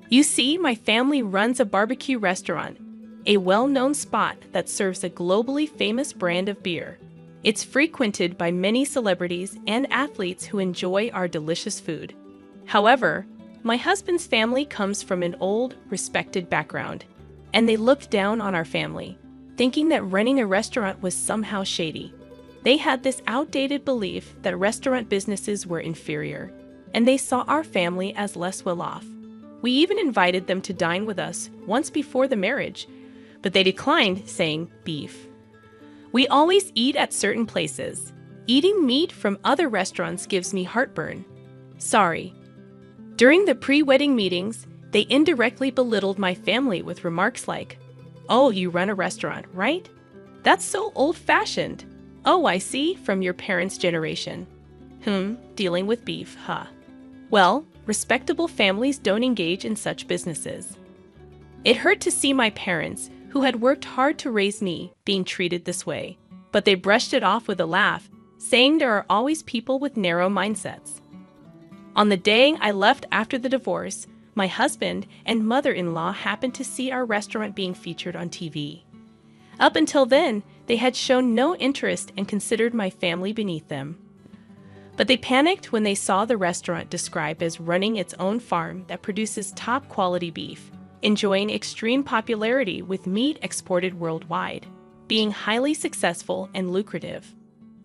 You see, my family runs a barbecue restaurant, a well-known spot that serves a globally famous brand of beer. It's frequented by many celebrities and athletes who enjoy our delicious food. However, my husband's family comes from an old, respected background, and they looked down on our family, thinking that running a restaurant was somehow shady. They had this outdated belief that restaurant businesses were inferior, and they saw our family as less well-off. We even invited them to dine with us once before the marriage, but they declined, saying beef. We always eat at certain places. Eating meat from other restaurants gives me heartburn. Sorry. During the pre-wedding meetings, they indirectly belittled my family with remarks like, "Oh, you run a restaurant, right? That's so old-fashioned. Oh, I see, from your parents' generation. Dealing with beef, huh? Well, respectable families don't engage in such businesses." It hurt to see my parents, who had worked hard to raise me, being treated this way, but they brushed it off with a laugh, saying there are always people with narrow mindsets. On the day I left after the divorce, my husband and mother-in-law happened to see our restaurant being featured on TV. Up until then, they had shown no interest and considered my family beneath them. But they panicked when they saw the restaurant described as running its own farm that produces top-quality beef, enjoying extreme popularity with meat exported worldwide, being highly successful and lucrative.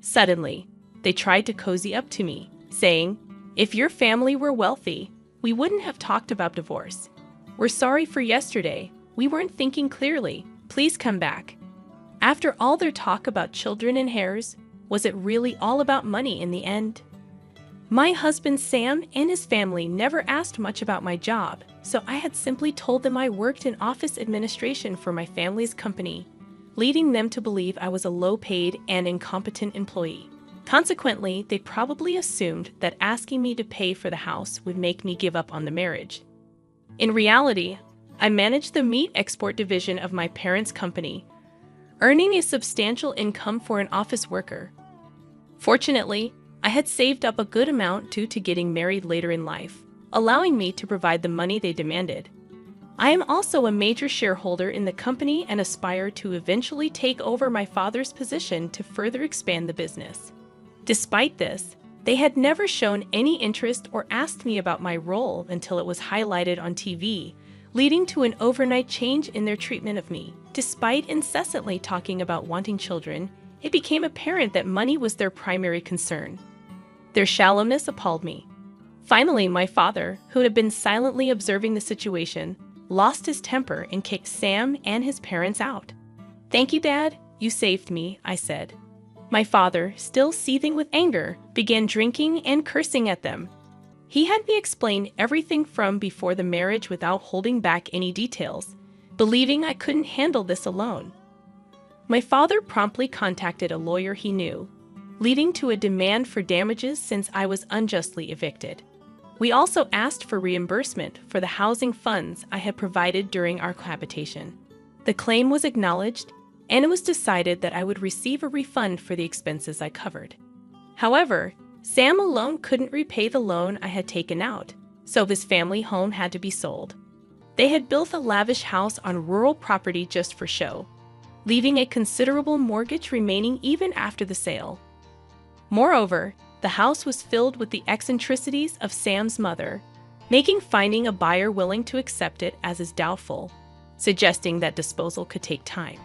Suddenly, they tried to cozy up to me, saying, "If your family were wealthy, we wouldn't have talked about divorce. We're sorry for yesterday. We weren't thinking clearly. Please come back." After all their talk about children and heirs, Was it really all about money in the end? My husband Sam and his family never asked much about my job, so I had simply told them I worked in office administration for my family's company, leading them to believe I was a low-paid and incompetent employee. Consequently, they probably assumed that asking me to pay for the house would make me give up on the marriage. In reality, I managed the meat export division of my parents' company, earning a substantial income for an office worker. Fortunately, I had saved up a good amount due to getting married later in life, allowing me to provide the money they demanded. I am also a major shareholder in the company and aspire to eventually take over my father's position to further expand the business. Despite this, they had never shown any interest or asked me about my role until it was highlighted on TV, leading to an overnight change in their treatment of me. Despite incessantly talking about wanting children, it became apparent that money was their primary concern. Their shallowness appalled me. Finally, my father, who had been silently observing the situation, lost his temper and kicked Sam and his parents out. "Thank you, Dad. You saved me," I said. My father, still seething with anger, began drinking and cursing at them. He had me explain everything from before the marriage without holding back any details, believing I couldn't handle this alone. My father promptly contacted a lawyer he knew, leading to a demand for damages since I was unjustly evicted. We also asked for reimbursement for the housing funds I had provided during our cohabitation. The claim was acknowledged, and it was decided that I would receive a refund for the expenses I covered. However, Sam alone couldn't repay the loan I had taken out, so his family home had to be sold. They had built a lavish house on rural property just for show, leaving a considerable mortgage remaining even after the sale. Moreover, the house was filled with the eccentricities of Sam's mother, making finding a buyer willing to accept it as is doubtful, suggesting that disposal could take time.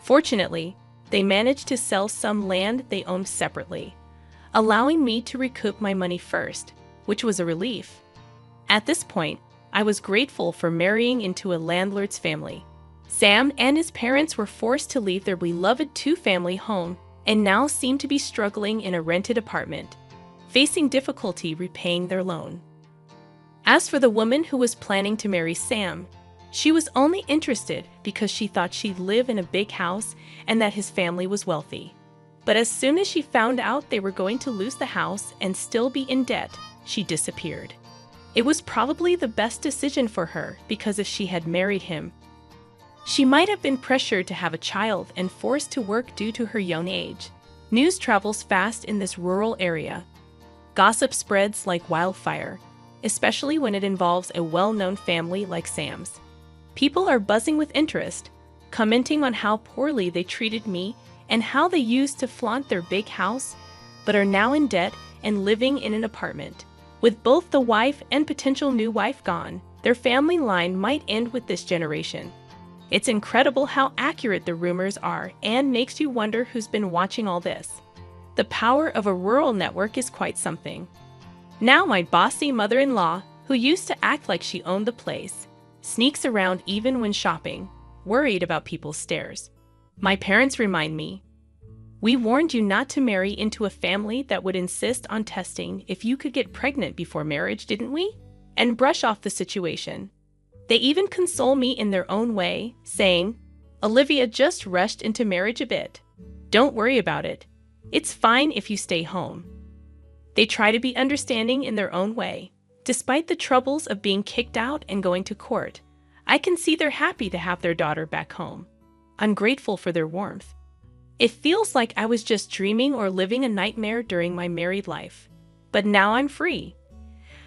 Fortunately, they managed to sell some land they owned separately, allowing me to recoup my money first, which was a relief. At this point, I was grateful for marrying into a landlord's family. Sam and his parents were forced to leave their beloved two-family home and now seemed to be struggling in a rented apartment, facing difficulty repaying their loan. As for the woman who was planning to marry Sam, she was only interested because she thought she'd live in a big house and that his family was wealthy. But as soon as she found out they were going to lose the house and still be in debt, she disappeared. It was probably the best decision for her because if she had married him, she might have been pressured to have a child and forced to work due to her young age. News travels fast in this rural area. Gossip spreads like wildfire, especially when it involves a well-known family like Sam's. People are buzzing with interest, commenting on how poorly they treated me and how they used to flaunt their big house, but are now in debt and living in an apartment. With both the wife and potential new wife gone, their family line might end with this generation. It's incredible how accurate the rumors are and makes you wonder who's been watching all this. The power of a rural network is quite something. Now my bossy mother-in-law, who used to act like she owned the place, sneaks around even when shopping, worried about people's stares. My parents remind me, "We warned you not to marry into a family that would insist on testing if you could get pregnant before marriage, didn't we?" and brush off the situation. They even console me in their own way, saying, "Olivia just rushed into marriage a bit. Don't worry about it. It's fine if you stay home." They try to be understanding in their own way. Despite the troubles of being kicked out and going to court, I can see they're happy to have their daughter back home. I'm grateful for their warmth. It feels like I was just dreaming or living a nightmare during my married life. But now I'm free.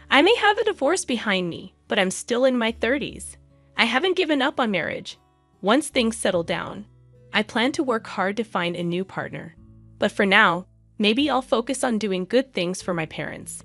I may have a divorce behind me, but I'm still in my 30s. I haven't given up on marriage. Once things settle down, I plan to work hard to find a new partner. But for now, maybe I'll focus on doing good things for my parents.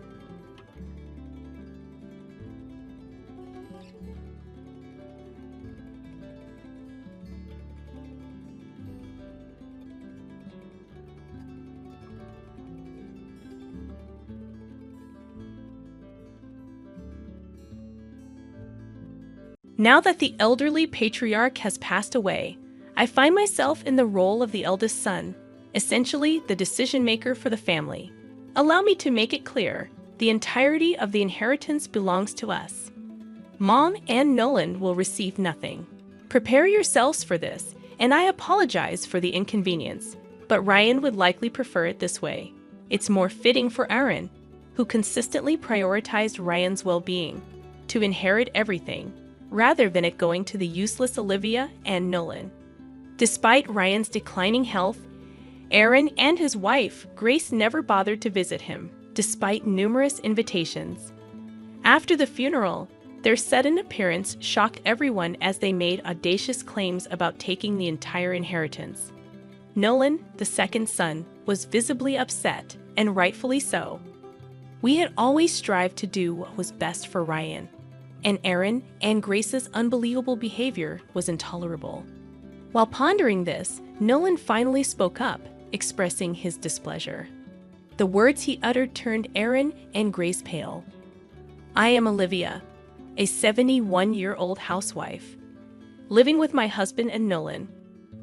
Now that the elderly patriarch has passed away, I find myself in the role of the eldest son, essentially the decision maker for the family. Allow me to make it clear, the entirety of the inheritance belongs to us. Mom and Nolan will receive nothing. Prepare yourselves for this, and I apologize for the inconvenience, but Ryan would likely prefer it this way. It's more fitting for Aaron, who consistently prioritized Ryan's well-being, to inherit everything, rather than it going to the useless Olivia and Nolan. Despite Ryan's declining health, Aaron and his wife, Grace, never bothered to visit him, despite numerous invitations. After the funeral, their sudden appearance shocked everyone as they made audacious claims about taking the entire inheritance. Nolan, the second son, was visibly upset, and rightfully so. We had always strived to do what was best for Ryan, and Aaron and Grace's unbelievable behavior was intolerable. While pondering this, Nolan finally spoke up, expressing his displeasure. The words he uttered turned Aaron and Grace pale. I am Olivia, a 71-year-old housewife, living with my husband and Nolan.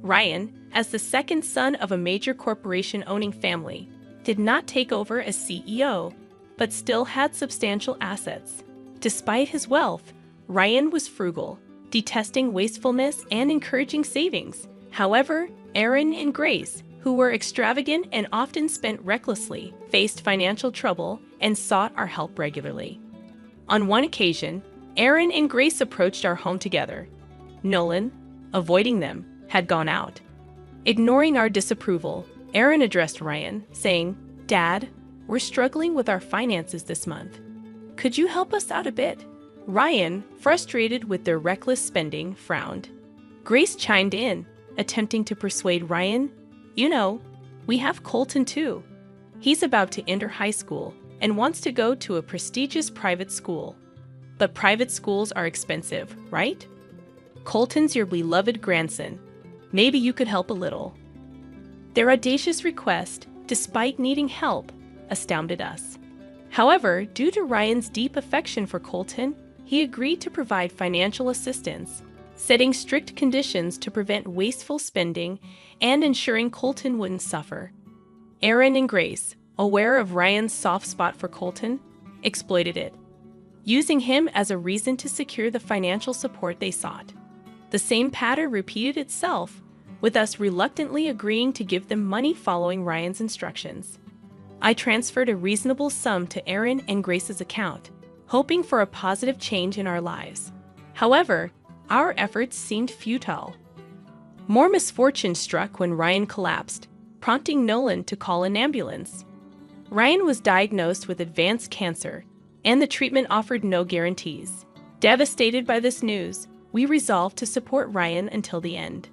Ryan, as the second son of a major corporation-owning family, did not take over as CEO, but still had substantial assets. Despite his wealth, Ryan was frugal, detesting wastefulness and encouraging savings. However, Aaron and Grace, who were extravagant and often spent recklessly, faced financial trouble and sought our help regularly. On one occasion, Aaron and Grace approached our home together. Nolan, avoiding them, had gone out. Ignoring our disapproval, Aaron addressed Ryan, saying, "Dad, we're struggling with our finances this month. Could you help us out a bit?" Ryan, frustrated with their reckless spending, frowned. Grace chimed in, attempting to persuade Ryan, "You know, we have Colton too. He's about to enter high school and wants to go to a prestigious private school. But private schools are expensive, right? Colton's your beloved grandson. Maybe you could help a little." Their audacious request, despite needing help, astounded us. However, due to Ryan's deep affection for Colton, he agreed to provide financial assistance, setting strict conditions to prevent wasteful spending and ensuring Colton wouldn't suffer. Aaron and Grace, aware of Ryan's soft spot for Colton, exploited it, using him as a reason to secure the financial support they sought. The same pattern repeated itself, with us reluctantly agreeing to give them money following Ryan's instructions. I transferred a reasonable sum to Aaron and Grace's account, hoping for a positive change in our lives. However, our efforts seemed futile. More misfortune struck when Ryan collapsed, prompting Nolan to call an ambulance. Ryan was diagnosed with advanced cancer, and the treatment offered no guarantees. Devastated by this news, we resolved to support Ryan until the end.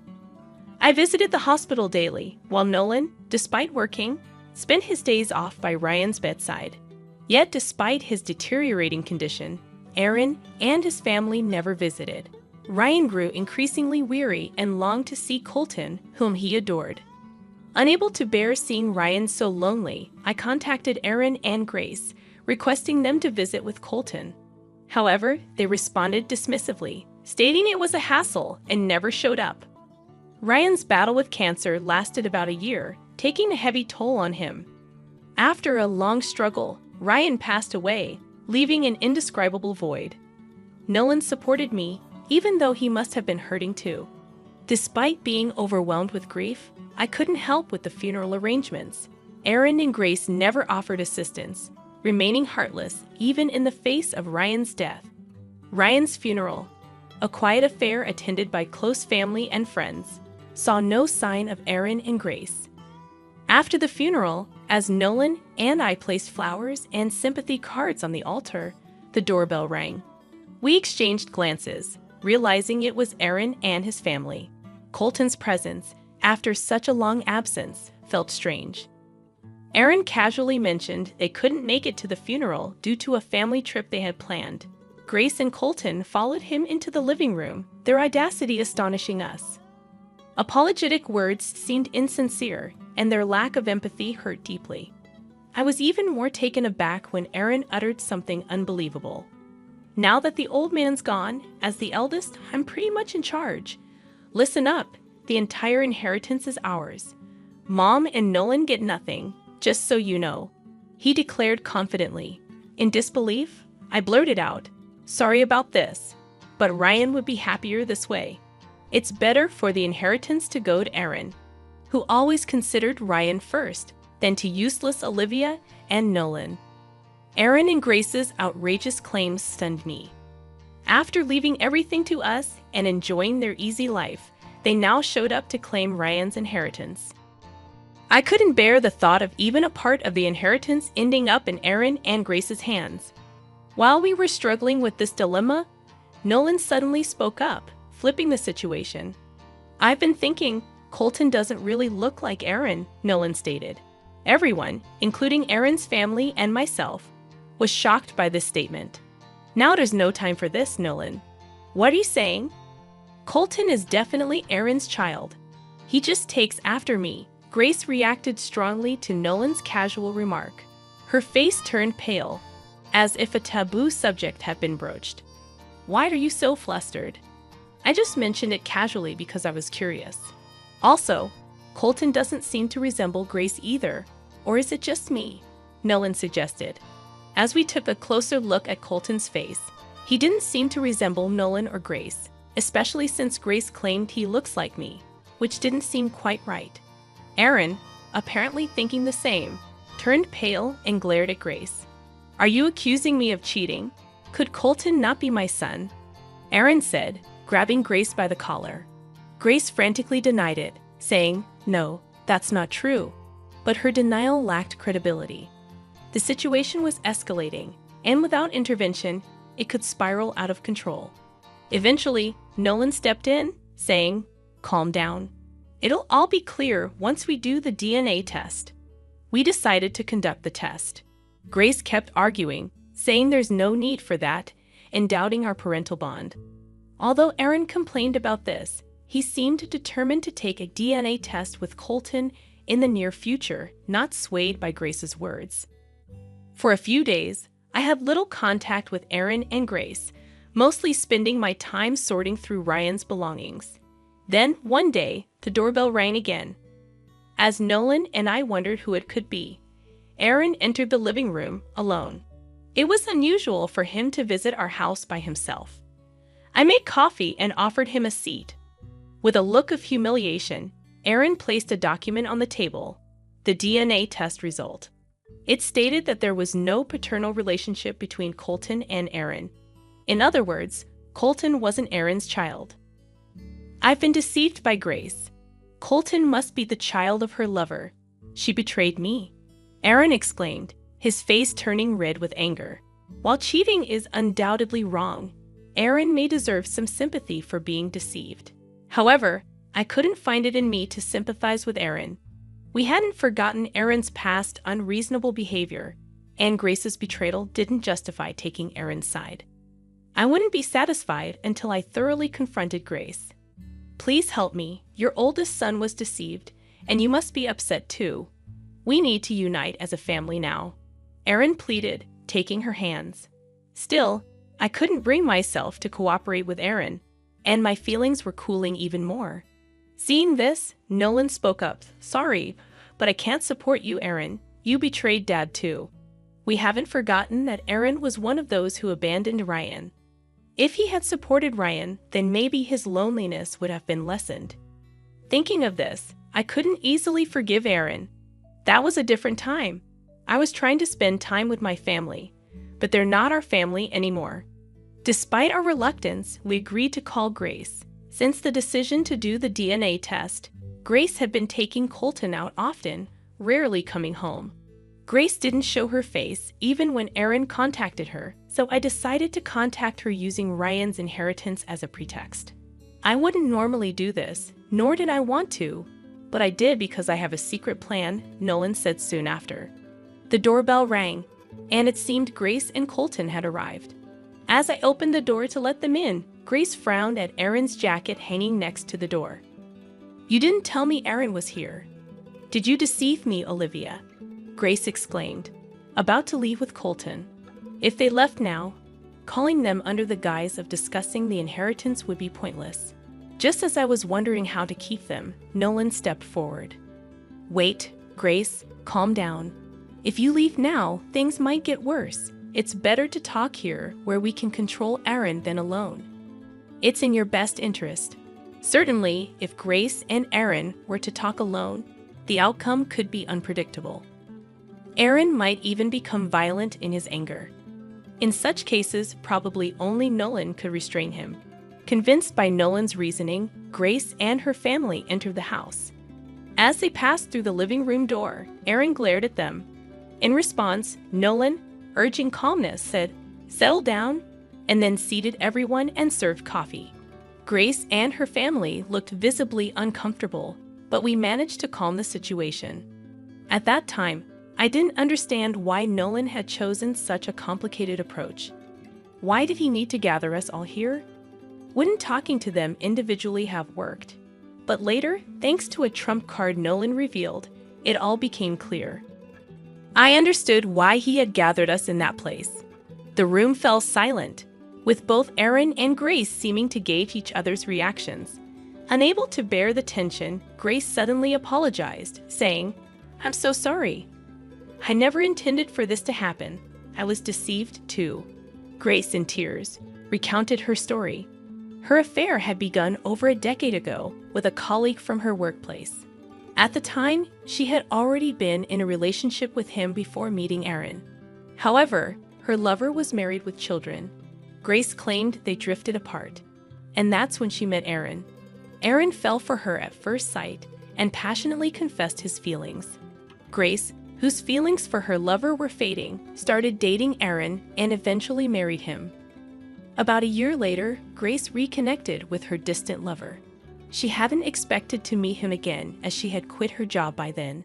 I visited the hospital daily, while Nolan, despite working, spent his days off by Ryan's bedside. Yet despite his deteriorating condition, Aaron and his family never visited. Ryan grew increasingly weary and longed to see Colton, whom he adored. Unable to bear seeing Ryan so lonely, I contacted Aaron and Grace, requesting them to visit with Colton. However, they responded dismissively, stating it was a hassle and never showed up. Ryan's battle with cancer lasted about a year, taking a heavy toll on him. After a long struggle, Ryan passed away, leaving an indescribable void. Nolan supported me, even though he must have been hurting too. Despite being overwhelmed with grief, I couldn't help with the funeral arrangements. Aaron and Grace never offered assistance, remaining heartless even in the face of Ryan's death. Ryan's funeral, a quiet affair attended by close family and friends, saw no sign of Aaron and Grace. After the funeral, as Nolan and I placed flowers and sympathy cards on the altar, the doorbell rang. We exchanged glances, realizing it was Aaron and his family. Colton's presence, after such a long absence, felt strange. Aaron casually mentioned they couldn't make it to the funeral due to a family trip they had planned. Grace and Colton followed him into the living room, their audacity astonishing us. Apologetic words seemed insincere, and their lack of empathy hurt deeply. I was even more taken aback when Aaron uttered something unbelievable. "Now that the old man's gone, as the eldest, I'm pretty much in charge. Listen up, the entire inheritance is ours. Mom and Nolan get nothing, just so you know, he declared confidently. In disbelief, I blurted out, "Sorry about this, but Ryan would be happier this way. It's better for the inheritance to go to Aaron," who always considered Ryan first, than to useless Olivia and Nolan. Aaron and Grace's outrageous claims stunned me. After leaving everything to us and enjoying their easy life, they now showed up to claim Ryan's inheritance. I couldn't bear the thought of even a part of the inheritance ending up in Aaron and Grace's hands. While we were struggling with this dilemma, Nolan suddenly spoke up, flipping the situation. "I've been thinking, Colton doesn't really look like Aaron," Nolan stated. Everyone, including Aaron's family and myself, was shocked by this statement. "Now there's no time for this, Nolan. What are you saying? Colton is definitely Aaron's child. He just takes after me." Grace reacted strongly to Nolan's casual remark. Her face turned pale, as if a taboo subject had been broached. "Why are you so flustered?" "I just mentioned it casually because I was curious. Also, Colton doesn't seem to resemble Grace either, or is it just me?" Nolan suggested. As we took a closer look at Colton's face, he didn't seem to resemble Nolan or Grace, especially since Grace claimed he looks like me, which didn't seem quite right. Aaron, apparently thinking the same, turned pale and glared at Grace. "Are you accusing me of cheating? Could Colton not be my son?" Aaron said, grabbing Grace by the collar. Grace frantically denied it, saying, "No, that's not true." But her denial lacked credibility. The situation was escalating, and without intervention, it could spiral out of control. Eventually, Nolan stepped in, saying, "Calm down. It'll all be clear once we do the DNA test." We decided to conduct the test. Grace kept arguing, saying there's no need for that, and doubting our parental bond. Although Aaron complained about this, he seemed determined to take a DNA test with Colton in the near future, not swayed by Grace's words. For a few days, I had little contact with Aaron and Grace, mostly spending my time sorting through Ryan's belongings. Then, one day, the doorbell rang again. As Nolan and I wondered who it could be, Aaron entered the living room alone. It was unusual for him to visit our house by himself. I made coffee and offered him a seat. With a look of humiliation, Aaron placed a document on the table, the DNA test result. It stated that there was no paternal relationship between Colton and Aaron. In other words, Colton wasn't Aaron's child. "I've been deceived by Grace. Colton must be the child of her lover. She betrayed me," Aaron exclaimed, his face turning red with anger. While cheating is undoubtedly wrong, Aaron may deserve some sympathy for being deceived. However, I couldn't find it in me to sympathize with Aaron. We hadn't forgotten Aaron's past unreasonable behavior, and Grace's betrayal didn't justify taking Aaron's side. I wouldn't be satisfied until I thoroughly confronted Grace. "Please help me. Your oldest son was deceived, and you must be upset too. We need to unite as a family now," Aaron pleaded, taking her hands. Still, I couldn't bring myself to cooperate with Aaron, and my feelings were cooling even more. Seeing this, Nolan spoke up. "Sorry, but I can't support you, Aaron. You betrayed Dad too. We haven't forgotten that Aaron was one of those who abandoned Ryan. If he had supported Ryan, then maybe his loneliness would have been lessened." Thinking of this, I couldn't easily forgive Aaron. That was a different time. I was trying to spend time with my family, but they're not our family anymore. Despite our reluctance, we agreed to call Grace. Since the decision to do the DNA test, Grace had been taking Colton out often, rarely coming home. Grace didn't show her face even when Aaron contacted her, so I decided to contact her using Ryan's inheritance as a pretext. I wouldn't normally do this, nor did I want to, but I did because I have a secret plan, Nolan said soon after. The doorbell rang, and it seemed Grace and Colton had arrived. As I opened the door to let them in, Grace frowned at Aaron's jacket hanging next to the door. "You didn't tell me Aaron was here. Did you deceive me, Olivia?" Grace exclaimed, about to leave with Colton. If they left now, calling them under the guise of discussing the inheritance would be pointless. Just as I was wondering how to keep them, Nolan stepped forward. Wait, Grace, calm down. If you leave now, things might get worse. It's better to talk here where we can control Aaron than alone. It's in your best interest. Certainly, if Grace and Aaron were to talk alone, the outcome could be unpredictable. Aaron might even become violent in his anger. In such cases, probably only Nolan could restrain him. Convinced by Nolan's reasoning, Grace and her family entered the house. As they passed through the living room door, Aaron glared at them. In response, Nolan, urging calmness, said, "Settle down," and then seated everyone and served coffee. Grace and her family looked visibly uncomfortable, but we managed to calm the situation. At that time, I didn't understand why Nolan had chosen such a complicated approach. Why did he need to gather us all here? Wouldn't talking to them individually have worked? But later, thanks to a trump card Nolan revealed, it all became clear. I understood why he had gathered us in that place. The room fell silent, with both Aaron and Grace seeming to gauge each other's reactions. Unable to bear the tension, Grace suddenly apologized, saying, "I'm so sorry. I never intended for this to happen. I was deceived too." Grace, in tears, recounted her story. Her affair had begun over a decade ago with a colleague from her workplace. At the time, she had already been in a relationship with him before meeting Aaron. However, her lover was married with children. Grace claimed they drifted apart, and that's when she met Aaron. Aaron fell for her at first sight and passionately confessed his feelings. Grace, whose feelings for her lover were fading, started dating Aaron and eventually married him. About a year later, Grace reconnected with her distant lover. She hadn't expected to meet him again as she had quit her job by then.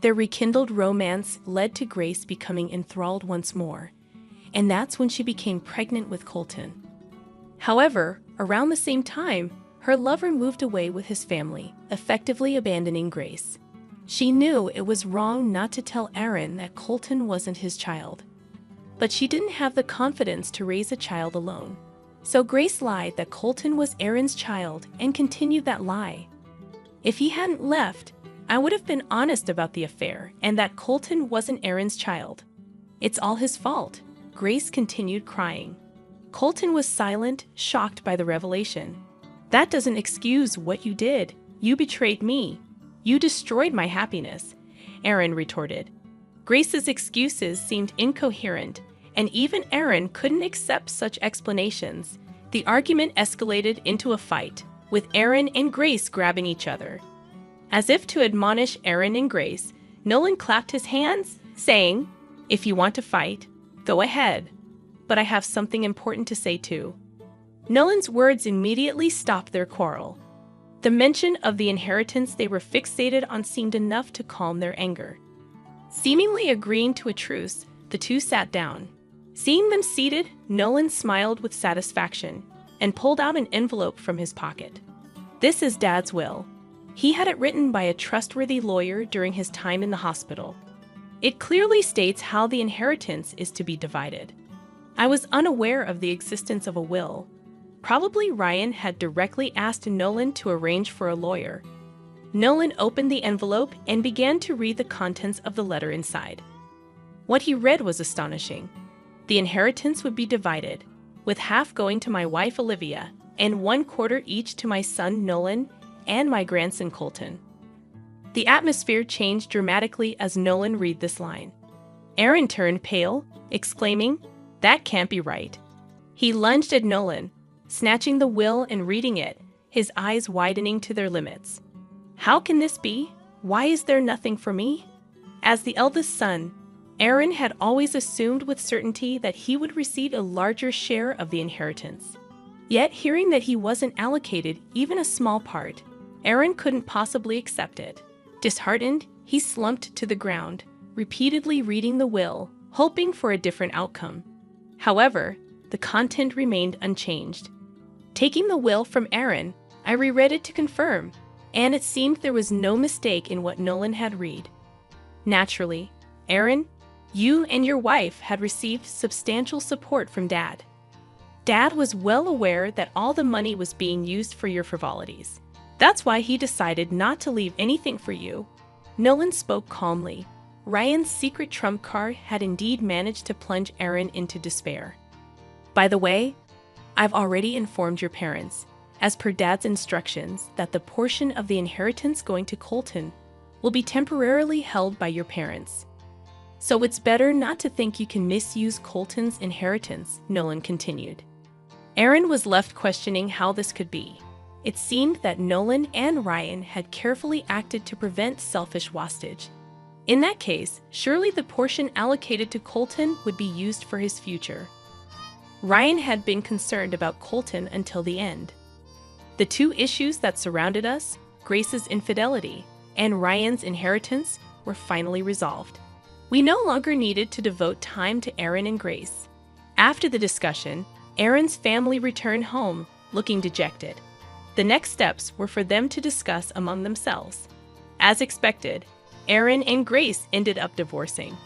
Their rekindled romance led to Grace becoming enthralled once more, and that's when she became pregnant with Colton. However, around the same time, her lover moved away with his family, effectively abandoning Grace. She knew it was wrong not to tell Aaron that Colton wasn't his child. But she didn't have the confidence to raise a child alone. So Grace lied that Colton was Aaron's child and continued that lie. If he hadn't left, I would have been honest about the affair and that Colton wasn't Aaron's child. It's all his fault. Grace continued crying. Colton was silent, shocked by the revelation. That doesn't excuse what you did. You betrayed me. You destroyed my happiness, Aaron retorted. Grace's excuses seemed incoherent, and even Aaron couldn't accept such explanations. The argument escalated into a fight, with Aaron and Grace grabbing each other. As if to admonish Aaron and Grace, Nolan clapped his hands, saying, "If you want to fight, go ahead. But I have something important to say too." Nolan's words immediately stopped their quarrel. The mention of the inheritance they were fixated on seemed enough to calm their anger. Seemingly agreeing to a truce, the two sat down. Seeing them seated, Nolan smiled with satisfaction and pulled out an envelope from his pocket. "This is Dad's will. He had it written by a trustworthy lawyer during his time in the hospital. It clearly states how the inheritance is to be divided. I was unaware of the existence of a will. Probably Ryan had directly asked Nolan to arrange for a lawyer." Nolan opened the envelope and began to read the contents of the letter inside. What he read was astonishing. The inheritance would be divided, with half going to my wife Olivia and 1/4 each to my son Nolan and my grandson Colton. The atmosphere changed dramatically as Nolan read this line. Aaron turned pale, exclaiming, "That can't be right." He lunged at Nolan, snatching the will and reading it, his eyes widening to their limits. "How can this be? Why is there nothing for me?" As the eldest son, Aaron had always assumed with certainty that he would receive a larger share of the inheritance. Yet hearing that he wasn't allocated even a small part, Aaron couldn't possibly accept it. Disheartened, he slumped to the ground, repeatedly reading the will, hoping for a different outcome. However, the content remained unchanged. Taking the will from Aaron, I reread it to confirm, and it seemed there was no mistake in what Nolan had read. Naturally, Aaron, you and your wife had received substantial support from Dad. Dad was well aware that all the money was being used for your frivolities. That's why he decided not to leave anything for you. Nolan spoke calmly. Ryan's secret trump card had indeed managed to plunge Aaron into despair. By the way, I've already informed your parents, as per Dad's instructions, that the portion of the inheritance going to Colton will be temporarily held by your parents. So it's better not to think you can misuse Colton's inheritance, Nolan continued. Aaron was left questioning how this could be. It seemed that Nolan and Ryan had carefully acted to prevent selfish wastage. In that case, surely the portion allocated to Colton would be used for his future. Ryan had been concerned about Colton until the end. The two issues that surrounded us, Grace's infidelity and Ryan's inheritance, were finally resolved. We no longer needed to devote time to Aaron and Grace. After the discussion, Aaron's family returned home, looking dejected. The next steps were for them to discuss among themselves. As expected, Aaron and Grace ended up divorcing.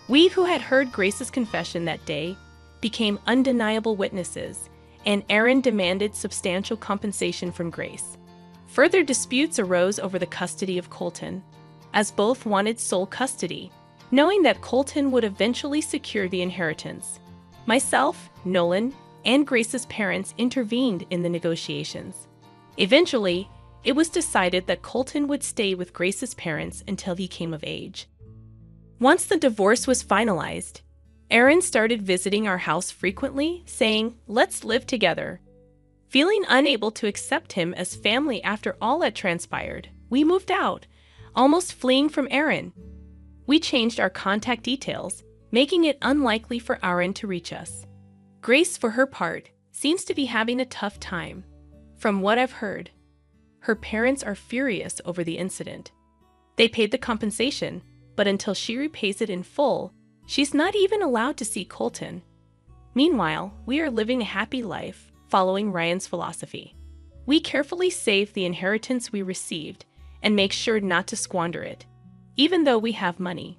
We who had heard Grace's confession that day became undeniable witnesses, and Aaron demanded substantial compensation from Grace. Further disputes arose over the custody of Colton, as both wanted sole custody, knowing that Colton would eventually secure the inheritance. Myself, Nolan, and Grace's parents intervened in the negotiations. Eventually, it was decided that Colton would stay with Grace's parents until he came of age. Once the divorce was finalized, Aaron started visiting our house frequently, saying, "Let's live together." Feeling unable to accept him as family after all that transpired, we moved out, almost fleeing from Aaron. We changed our contact details, making it unlikely for Aaron to reach us. Grace, for her part, seems to be having a tough time. From what I've heard, her parents are furious over the incident. They paid the compensation, but until she repays it in full, she's not even allowed to see Colton. Meanwhile, we are living a happy life, following Ryan's philosophy. We carefully save the inheritance we received and make sure not to squander it, even though we have money.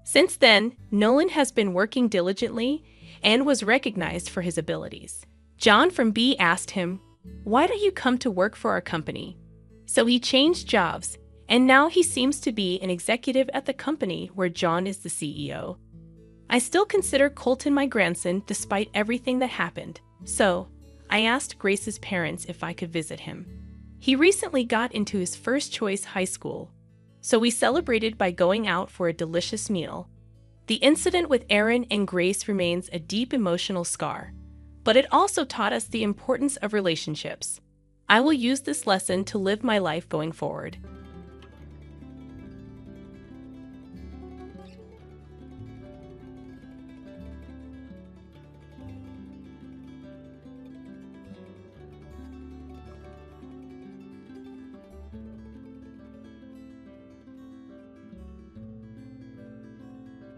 Since then, Nolan has been working diligently and was recognized for his abilities. John from B asked him, "Why don't you come to work for our company?" So he changed jobs, and now he seems to be an executive at the company where John is the CEO. I still consider Colton my grandson despite everything that happened, so I asked Grace's parents if I could visit him. He recently got into his first choice high school, so we celebrated by going out for a delicious meal. The incident with Aaron and Grace remains a deep emotional scar, but it also taught us the importance of relationships. I will use this lesson to live my life going forward.